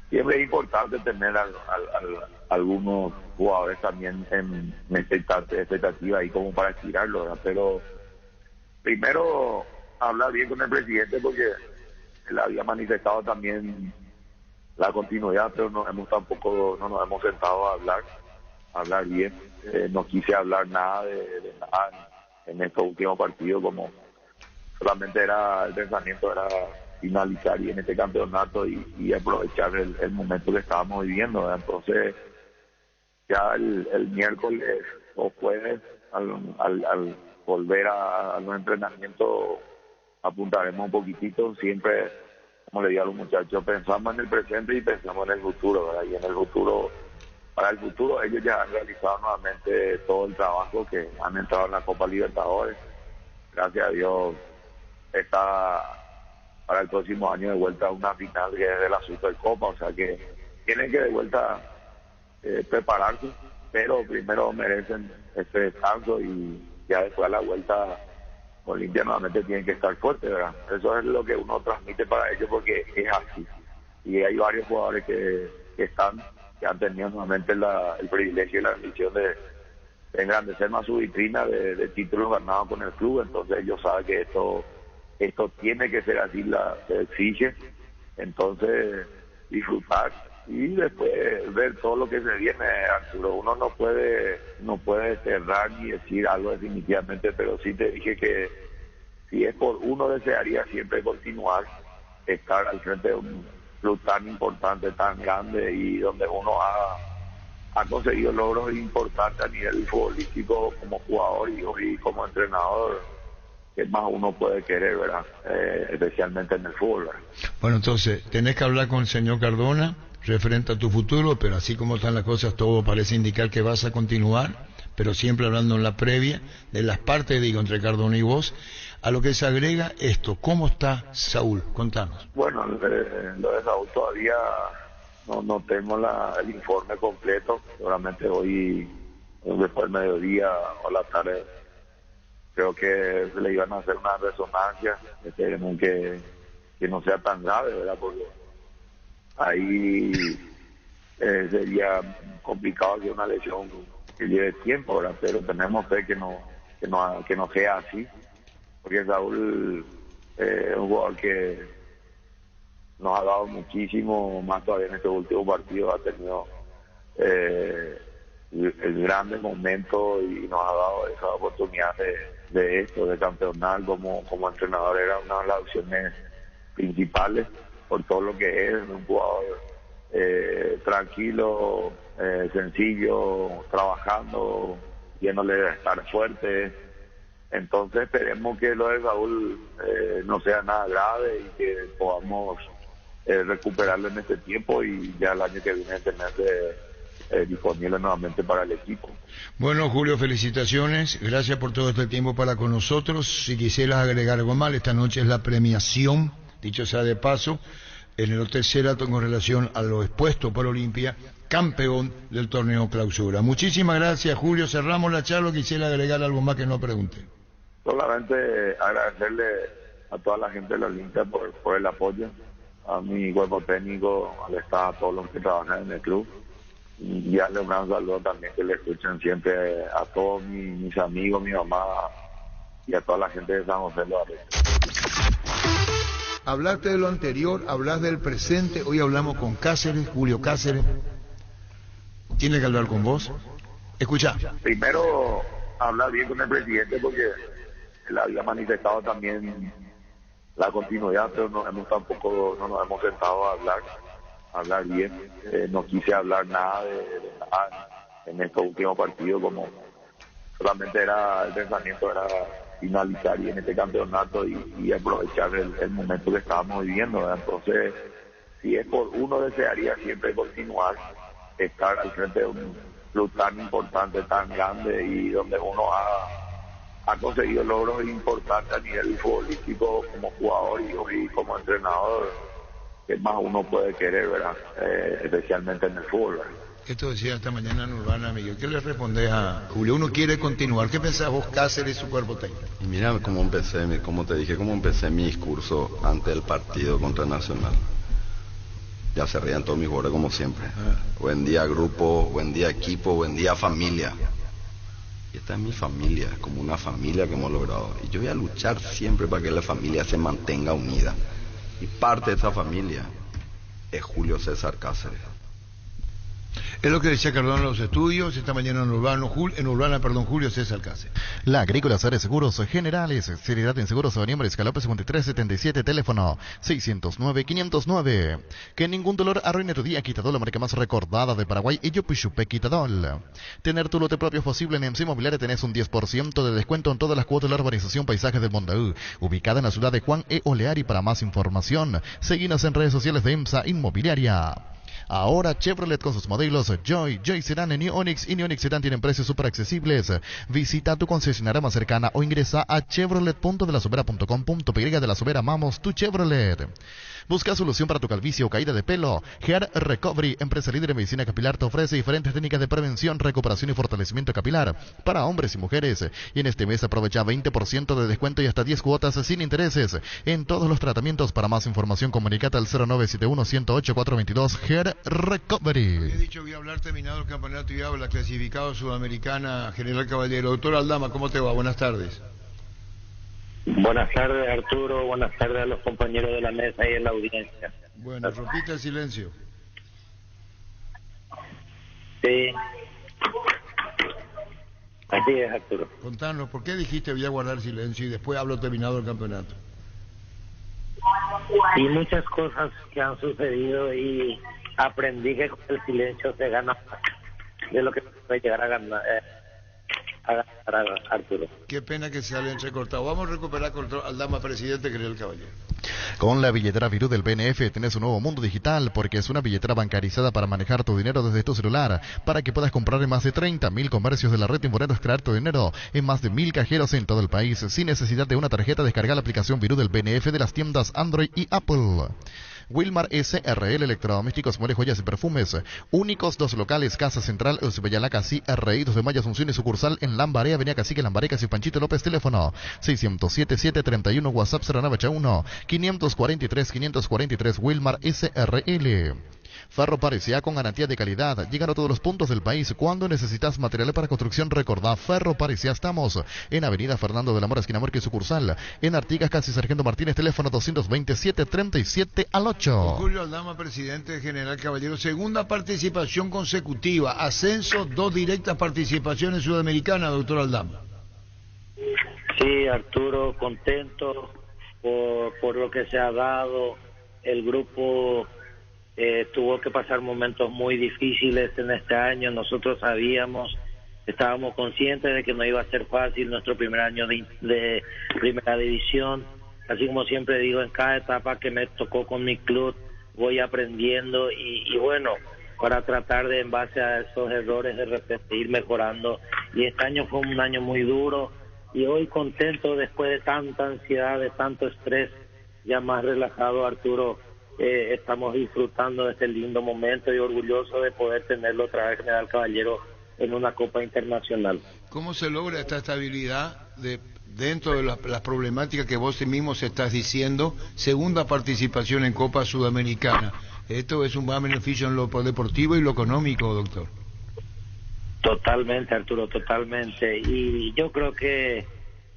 siempre es importante tener algunos jugadores también en expectativa ahí como para estirarlo, ¿verdad? Pero primero hablar bien con el presidente porque él había manifestado también la continuidad, pero no nos hemos sentado a hablar bien. No quise hablar nada de nada en estos últimos partidos, como solamente era el pensamiento era finalizar y en este campeonato y aprovechar el momento que estábamos viviendo, ¿verdad? Entonces ya el miércoles o jueves al volver a los entrenamientos apuntaremos un poquitito, siempre como le digo a los muchachos, pensamos en el presente y pensamos en el futuro, ¿verdad? Y en el futuro para el futuro ellos ya han realizado nuevamente todo el trabajo, que han entrado en la Copa Libertadores. Gracias a Dios está para el próximo año de vuelta a una final que es de la Supercopa, o sea que tienen que de vuelta prepararse, pero primero merecen este descanso y ya después a la vuelta Olimpia nuevamente tienen que estar fuerte, ¿verdad? Eso es lo que uno transmite para ellos porque es así. Y hay varios jugadores que han tenido nuevamente el privilegio y la ambición de engrandecer más su vitrina de títulos ganados con el club, entonces ellos saben que esto tiene que ser así, se exige, entonces disfrutar y después ver todo lo que se viene, Arturo. Uno no puede cerrar ni decir algo definitivamente, pero sí te dije que si es por uno, desearía siempre continuar, estar al frente de un club tan importante, tan grande y donde uno ha conseguido logros importantes a nivel futbolístico como jugador y como entrenador. Que más uno puede querer, ¿verdad? Especialmente en el fútbol, ¿verdad? Bueno, entonces, tenés que hablar con el señor Cardona referente a tu futuro, pero así como están las cosas, todo parece indicar que vas a continuar, pero siempre hablando en la previa, de las partes, digo, entre Cardona y vos, a lo que se agrega esto. ¿Cómo está Saúl? Contanos. Bueno, lo de Saúl todavía no tengo el informe completo, seguramente hoy, después del mediodía o la tarde, creo que le iban a hacer una resonancia, esperemos que no sea tan grave, ¿verdad? Porque ahí sería complicado que una lesión que lleve tiempo, ¿verdad? Pero tenemos fe que no sea así, porque Saúl es un jugador que nos ha dado muchísimo, más todavía en este último partido ha tenido el grande momento y nos ha dado esa oportunidad de campeonar como entrenador. Era una de las opciones principales por todo lo que es un jugador tranquilo, sencillo, trabajando, lleno de estar fuerte. Entonces esperemos que lo de Saúl no sea nada grave y que podamos recuperarlo en este tiempo y ya el año que viene tenerse disponible nuevamente para el equipo. Bueno, Julio, felicitaciones, gracias por todo este tiempo para con nosotros. Si quisieras agregar algo más, esta noche es la premiación, dicho sea de paso, en el Hotel Sheraton con relación a lo expuesto por Olimpia, campeón del torneo clausura. Muchísimas gracias, Julio, cerramos la charla. Quisiera agregar algo más que no pregunté. Solamente agradecerle a toda la gente de la Olimpia por el apoyo, a mi cuerpo técnico, al staff, a todos los que trabajan en el club. Y darle un gran saludo también, que le escuchan siempre a todos mis amigos, mi mamá y a toda la gente de San José de los Arrestos. Hablaste de lo anterior, hablas del presente, hoy hablamos con Cáceres, Julio Cáceres. ¿Tiene que hablar con vos? Escucha. Primero, hablar bien con el presidente porque él había manifestado también la continuidad, pero no nos hemos sentado a hablar bien. No quise hablar nada de nada en estos últimos partidos, como solamente el pensamiento era finalizar bien este campeonato y aprovechar el momento que estábamos viviendo, ¿verdad? Entonces, si es por uno, desearía siempre continuar, estar al frente de un club tan importante, tan grande y donde uno ha conseguido logros importantes a nivel futbolístico como jugador y como entrenador, que más uno puede querer, ¿verdad? Especialmente en el fútbol, ¿verdad? Esto decía esta mañana en Urbana, Miguel. ¿Qué le respondés a Julio? Uno quiere continuar. ¿Qué pensás vos, Cáceres y su cuerpo técnico? Y mira cómo empecé, como te dije, cómo empecé mi discurso ante el partido contra Nacional. Ya se rían todos mis jugadores como siempre. Buen día grupo, buen día equipo, buen día familia. Y esta es mi familia, es como una familia que hemos logrado. Y yo voy a luchar siempre para que la familia se mantenga unida. Y parte de esa familia es Julio César Cáceres. Es lo que decía Cardona en los estudios, esta mañana en Urbana, Julio César Cáceres. La Agrícola Sare Seguros Generales, seriedad en seguros de noviembre, escalope 5377, teléfono 609-509. Que ningún dolor arruine tu día, Quitadol, la marca más recordada de Paraguay, y yo Pichupe Quitadol. Tener tu lote propio es posible en EMSA Inmobiliaria, tenés un 10% de descuento en todas las cuotas de la urbanización Paisajes del Mondaú, ubicada en la ciudad de Juan E. Oleari. Para más información, seguinos en redes sociales de EMSA Inmobiliaria. Ahora Chevrolet con sus modelos Joy Sedan, New Onix y New Onix Sedan tienen precios súper accesibles. Visita tu concesionaria más cercana o ingresa a chevrolet.delasubera.com.py. De La Subera, amamos tu Chevrolet. Busca solución para tu calvicie o caída de pelo. Hair Recovery, empresa líder en medicina capilar, te ofrece diferentes técnicas de prevención, recuperación y fortalecimiento capilar para hombres y mujeres. Y en este mes aprovecha 20% de descuento y hasta 10 cuotas sin intereses en todos los tratamientos. Para más información, comunicate al 0971-108-422. Hair Recovery. He dicho que iba a hablar terminado el campeonato y habla clasificado sudamericana General Caballero. Doctor Aldama, ¿cómo te va? Buenas tardes. Buenas tardes, Arturo. Buenas tardes a los compañeros de la mesa y en la audiencia. Bueno, repita el silencio. Sí. Así es, Arturo. Contanos, ¿por qué dijiste voy a guardar silencio y después hablo terminado el campeonato? Y muchas cosas que han sucedido y aprendí que con el silencio se gana más de lo que puede llegar a ganar. Arturo. Qué pena que se haya entrecortado. Vamos a recuperar al Dama presidente General Caballero. Con la billetera Virú del BNF tenés un nuevo mundo digital, porque es una billetera bancarizada para manejar tu dinero desde tu celular, para que puedas comprar en más de 30.000 comercios de la red Infonet, extraer tu dinero en más de 1.000 cajeros en todo el país, sin necesidad de una tarjeta. Descarga la aplicación Virú del BNF de las tiendas Android y Apple. Wilmar SRL, electrodomésticos, muebles, joyas y perfumes. Únicos 2 locales, Casa Central, Eusebella Casi, RI, 2 de Mayo, Asunción y sucursal en Lambaré, Avenida Cacique, Lambaré, Casi Panchito López, teléfono 607-731, WhatsApp 0981-543-543, Wilmar SRL. Ferro Parecía, con garantía de calidad. Llegan a todos los puntos del país. Cuando necesitas materiales para construcción, recordá Ferro Parecía. Estamos en Avenida Fernando de la Mora, esquina Morque, sucursal en Artigas, casi Sargento Martínez, teléfono 227-37 Julio Aldama, presidente General Caballero. Segunda participación consecutiva. Ascenso, 2 directas participaciones sudamericanas, doctor Aldama. Sí, Arturo, contento por lo que se ha dado. El grupo tuvo que pasar momentos muy difíciles en este año. Nosotros estábamos conscientes de que no iba a ser fácil nuestro primer año de primera división. Así como siempre digo, en cada etapa que me tocó con mi club voy aprendiendo y bueno, para tratar de, en base a esos errores, de repente ir mejorando. Y este año fue un año muy duro y hoy contento, después de tanta ansiedad, de tanto estrés, ya más relajado, Arturo. Estamos disfrutando de este lindo momento y orgulloso de poder tenerlo otra vez, General Caballero, en una Copa Internacional. ¿Cómo se logra esta estabilidad dentro de las problemáticas que vos mismos estás diciendo? Segunda participación en Copa Sudamericana. Esto es un buen beneficio en lo deportivo y lo económico, doctor. Totalmente, Arturo, totalmente. Y yo creo que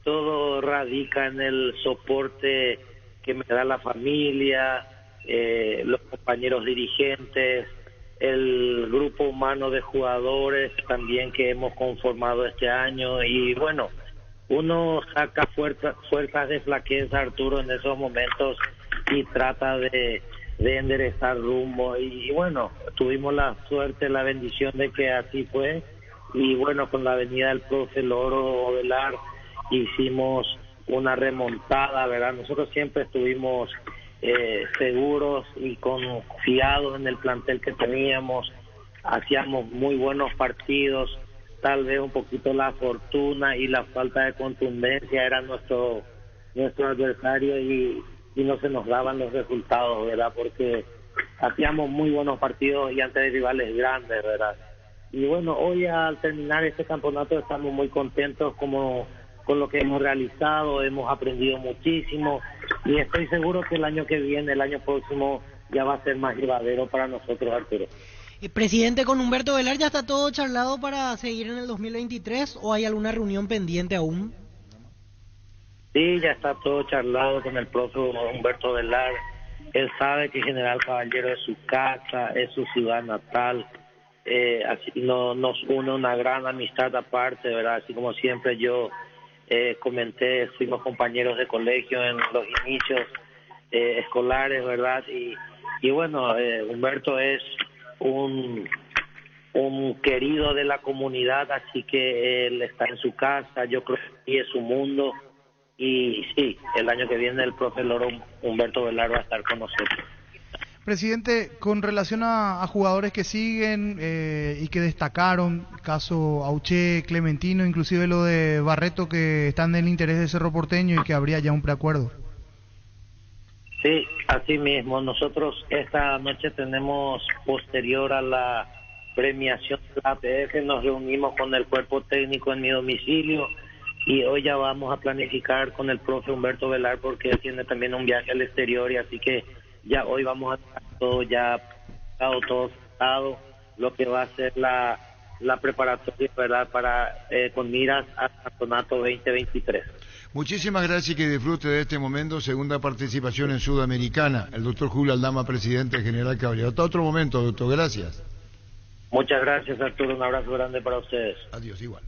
todo radica en el soporte que me da la familia, los compañeros dirigentes, el grupo humano de jugadores también que hemos conformado este año. Y bueno, uno saca fuerzas de flaqueza, Arturo, en esos momentos y trata de enderezar rumbo. Y bueno, tuvimos la suerte, la bendición de que así fue. Y bueno, con la venida del profe Loro Ovelar hicimos una remontada, ¿verdad? Nosotros siempre estuvimos seguros y confiados en el plantel que teníamos. Hacíamos muy buenos partidos. Tal vez un poquito la fortuna y la falta de contundencia era nuestro adversario y no se nos daban los resultados, ¿verdad? Porque hacíamos muy buenos partidos y ante rivales grandes, ¿verdad? Y bueno, hoy al terminar este campeonato estamos muy contentos con lo que hemos realizado, hemos aprendido muchísimo y estoy seguro que el año que viene, el año próximo, ya va a ser más llevadero para nosotros, Arturo. Presidente, con Humberto Velar, ¿ya está todo charlado para seguir en el 2023 o hay alguna reunión pendiente aún? Sí, ya está todo charlado con el profe Humberto Velar. Él sabe que General Caballero es su casa, es su ciudad natal. Así nos une una gran amistad aparte, ¿verdad? Así como siempre yo comenté, fuimos compañeros de colegio en los inicios escolares, ¿verdad? Y bueno, Humberto es un querido de la comunidad, así que él está en su casa, yo creo que es su mundo. Y sí, el año que viene el profe Loro Humberto Velar va a estar con nosotros. Presidente, con relación a jugadores que siguen y que destacaron, caso Auché, Clementino, inclusive lo de Barreto, que están en el interés de Cerro Porteño y que habría ya un preacuerdo. Sí, así mismo. Nosotros esta noche tenemos, posterior a la premiación de la APF, nos reunimos con el cuerpo técnico en mi domicilio y hoy ya vamos a planificar con el profe Humberto Velar porque él tiene también un viaje al exterior y así que ya hoy vamos a estar todo ya todo sentado, lo que va a ser la preparatoria, ¿verdad?, para con miras al campeonato 2023. Muchísimas gracias y que disfrute de este momento. Segunda participación en Sudamericana. El doctor Julio Aldama, presidente general Caballero. Hasta otro momento, doctor. Gracias. Muchas gracias, Arturo. Un abrazo grande para ustedes. Adiós, igual.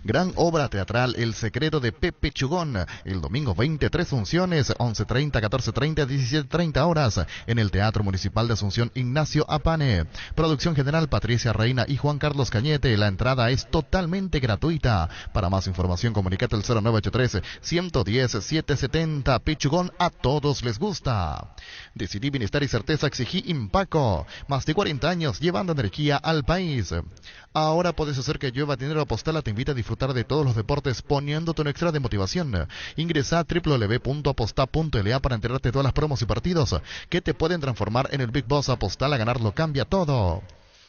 Gran obra teatral El secreto de Pepe Chugón, el domingo 23 funciones, 11:30, 14:30, 17:30 horas, en el Teatro Municipal de Asunción Ignacio Apane. Producción general Patricia Reina y Juan Carlos Cañete. La entrada es totalmente gratuita. Para más información comunicate al 0983-110-770. Pechugón a todos les gusta. Decidí bienestar y certeza, exigí Impaco. Más de 40 años llevando energía al país. Ahora puedes hacer que llueva dinero. Apostala te invita a disfrutar de todos los deportes poniéndote un extra de motivación. Ingresa a www.aposta.la para enterarte de todas las promos y partidos que te pueden transformar en el Big Boss. Apostala, ganarlo cambia todo.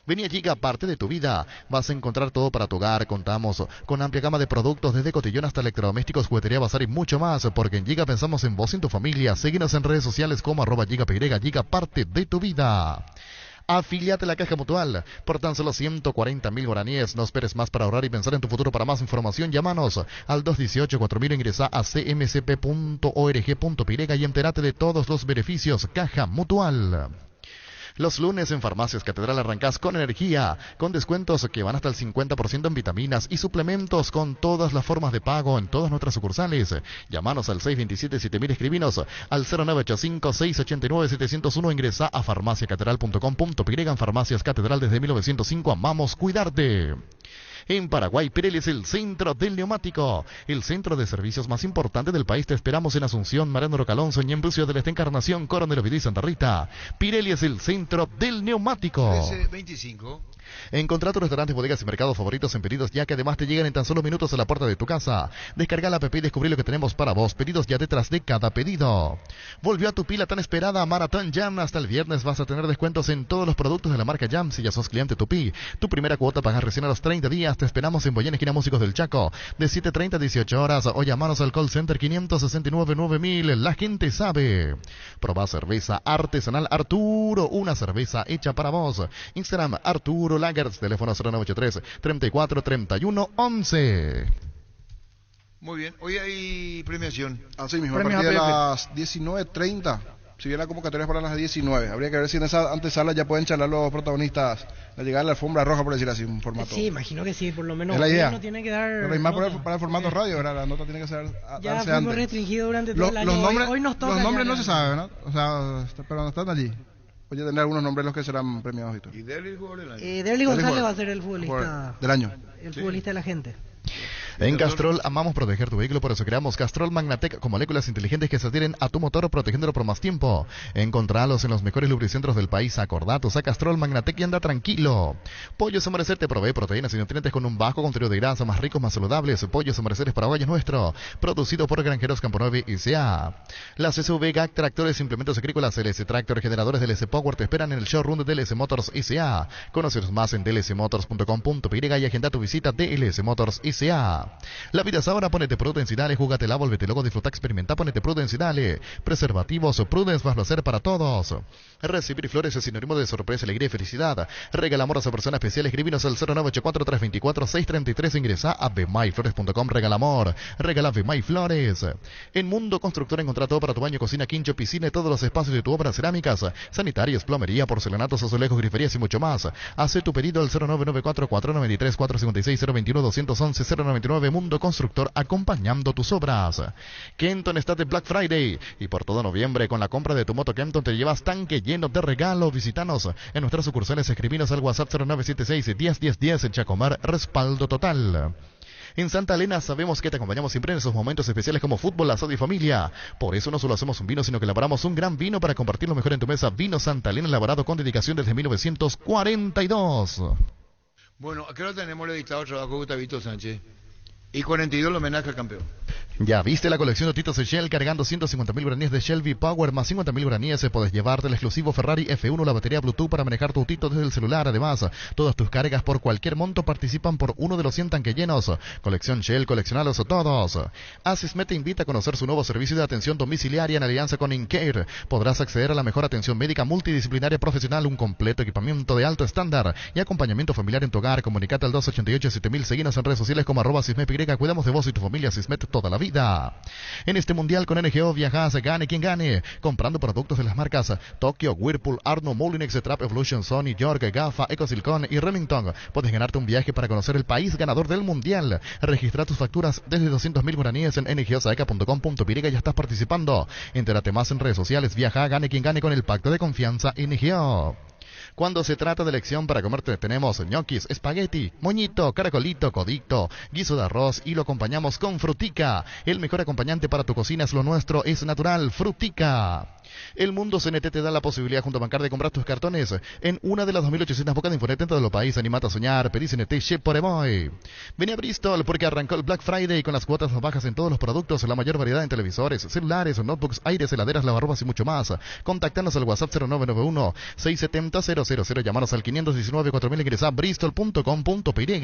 Vení a Giga, parte de tu vida. Vas a encontrar todo para tu hogar. Contamos con amplia gama de productos, desde cotillón hasta electrodomésticos, juguetería, bazar y mucho más. Porque en Giga pensamos en vos y en tu familia. Síguenos en redes sociales como @GigaPY. Giga, parte de tu vida. Afíliate a la Caja Mutual por tan solo 140.000 guaraníes. No esperes más para ahorrar y pensar en tu futuro. Para más información, llámanos al 218-4000. Ingresa a cmcp.org.py y entérate de todos los beneficios. Caja Mutual. Los lunes en Farmacias Catedral arrancás con energía, con descuentos que van hasta el 50% en vitaminas y suplementos, con todas las formas de pago en todas nuestras sucursales. Llámanos al 627-7000, escribinos al 0985-689-701. Ingresa a farmaciacatedral.com.py. En Farmacias Catedral desde 1905, amamos cuidarte. En Paraguay, Pirelli es el centro del neumático, el centro de servicios más importante del país. Te esperamos en Asunción, Mariano Rocalonso, Ñemby, Ciudad del Este, Encarnación, Coronel Oviedo y Santa Rita. Pirelli es el centro del neumático. 25. Encontrá tus restaurantes, bodegas y mercados favoritos en Pedidos Ya, que además te llegan en tan solo minutos a la puerta de tu casa. Descarga la app y descubrí lo que tenemos para vos. Pedidos Ya, detrás de cada pedido. Volvió a tu pila tan esperada Maratón Jam. Hasta el viernes vas a tener descuentos en todos los productos de la marca Jam. Si ya sos cliente Tupi, tu primera cuota pagas recién a los 30 días. Te esperamos en Boyén, esquina Músicos del Chaco, de 7:30 a 18 horas. O llamanos al call center 569-9000. La gente sabe. Probá cerveza artesanal Arturo, una cerveza hecha para vos. Instagram Arturo Lagers, teléfono 0983-343111. Muy bien, hoy hay premiación. Así mismo, a partir de las 19:30. Si bien la convocatoria es para las 19, habría que ver si en esa antesala ya pueden charlar los protagonistas, la llegada a la alfombra roja, por decir así, un formato. Sí, imagino que sí, por lo menos es la idea. No tiene que dar. Pero hay más para el formato radio, ¿verdad? La nota tiene que ser ya fuimos restringidos durante todo el año. Hoy nos toca. Los nombres no se saben, ¿no? O sea, pero no están allí. Voy a tener algunos nombres los que serán premiados y todo. ¿Y Derly González? Derly González va a ser el futbolista del año. El futbolista de la gente. En Castrol amamos proteger tu vehículo, por eso creamos Castrol Magnatec con moléculas inteligentes que se adhieren a tu motor, protegiéndolo por más tiempo. Encontralos en los mejores lubricentros del país. Acordatos a Castrol Magnatec y anda tranquilo. Pollos Amanecer te provee proteínas y nutrientes con un bajo contenido de grasa, más ricos, más saludables. Pollos Amanecer es paraguayo nuestro, producido por Granjeros Campo 9 y.c.a. Las SUV GAC, tractores e implementos agrícolas LS Tractor, generadores del S Power te esperan en el showroom de DLS Motors S.A. Conoceros más en dlsmotors.com.py y agenda tu visita DLS Motors S.A. La vida es ahora, ponete Prudence y dale, júgatela, volvete luego, disfruta, experimenta, ponete Prudence y dale. Preservativos, Prudence vas a hacer para todos. Recibir flores es sinónimo de sorpresa, alegría y felicidad. Regala amor a esa persona especial, escribinos al 0984-324-633, ingresa a bmayflores.com, regala amor, regala Bmay Flores. En Mundo Constructor encontrá todo para tu baño, cocina, quincho, piscina y todos los espacios de tu obra, cerámicas, sanitarias, plomería, porcelanatos, azulejos, griferías y mucho más. Haz tu pedido al 0994-493-456-021-211-099. Mundo Constructor, acompañando tus obras. Kenton está de Black Friday y por todo noviembre con la compra de tu moto Kenton te llevas tanque lleno de regalos. Visítanos en nuestras sucursales, escribinos al WhatsApp 0976-101010 en Chacomar, respaldo total. En Santa Elena sabemos que te acompañamos siempre en esos momentos especiales como fútbol, asado y familia. Por eso no solo hacemos un vino, sino que elaboramos un gran vino para compartir lo mejor en tu mesa. Vino Santa Elena, elaborado con dedicación desde 1942. Bueno, acá lo tenemos el editado trabajo de Gustavito Sánchez. Y 42 el homenaje al campeón. Ya viste la colección de Titos de Shell cargando 150.000 guaraníes de Shell V-Power más 50.000 guaraníes. Podés llevarte el exclusivo Ferrari F1, la batería Bluetooth para manejar tu Tito desde el celular. Además, todas tus cargas por cualquier monto participan por uno de los 100 tanques llenos. Colección Shell, coleccionalos todos. Asismet te invita a conocer su nuevo servicio de atención domiciliaria en alianza con InCare. Podrás acceder a la mejor atención médica multidisciplinaria profesional, un completo equipamiento de alto estándar y acompañamiento familiar en tu hogar. Comunicate al 288-7000. Seguinos en redes sociales como @SismetY. Cuidamos de vos y tu familia. Sismet toda la vida. En este mundial con NGO viajas, gane quien gane, comprando productos de las marcas Tokyo, Whirlpool, Arno, Molinex, Trap, Evolution, Sony, York, Gafa, Ecosilicon y Remington. Puedes ganarte un viaje para conocer el país ganador del mundial. Registra tus facturas desde 200.000 guaraníes en ngosaeca.com.py. Ya estás participando. Entérate más en redes sociales. Viaja, gane quien gane con el pacto de confianza NGO. Cuando se trata de elección para comerte tenemos ñoquis, espagueti, moñito, caracolito, codito, guiso de arroz y lo acompañamos con Frutica. El mejor acompañante para tu cocina es lo nuestro, es natural, Frutica. El Mundo CNT te da la posibilidad junto a Bancar de comprar tus cartones en una de las 2.800 bocas de Infonet en todo el país. Animate a soñar, pedí CNT Ship por Emoy. Vení a Bristol porque arrancó el Black Friday con las cuotas más bajas en todos los productos, la mayor variedad en televisores, celulares, notebooks, aires, heladeras, lavarropas y mucho más. Contactanos al WhatsApp 0991-670-000, llamanos al 519-4000, ingresa a bristol.com.py.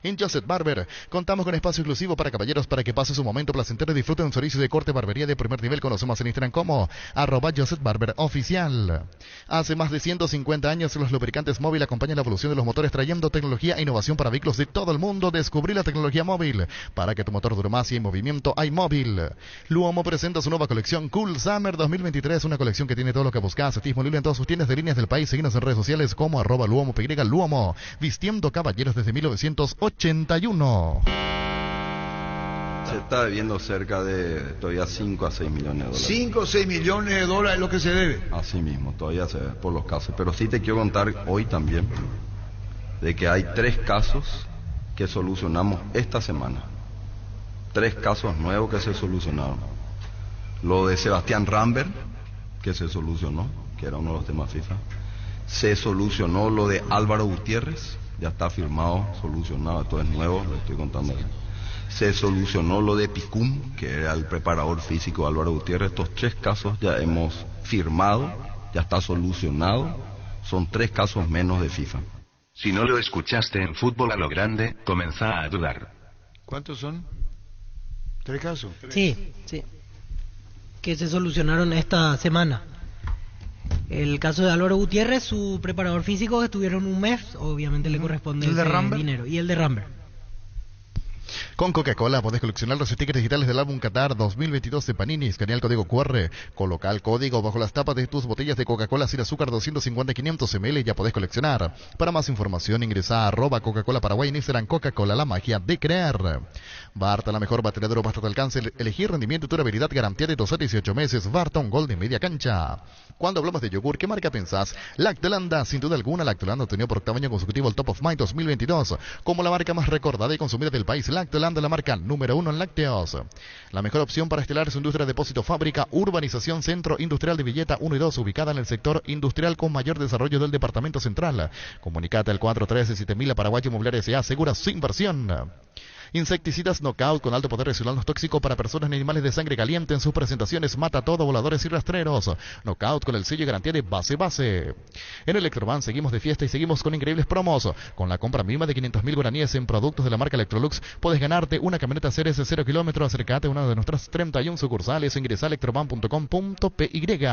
En Joseph Barber contamos con espacio exclusivo para caballeros para que pases un momento placentero y disfruten un servicio de corte barbería de primer nivel. Conocemos en Instagram como @JosephBarberOficial. Hace más de 150 años los lubricantes móvil acompañan la evolución de los motores trayendo tecnología e innovación para vehículos de todo el mundo. Descubrí la tecnología móvil para que tu motor dure más y en movimiento hay móvil. Luomo presenta su nueva colección Cool Summer 2023, una colección que tiene todo lo que buscas. Disponible en todas sus tiendas de líneas del país. Seguinos en redes sociales como @LuomoPY. Luomo, vistiendo caballeros desde 1981. Se está debiendo cerca de todavía 5 a 6 millones de dólares. 5 o 6 millones de dólares es lo que se debe. Así mismo, todavía se ve por los casos. Pero sí te quiero contar hoy también de que hay 3 casos que solucionamos esta semana. 3 casos nuevos que se solucionaron. Lo de Sebastián Rambert, que se solucionó, que era uno de los temas FIFA. Se solucionó lo de Álvaro Gutiérrez. Ya está firmado, solucionado, esto es nuevo, lo estoy contando aquí. Se solucionó lo de Picum, que era el preparador físico Álvaro Gutiérrez. Estos 3 casos ya hemos firmado, ya está solucionado. Son 3 casos menos de FIFA. Si no lo escuchaste en Fútbol a lo Grande, comenzá a dudar. ¿Cuántos son? 3 casos. Sí, sí. Que se solucionaron esta semana. El caso de Álvaro Gutiérrez, su preparador físico, estuvieron un mes, obviamente le corresponde ese dinero. Y el de Rambert. Con Coca-Cola podés coleccionar los stickers digitales del álbum Qatar 2022 de Panini. Escanea el código QR, coloca el código bajo las tapas de tus botellas de Coca-Cola sin azúcar 250-500 ml y ya podés coleccionar. Para más información ingresa a @Coca-Cola Paraguay en Instagram. Coca-Cola, la magia de creer. Barta, la mejor batería de Europa hasta tu alcance. Elegir rendimiento y durabilidad, garantía de 12 a 18 meses. Barta, un gol de media cancha. Cuando hablamos de yogur, ¿qué marca pensás? Lactolanda, sin duda alguna. Lactolanda ha tenido por octavo año consecutivo el Top of Mind 2022 como la marca más recordada y consumida del país. Lactolanda, la marca número 1 en lácteos. La mejor opción para estelar su industria, depósito, fábrica, urbanización, centro industrial de Villeta 1 y 2, ubicada en el sector industrial con mayor desarrollo del departamento central. Comunicate al 413-7000 a Paraguay Inmobiliaria S.A. Segura su inversión. Insecticidas Knockout con alto poder residual no tóxico para personas y animales de sangre caliente. En sus presentaciones mata todo, voladores y rastreros. Knockout con el sello y garantía de base. En Electroban seguimos de fiesta y seguimos con increíbles promos. Con la compra mínima de 500.000 guaraníes en productos de la marca Electrolux puedes ganarte una camioneta CRS 0 kilómetros. Acércate a una de nuestras 31 sucursales. Ingresa a electroban.com.py.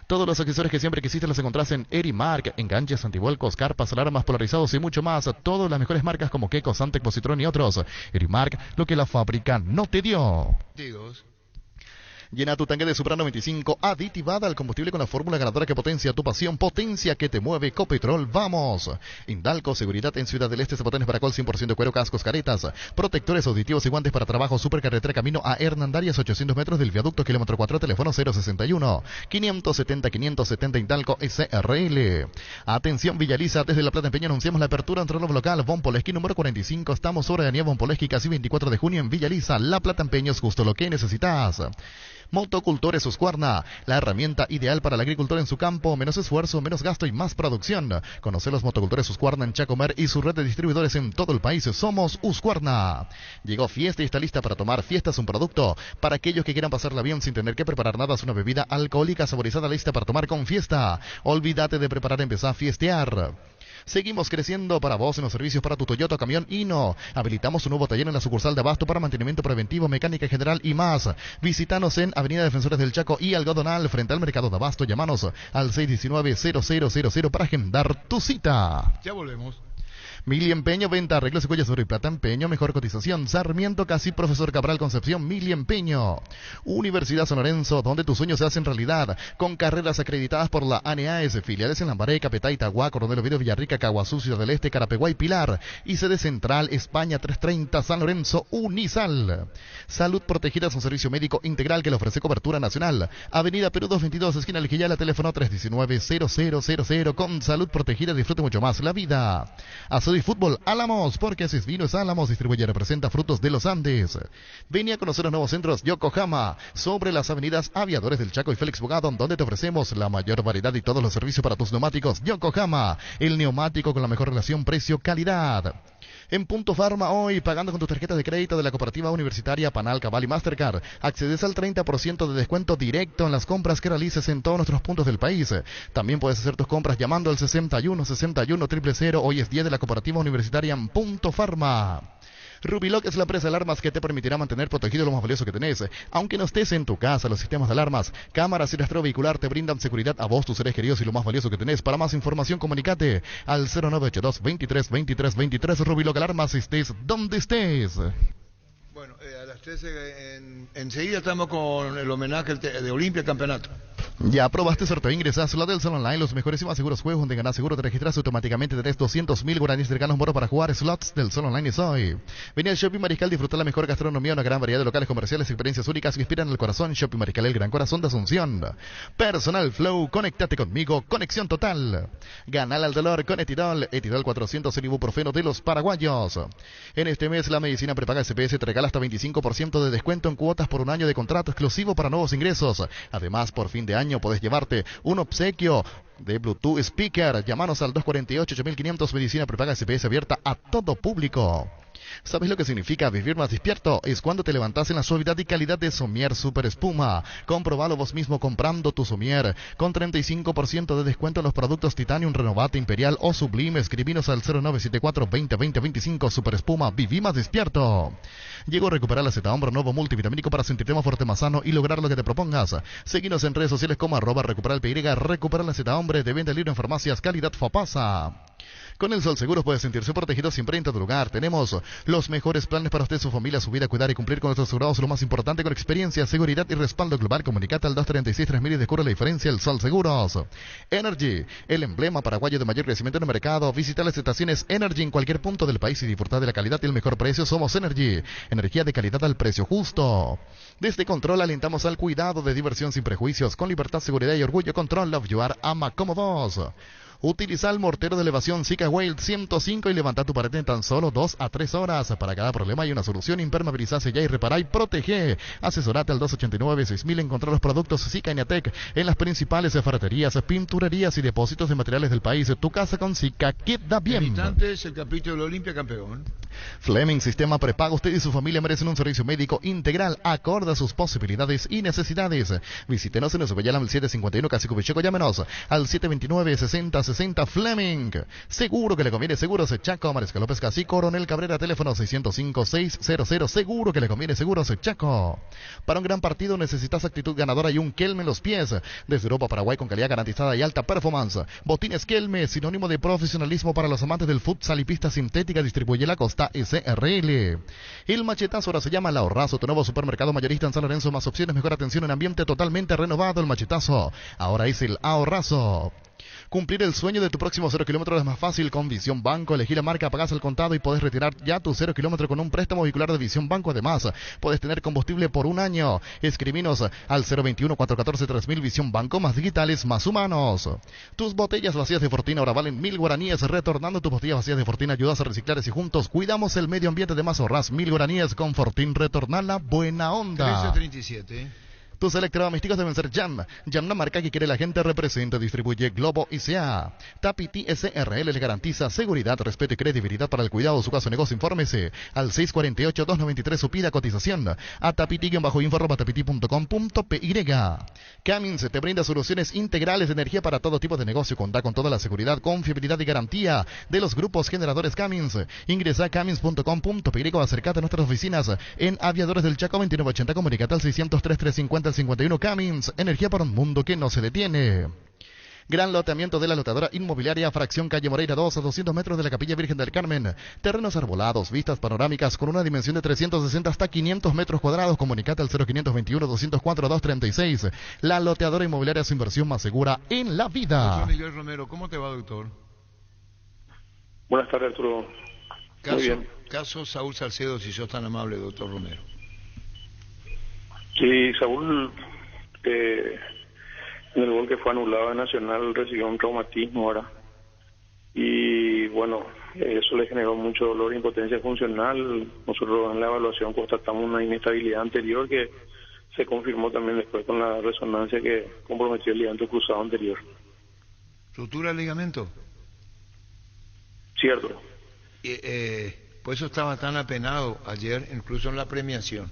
Todos los accesorios que siempre quisiste los encontrás en Erimark. Enganches, antivuelcos, carpas, alarmas, polarizados y mucho más. Todas las mejores marcas como Keiko, Santec, Positrón y otros. Erimark, lo que la fábrica no te dio. Llena tu tanque de Supra 95 aditivada al combustible con la fórmula ganadora que potencia tu pasión, potencia que te mueve. Copetrol, vamos. Indalco, seguridad en Ciudad del Este, zapatones para col 100% cuero, cascos, caretas, protectores auditivos y guantes para trabajo. Supercarretera camino a Hernandarias, 800 metros del viaducto, kilómetro 4, teléfono 061 570 Indalco SRL. Atención Villaliza, desde La Plata Empeño anunciamos la apertura entre nuevo local Von Poleski número 45. Estamos sobre Avenida Von Poleski, casi 24 de junio en Villaliza. La Plata Empeño es justo lo que necesitas. Motocultores Husqvarna, la herramienta ideal para el agricultor en su campo, menos esfuerzo, menos gasto y más producción. Conoce los motocultores Husqvarna en Chacomer y su red de distribuidores en todo el país. Somos Husqvarna. Llegó Fiesta y está lista para tomar. Fiesta es un producto para aquellos que quieran pasarla bien sin tener que preparar nada. Es una bebida alcohólica saborizada lista para tomar con Fiesta. Olvídate de preparar, empezá a fiestear. Seguimos creciendo para vos en los servicios para tu Toyota Camión Hino. Habilitamos un nuevo taller en la sucursal de Abasto para mantenimiento preventivo, mecánica general y más. Visítanos en Avenida Defensores del Chaco y Algodonal, frente al mercado de Abasto. Llámanos al 619-0000 para agendar tu cita. Ya volvemos. Mili Empeño, venta, arreglos y cuellos de oro y plata, empeño, mejor cotización. Sarmiento, casi Profesor Cabral Concepción, Mili Empeño. Universidad San Lorenzo, donde tus sueños se hacen realidad, con carreras acreditadas por la ANEAS, filiales en Lambaré, Capetá, Itagua, Coronel Oviedo, Villarrica, Caguazú, Ciudad del Este, Carapeguá y Pilar. Y sede central, España 330, San Lorenzo, Unisal. Salud Protegida es un servicio médico integral que le ofrece cobertura nacional. Avenida Perú 222, esquina Alijillala, teléfono 319-0000. Con Salud Protegida disfrute mucho más la vida. Azul y Fútbol Álamos, porque así es vino es Álamos, distribuye y representa frutos de los Andes. Venía a conocer los nuevos centros Yokohama, sobre las avenidas Aviadores del Chaco y Félix Bogado, donde te ofrecemos la mayor variedad y todos los servicios para tus neumáticos. Yokohama, el neumático con la mejor relación precio-calidad. En Punto Farma hoy, pagando con tus tarjetas de crédito de la Cooperativa Universitaria Panal, Cabal y Mastercard, accedes al 30% de descuento directo en las compras que realices en todos nuestros puntos del país. También puedes hacer tus compras llamando al 61 61 000. Hoy es día de la Cooperativa Universitaria en Punto Farma. Rubiloc es la empresa de alarmas que te permitirá mantener protegido lo más valioso que tenés. Aunque no estés en tu casa, los sistemas de alarmas, cámaras y rastreo vehicular te brindan seguridad a vos, tus seres queridos y lo más valioso que tenés. Para más información, comunicate al 0982 23 23 23. Rubiloc Alarmas, estés donde estés. Bueno, a las 13 enseguida estamos con el homenaje de Olimpia Campeonato. Ya probaste sorteo, ingresás a la del Sol Online, los mejores y más seguros juegos donde ganás seguro, te registras automáticamente, tenés 200.000 guaraníes cercanos moro para jugar. Slots del Sol Online es hoy. Vení al Shopping Mariscal, disfrutar la mejor gastronomía, una gran variedad de locales comerciales, experiencias únicas que inspiran el corazón. Shopping Mariscal, el gran corazón de Asunción. Personal Flow, conéctate conmigo, conexión total. Ganal al dolor con Etidol, Etidol 400, el ibuprofeno de los paraguayos. En este mes la medicina prepaga SPS te regala hasta 25% de descuento en cuotas por un año de contrato exclusivo para nuevos ingresos. Además, por fin de año podés llevarte un obsequio de Bluetooth Speaker. Llámanos al 248-8500, medicina prepaga SPS abierta a todo público. ¿Sabes lo que significa vivir más despierto? Es cuando te levantás en la suavidad y calidad de Somier Super Espuma. Comprobalo vos mismo comprando tu Somier. Con 35% de descuento en los productos Titanium, Renovate, Imperial o Sublime. Escribinos al 0974-20-20-25. Super Espuma, viví más despierto. Llegó a recuperar la Z-Hombro nuevo multivitamínico para sentirte más fuerte, más sano y lograr lo que te propongas. Seguinos en redes sociales como @recuperalpy, recuperar la Z-Hombre, de venta libre en farmacias, calidad Fapasa. Con el Sol Seguros puede sentirse protegido siempre en todo lugar. Tenemos los mejores planes para usted, su familia, su vida, cuidar y cumplir con nuestros asegurados. Lo más importante, con experiencia, seguridad y respaldo global. Comunicate al 236-3000 y descubre la diferencia. El Sol Seguros. Energy, el emblema paraguayo de mayor crecimiento en el mercado. Visita las estaciones Energy en cualquier punto del país y disfrutar de la calidad y el mejor precio. Somos Energy. Energía de calidad al precio justo. Desde Control alentamos al cuidado de diversión sin prejuicios. Con libertad, seguridad y orgullo. Control, Love You Are, ama como vos. Utiliza el mortero de elevación Zika Whale 105 y levanta tu pared en tan solo 2 a 3 horas. Para cada problema hay una solución. Impermeabilizase ya y repara y protege. Asesorate al 289-6000. Encontrar los productos Zika Inatec en las principales ferreterías, pinturerías y depósitos de materiales del país. Tu casa con Zika queda bien. En instantes, el capítulo de Olimpia Campeón. Fleming Sistema Prepago. Usted y su familia merecen un servicio médico integral acorde a sus posibilidades y necesidades. Visítenos en Osobellalam 751 Casi Cubicheco. Llámenos al 729-6060 Fleming. Seguro que le conviene. Seguros Chaco, Mariscal López Casi, Coronel Cabrera, teléfono 605-600. Seguro que le conviene. Seguros Chaco. Para un gran partido necesitas actitud ganadora y un Kelme en los pies. Desde Europa, Paraguay, con calidad garantizada y alta performance. Botines Kelme, sinónimo de profesionalismo para los amantes del futsal y pista sintética. Distribuye la Costa Olimpia SRL. El machetazo ahora se llama El Ahorrazo, tu nuevo supermercado mayorista en San Lorenzo, más opciones, mejor atención en ambiente totalmente renovado. El machetazo ahora es El Ahorrazo. Cumplir el sueño de tu próximo 0 kilómetro es más fácil con Visión Banco. Elegí la marca, pagás el contado y podés retirar ya tu 0 kilómetro con un préstamo vehicular de Visión Banco. Además, podés tener combustible por un año. Escribinos al 021-414-3000. Visión Banco, más digitales, más humanos. Tus botellas vacías de Fortina ahora valen 1000 guaraníes. Retornando tus botellas vacías de Fortina ayudas a reciclar y juntos cuidamos el medio ambiente. De más ahorras 1000 guaraníes con Fortín. Retornar la buena onda. 1337. Tus electrodomésticos deben ser Jam. Jam, la marca que quiere la gente, representa, distribuye Globo ICA. Tapiti SRL le garantiza seguridad, respeto y credibilidad para el cuidado de su caso o negocio. Infórmese al 648-293 su pida cotización. A tapiti-info@tapiti.com.py. Cummins te brinda soluciones integrales de energía para todo tipo de negocio. Cuenta con toda la seguridad, confiabilidad y garantía de los grupos generadores Cummins. Ingresa a cummins.com.py o acércate a nuestras oficinas en Aviadores del Chaco 2980. Comunicate al 603-350 51. Cummins, energía para un mundo que no se detiene. Gran loteamiento de la lotadora inmobiliaria Fracción Calle Moreira 2 a 200 metros de la Capilla Virgen del Carmen. Terrenos arbolados, vistas panorámicas con una dimensión de 360 hasta 500 metros cuadrados. Comunicate al 0521-204-236. La loteadora inmobiliaria, su inversión más segura en la vida. Doctor Miguel Romero, ¿cómo te va, doctor? Buenas tardes, Arturo. Muy bien. Caso Saúl Salcedo, si sos tan amable, doctor Romero. Sí, Saúl, en el gol que fue anulado en Nacional, recibió un traumatismo ahora. Y bueno, eso le generó mucho dolor e impotencia funcional. Nosotros en la evaluación constatamos una inestabilidad anterior que se confirmó también después con la resonancia que comprometió el ligamento cruzado anterior. ¿Ruptura del ligamento? Cierto. Por eso estaba tan apenado ayer, incluso en la premiación.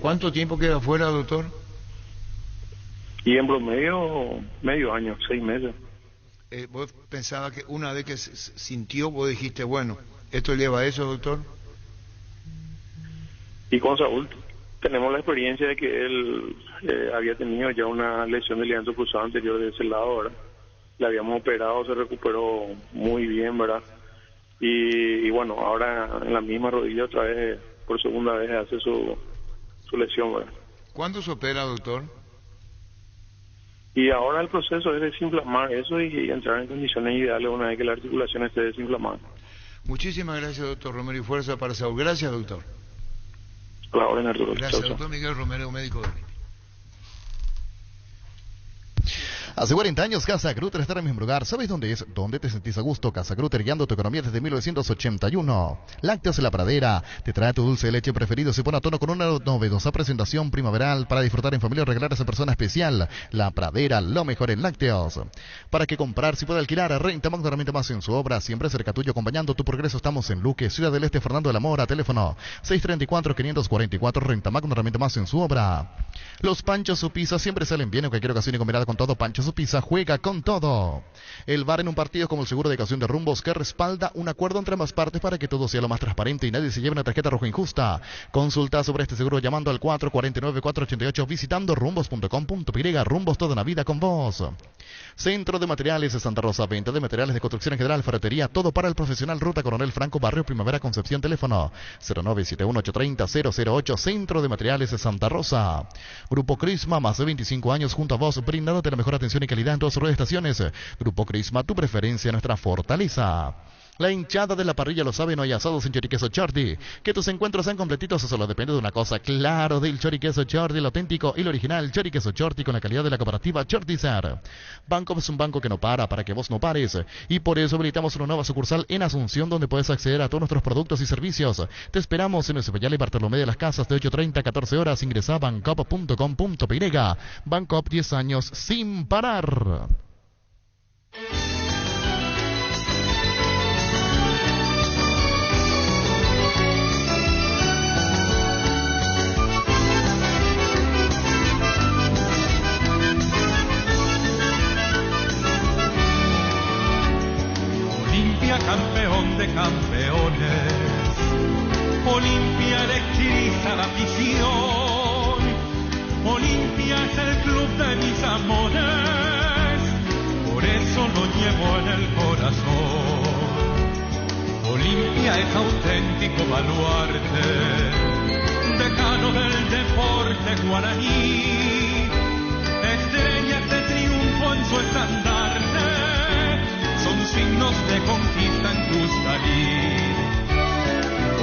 ¿Cuánto tiempo queda fuera, doctor? Y en promedio, medio año, 6 meses. ¿Vos pensabas que una vez que sintió, vos dijiste, bueno, esto lleva a eso, doctor? Y con Saúl tenemos la experiencia de que él había tenido ya una lesión del ligamento cruzado anterior de ese lado, ¿verdad? Le habíamos operado, se recuperó muy bien, ¿verdad? Y bueno, ahora en la misma rodilla otra vez, por segunda vez, hace su lesión, ¿verdad? ¿Cuándo se opera, doctor? Y ahora el proceso es desinflamar eso y entrar en condiciones ideales una vez que la articulación esté desinflamada. Muchísimas gracias, doctor Romero, y fuerza para Saúl. Gracias, doctor. A la orden, Arturo. Gracias, Chau, doctor Miguel Romero, médico de Olimpia. Hace 40 años Casa Grutter está en el mismo lugar. ¿Sabes dónde es? ¿Dónde te sentís a gusto? Casa Grutter, guiando tu economía desde 1981. Lácteos La Pradera te trae tu dulce de leche preferido. Se pone a tono con una novedosa presentación primaveral para disfrutar en familia o regalar a esa persona especial. La Pradera, lo mejor en lácteos. ¿Para qué comprar? Si puede alquilar, Renta Magno Herramienta Más en su obra. Siempre cerca tuyo, acompañando tu progreso. Estamos en Luque, Ciudad del Este, Fernando de la Mora. Teléfono 634-544. Renta Magno Herramienta Más en su obra. Los panchos su pizza siempre salen bien en cualquier ocasión y combinada con todo. Pancho su pizza, juega con todo. El VAR en un partido como el seguro de caución de rumbos que respalda un acuerdo entre ambas partes para que todo sea lo más transparente y nadie se lleve una tarjeta roja injusta. Consulta sobre este seguro llamando al 449-488, visitando rumbos.com.py. Rumbos, toda una vida con vos. Centro de Materiales de Santa Rosa, venta de materiales de construcción en general, ferretería, todo para el profesional. Ruta Coronel Franco, Barrio Primavera, Concepción. Teléfono 0971-830-008. Centro de Materiales de Santa Rosa. Grupo Crisma, más de 25 años junto a vos, brindándote la mejor atención y calidad en todas sus estaciones. Grupo Crisma, tu preferencia, nuestra fortaleza. La hinchada de la parrilla lo sabe, no hay asados sin choriqueso Chordi. Que tus encuentros sean completitos, eso solo depende de una cosa, claro, del choriqueso Chordi, el auténtico y el original choriqueso Chordi con la calidad de la cooperativa Chortizar. Banco es un banco que no para que vos no pares. Y por eso habilitamos una nueva sucursal en Asunción donde puedes acceder a todos nuestros productos y servicios. Te esperamos en el Cepillal y Bartolomé de las Casas de 8:30 a 14 horas. Ingresa a bancop.com.py. Bancop, 10 años sin parar. Campeón de campeones, Olimpia electriza la afición, Olimpia es el club de mis amores, por eso lo llevo en el corazón. Olimpia es auténtico baluarte, decano del deporte guaraní, estrellas de triunfo en su estandarte, son signos de conquista en Custalí.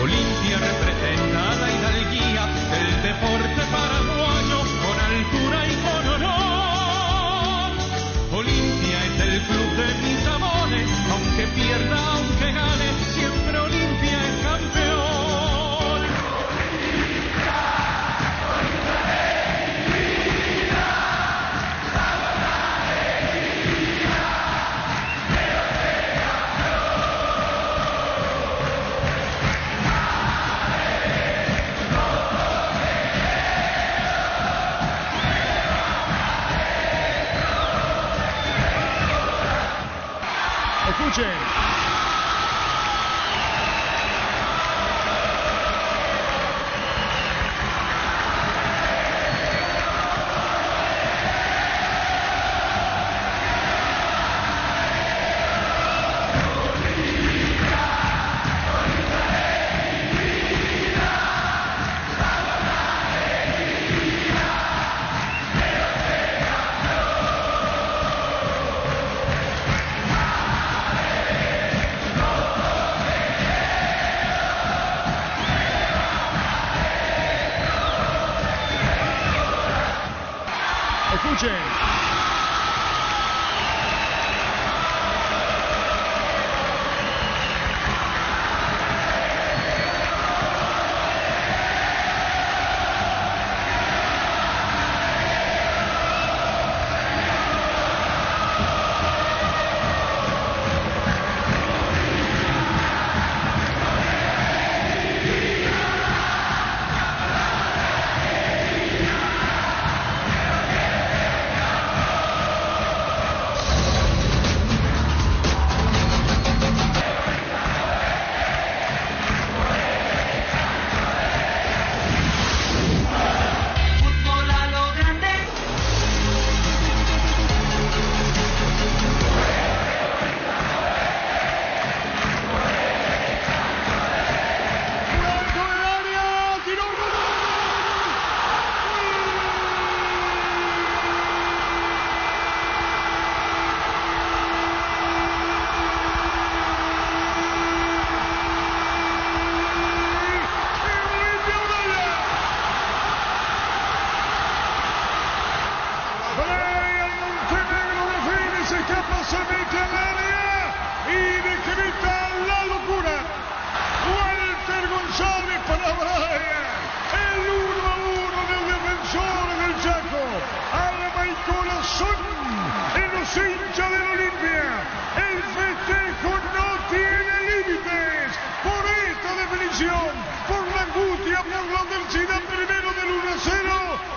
Olimpia representa la hidalguía del deporte paraguayo con altura y con honor. Olimpia es el club de mis amores, aunque pierda, aunque gane, siempre Olimpia es campeón. Escuchen. Escuchen.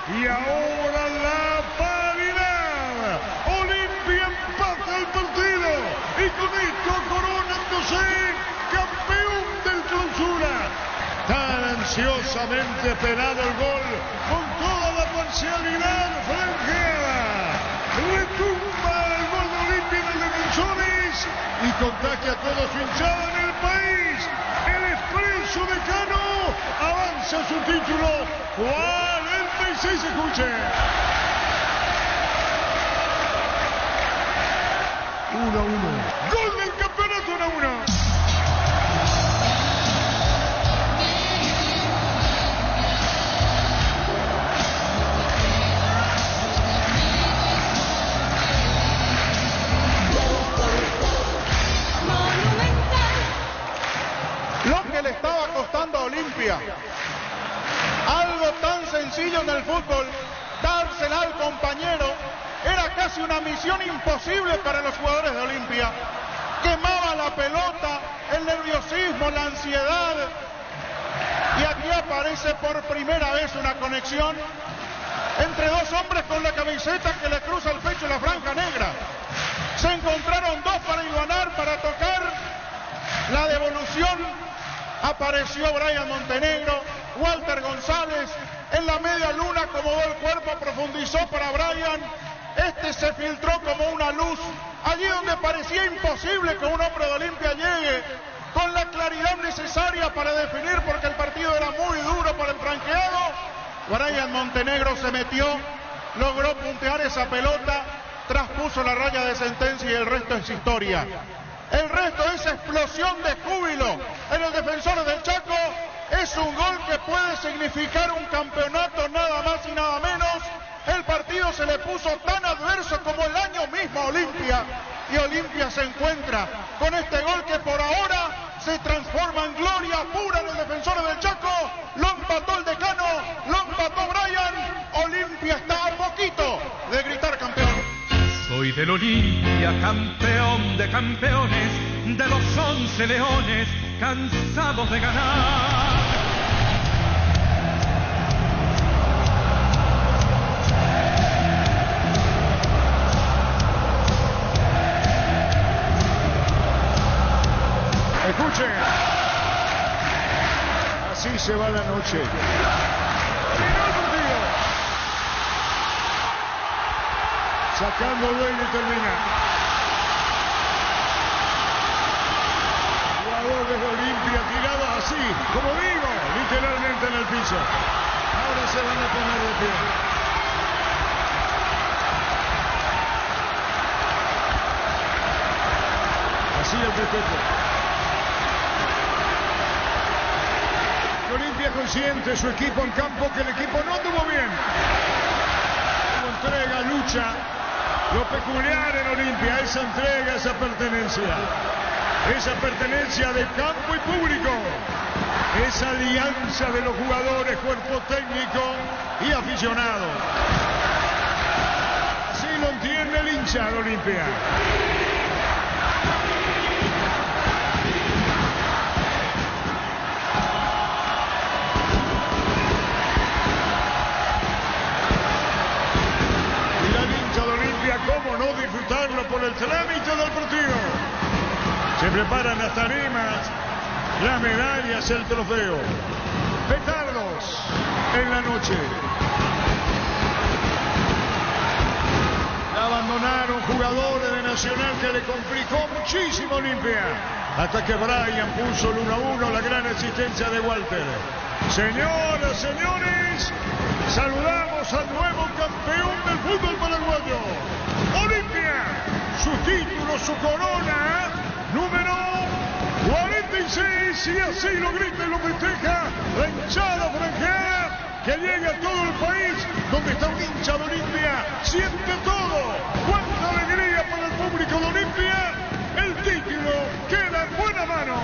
Y ahora la paridad. Olimpia empata el partido y con esto coronándose campeón del Clausura. Tan ansiosamente esperado el gol con toda la parcialidad franqueada. Retumba el gol de Olimpia en el Defensores y contagia a toda su hinchada en el país. El Expreso de Cano avanza su título. 46, escuche. 1-1. Gol del campeonato 1-1. Lo que le estaba costando a Olimpia, algo tan sencillo en el fútbol, dársela al compañero, era casi una misión imposible para los jugadores de Olimpia. Quemaba la pelota, el nerviosismo, la ansiedad, y aquí aparece por primera vez una conexión entre dos hombres con la camiseta que le cruza el pecho y la franja negra. Se encontraron dos para hilvanar, para tocar la devolución. Apareció Brian Montenegro, Walter González, en la media luna acomodó el cuerpo, profundizó para Brian. Este se filtró como una luz, allí donde parecía imposible que un hombre de Olimpia llegue con la claridad necesaria. para definir porque el partido era muy duro para el franqueado. Brian Montenegro se metió, logró puntear esa pelota, traspuso la raya de sentencia y el resto es historia. El resto es explosión de júbilo en los defensores del Chaco. Es un gol que puede significar un campeonato nada más y nada menos. El partido se le puso tan adverso como el año mismo a Olimpia. Y Olimpia se encuentra con este gol que por ahora se transforma en gloria pura en los defensores del Chaco. Lo empató el Decano, lo empató Brian. Olimpia está a poquito de gritar campeón. Soy del Olimpia, campeón de campeones, de los 11 leones, cansados de ganar. Escuchen, así se va la noche. Sacando dueño y termina. Jugadores de Olimpia tirados así, como digo, literalmente en el piso. Ahora se van a poner de pie. Así el festejo. Olimpia consciente, su equipo en campo, que el equipo no anduvo bien. Entrega, lucha. Lo peculiar en Olimpia, esa entrega, esa pertenencia de campo y público, esa alianza de los jugadores, cuerpo técnico y aficionado. Así lo entiende el hincha de Olimpia. ¿Cómo no disfrutarlo por el trámite del partido? Se preparan las tarimas, las medallas, el trofeo. Petardos en la noche. Abandonaron jugadores de Nacional que le complicó muchísimo Olimpia. Hasta que Brian puso el 1-1, la gran asistencia de Walter. Señoras, señores, saludamos al nuevo campeón del fútbol paraguayo. Olimpia, su título, su corona, número 46, y así lo grita y lo festeja la hinchada franjada que llega a todo el país, donde está un hincha de Olimpia, siente todo. ¡Cuánta alegría para el público de Olimpia! El título queda en buena mano.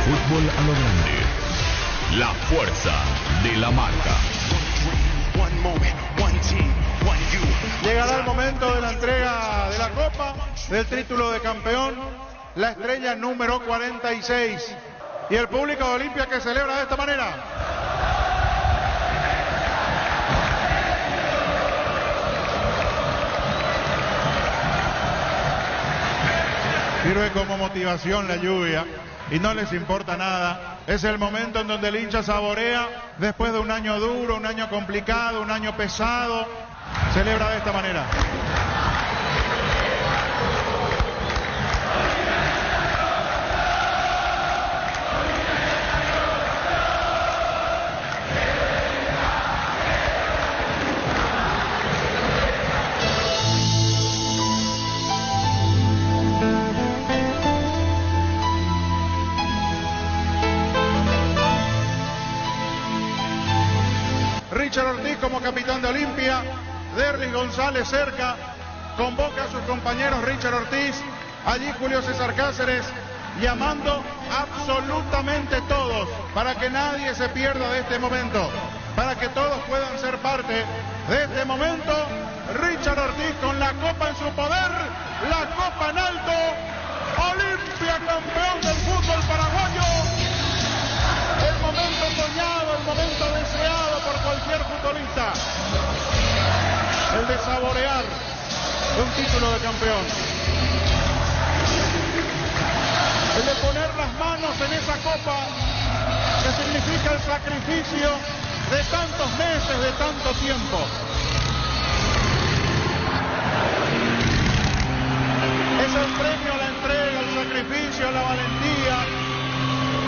Fútbol a lo grande. La fuerza de la marca. Llegará el momento de la entrega de la Copa, del título de campeón, la estrella número 46. Y el público de Olimpia que celebra de esta manera. Sirve como motivación la lluvia y no les importa nada. Es el momento en donde el hincha saborea, después de un año duro, un año complicado, un año pesado, celebra de esta manera. Richard Ortiz como capitán de Olimpia, Derlis González cerca, convoca a sus compañeros Richard Ortiz, allí Julio César Cáceres, llamando absolutamente todos para que nadie se pierda de este momento. para que todos puedan ser parte de este momento. Richard Ortiz con la copa en su poder, la copa en alto, Olimpia campeón del fútbol paraguayo. El momento soñado, el momento deseado por cualquier futbolista. El de saborear un título de campeón. El de poner las manos en esa copa, que significa el sacrificio de tantos meses, de tanto tiempo. Es el premio a la entrega, al sacrificio, a la valentía,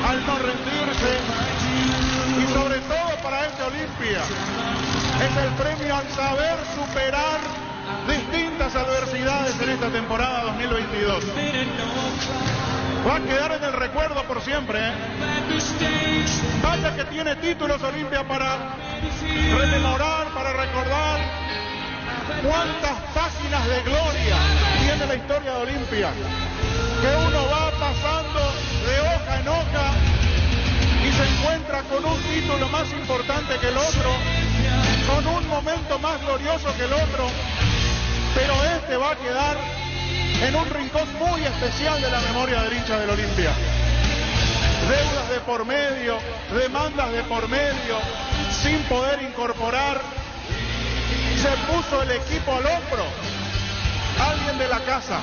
al no rendirse, y sobre todo para este Olimpia es el premio al saber superar distintas adversidades en esta temporada 2022. Va a quedar en el recuerdo por siempre, ¿eh? Vaya que tiene títulos Olimpia para rememorar, para recordar. Cuántas páginas de gloria tiene la historia de Olimpia, que uno va pasando de hoja en hoja y se encuentra con un título más importante que el otro, con un momento más glorioso que el otro, pero este va a quedar en un rincón muy especial de la memoria del hincha del Olimpia. Deudas de por medio, demandas de por medio, sin poder incorporar. Se puso el equipo al hombro. Alguien de la casa,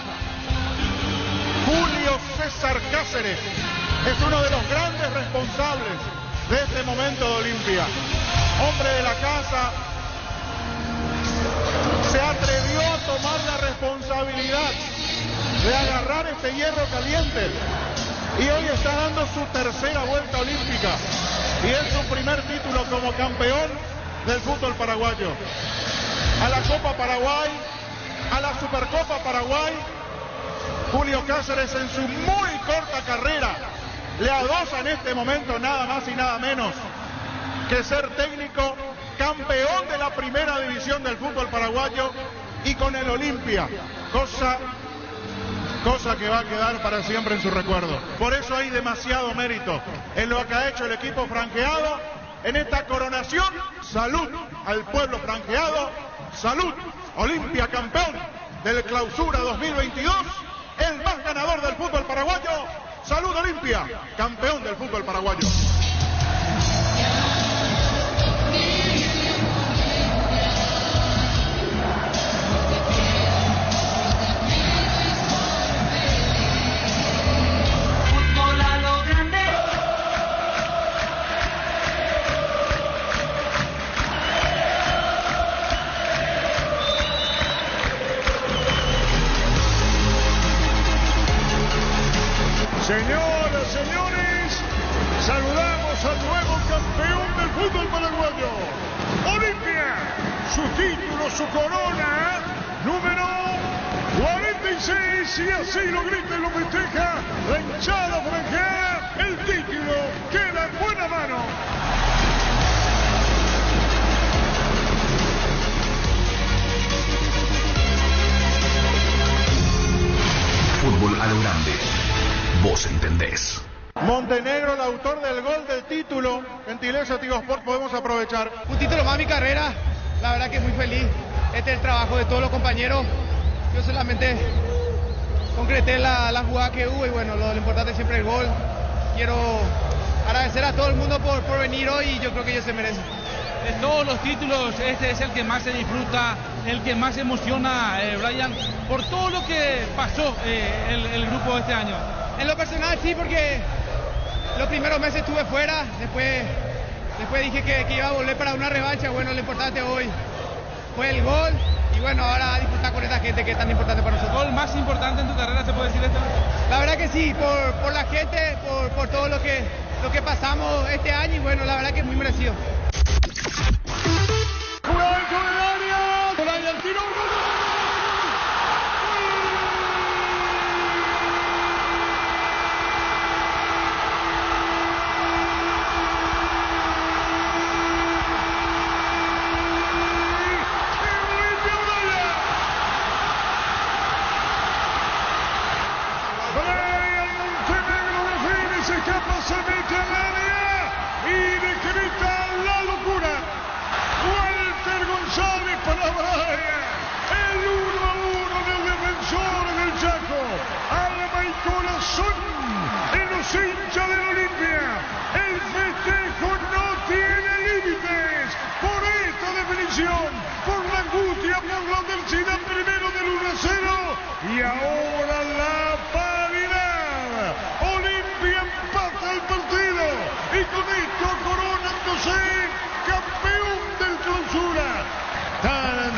Julio César Cáceres, es uno de los grandes responsables de este momento de Olimpia. Hombre de la casa, se atrevió a tomar la responsabilidad de agarrar este hierro caliente y hoy está dando su tercera vuelta olímpica y es su primer título como campeón del fútbol paraguayo. A la Copa Paraguay, a la Supercopa Paraguay, Julio Cáceres en su muy corta carrera le adosa en este momento nada más y nada menos que ser técnico, campeón de la primera división del fútbol paraguayo y con el Olimpia, cosa que va a quedar para siempre en su recuerdo. Por eso hay demasiado mérito en lo que ha hecho el equipo franjeado en esta coronación. Salud al pueblo franjeado, salud, Olimpia campeón del Clausura 2022, el más ganador del fútbol paraguayo. Salud Olimpia, campeón del fútbol paraguayo. Señoras, señores, saludamos al nuevo campeón del fútbol paraguayo, Olimpia, su título, su corona, número 46, y así lo grita y lo festeja la hinchada franjeada. El título queda en buena mano. Fútbol a lo grande. Vos entendés. Montenegro, el autor del gol del título. Gentileza, Tigo Sport, podemos aprovechar. Un título más mi carrera. La verdad que muy feliz. Este es el trabajo de todos los compañeros. Yo solamente concreté la jugada que hubo y bueno, lo importante es siempre el gol. Quiero agradecer a todo el mundo por venir hoy y yo creo que ellos se merecen. De todos los títulos, este es el que más se disfruta, el que más emociona, Brian, por todo lo que pasó el grupo este año. En lo personal sí, porque los primeros meses estuve fuera, después dije que iba a volver para una revancha. Bueno, lo importante hoy fue el gol y bueno, ahora disfrutar con esta gente que es tan importante para nosotros. ¿El gol más importante en tu carrera, se puede decir esto? La verdad que sí, por la gente, por todo lo que pasamos este año y bueno, la verdad que es muy merecido. Se escapa, se mete al área y decreta la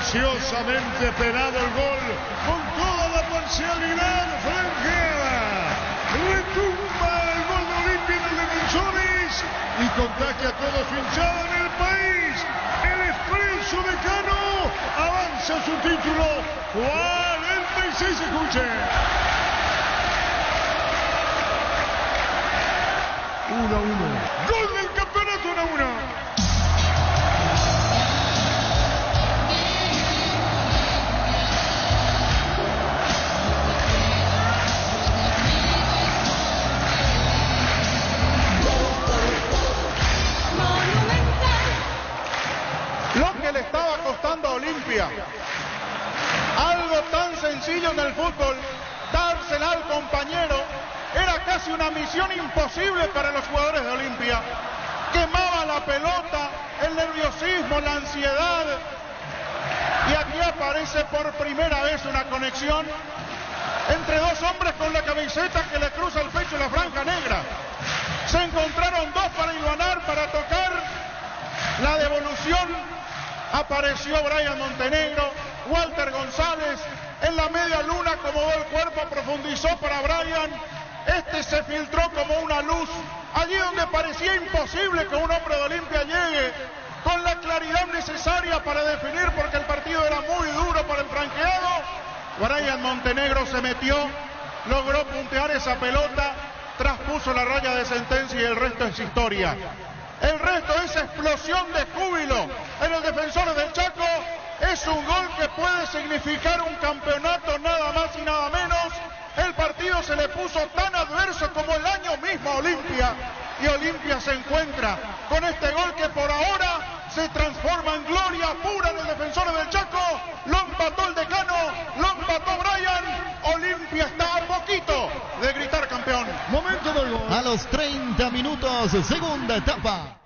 ansiosamente esperado el gol con toda la parcialidad franqueada. Retumba el gol de Olimpia en el Defensores y contagia a toda su hinchada en el país. El Expreso de Cano avanza su título 46, escuche. 1-1. Gol del campeonato 1-1. Lo que le estaba costando a Olimpia, algo tan sencillo en el fútbol, dársela al compañero, era casi una misión imposible para los jugadores de Olimpia. Quemaba la pelota, el nerviosismo, la ansiedad, y aquí aparece por primera vez una conexión entre dos hombres con la camiseta que le cruza el pecho y la franja negra. Se encontraron dos para hilvanar, para tocar la devolución. Apareció Brian Montenegro, Walter González, en la media luna acomodó el cuerpo, profundizó para Brian. Este se filtró como una luz, allí donde parecía imposible que un hombre de Olimpia llegue con la claridad necesaria para definir, porque el partido era muy duro para el franqueado. Brian Montenegro se metió, logró puntear esa pelota, traspuso la raya de sentencia y el resto es historia. El resto es explosión de júbilo en los Defensores del Chaco. Es un gol que puede significar un campeonato nada más y nada menos. El partido se le puso tan adverso como el año mismo a Olimpia. Y Olimpia se encuentra con este gol que por ahora se transforma en gloria pura en el Defensores del Chaco. Lo empató el Decano, lo empató Brian. Olimpia está a poquito de gritar campeón. Momento del gol. A los 30 minutos, segunda etapa.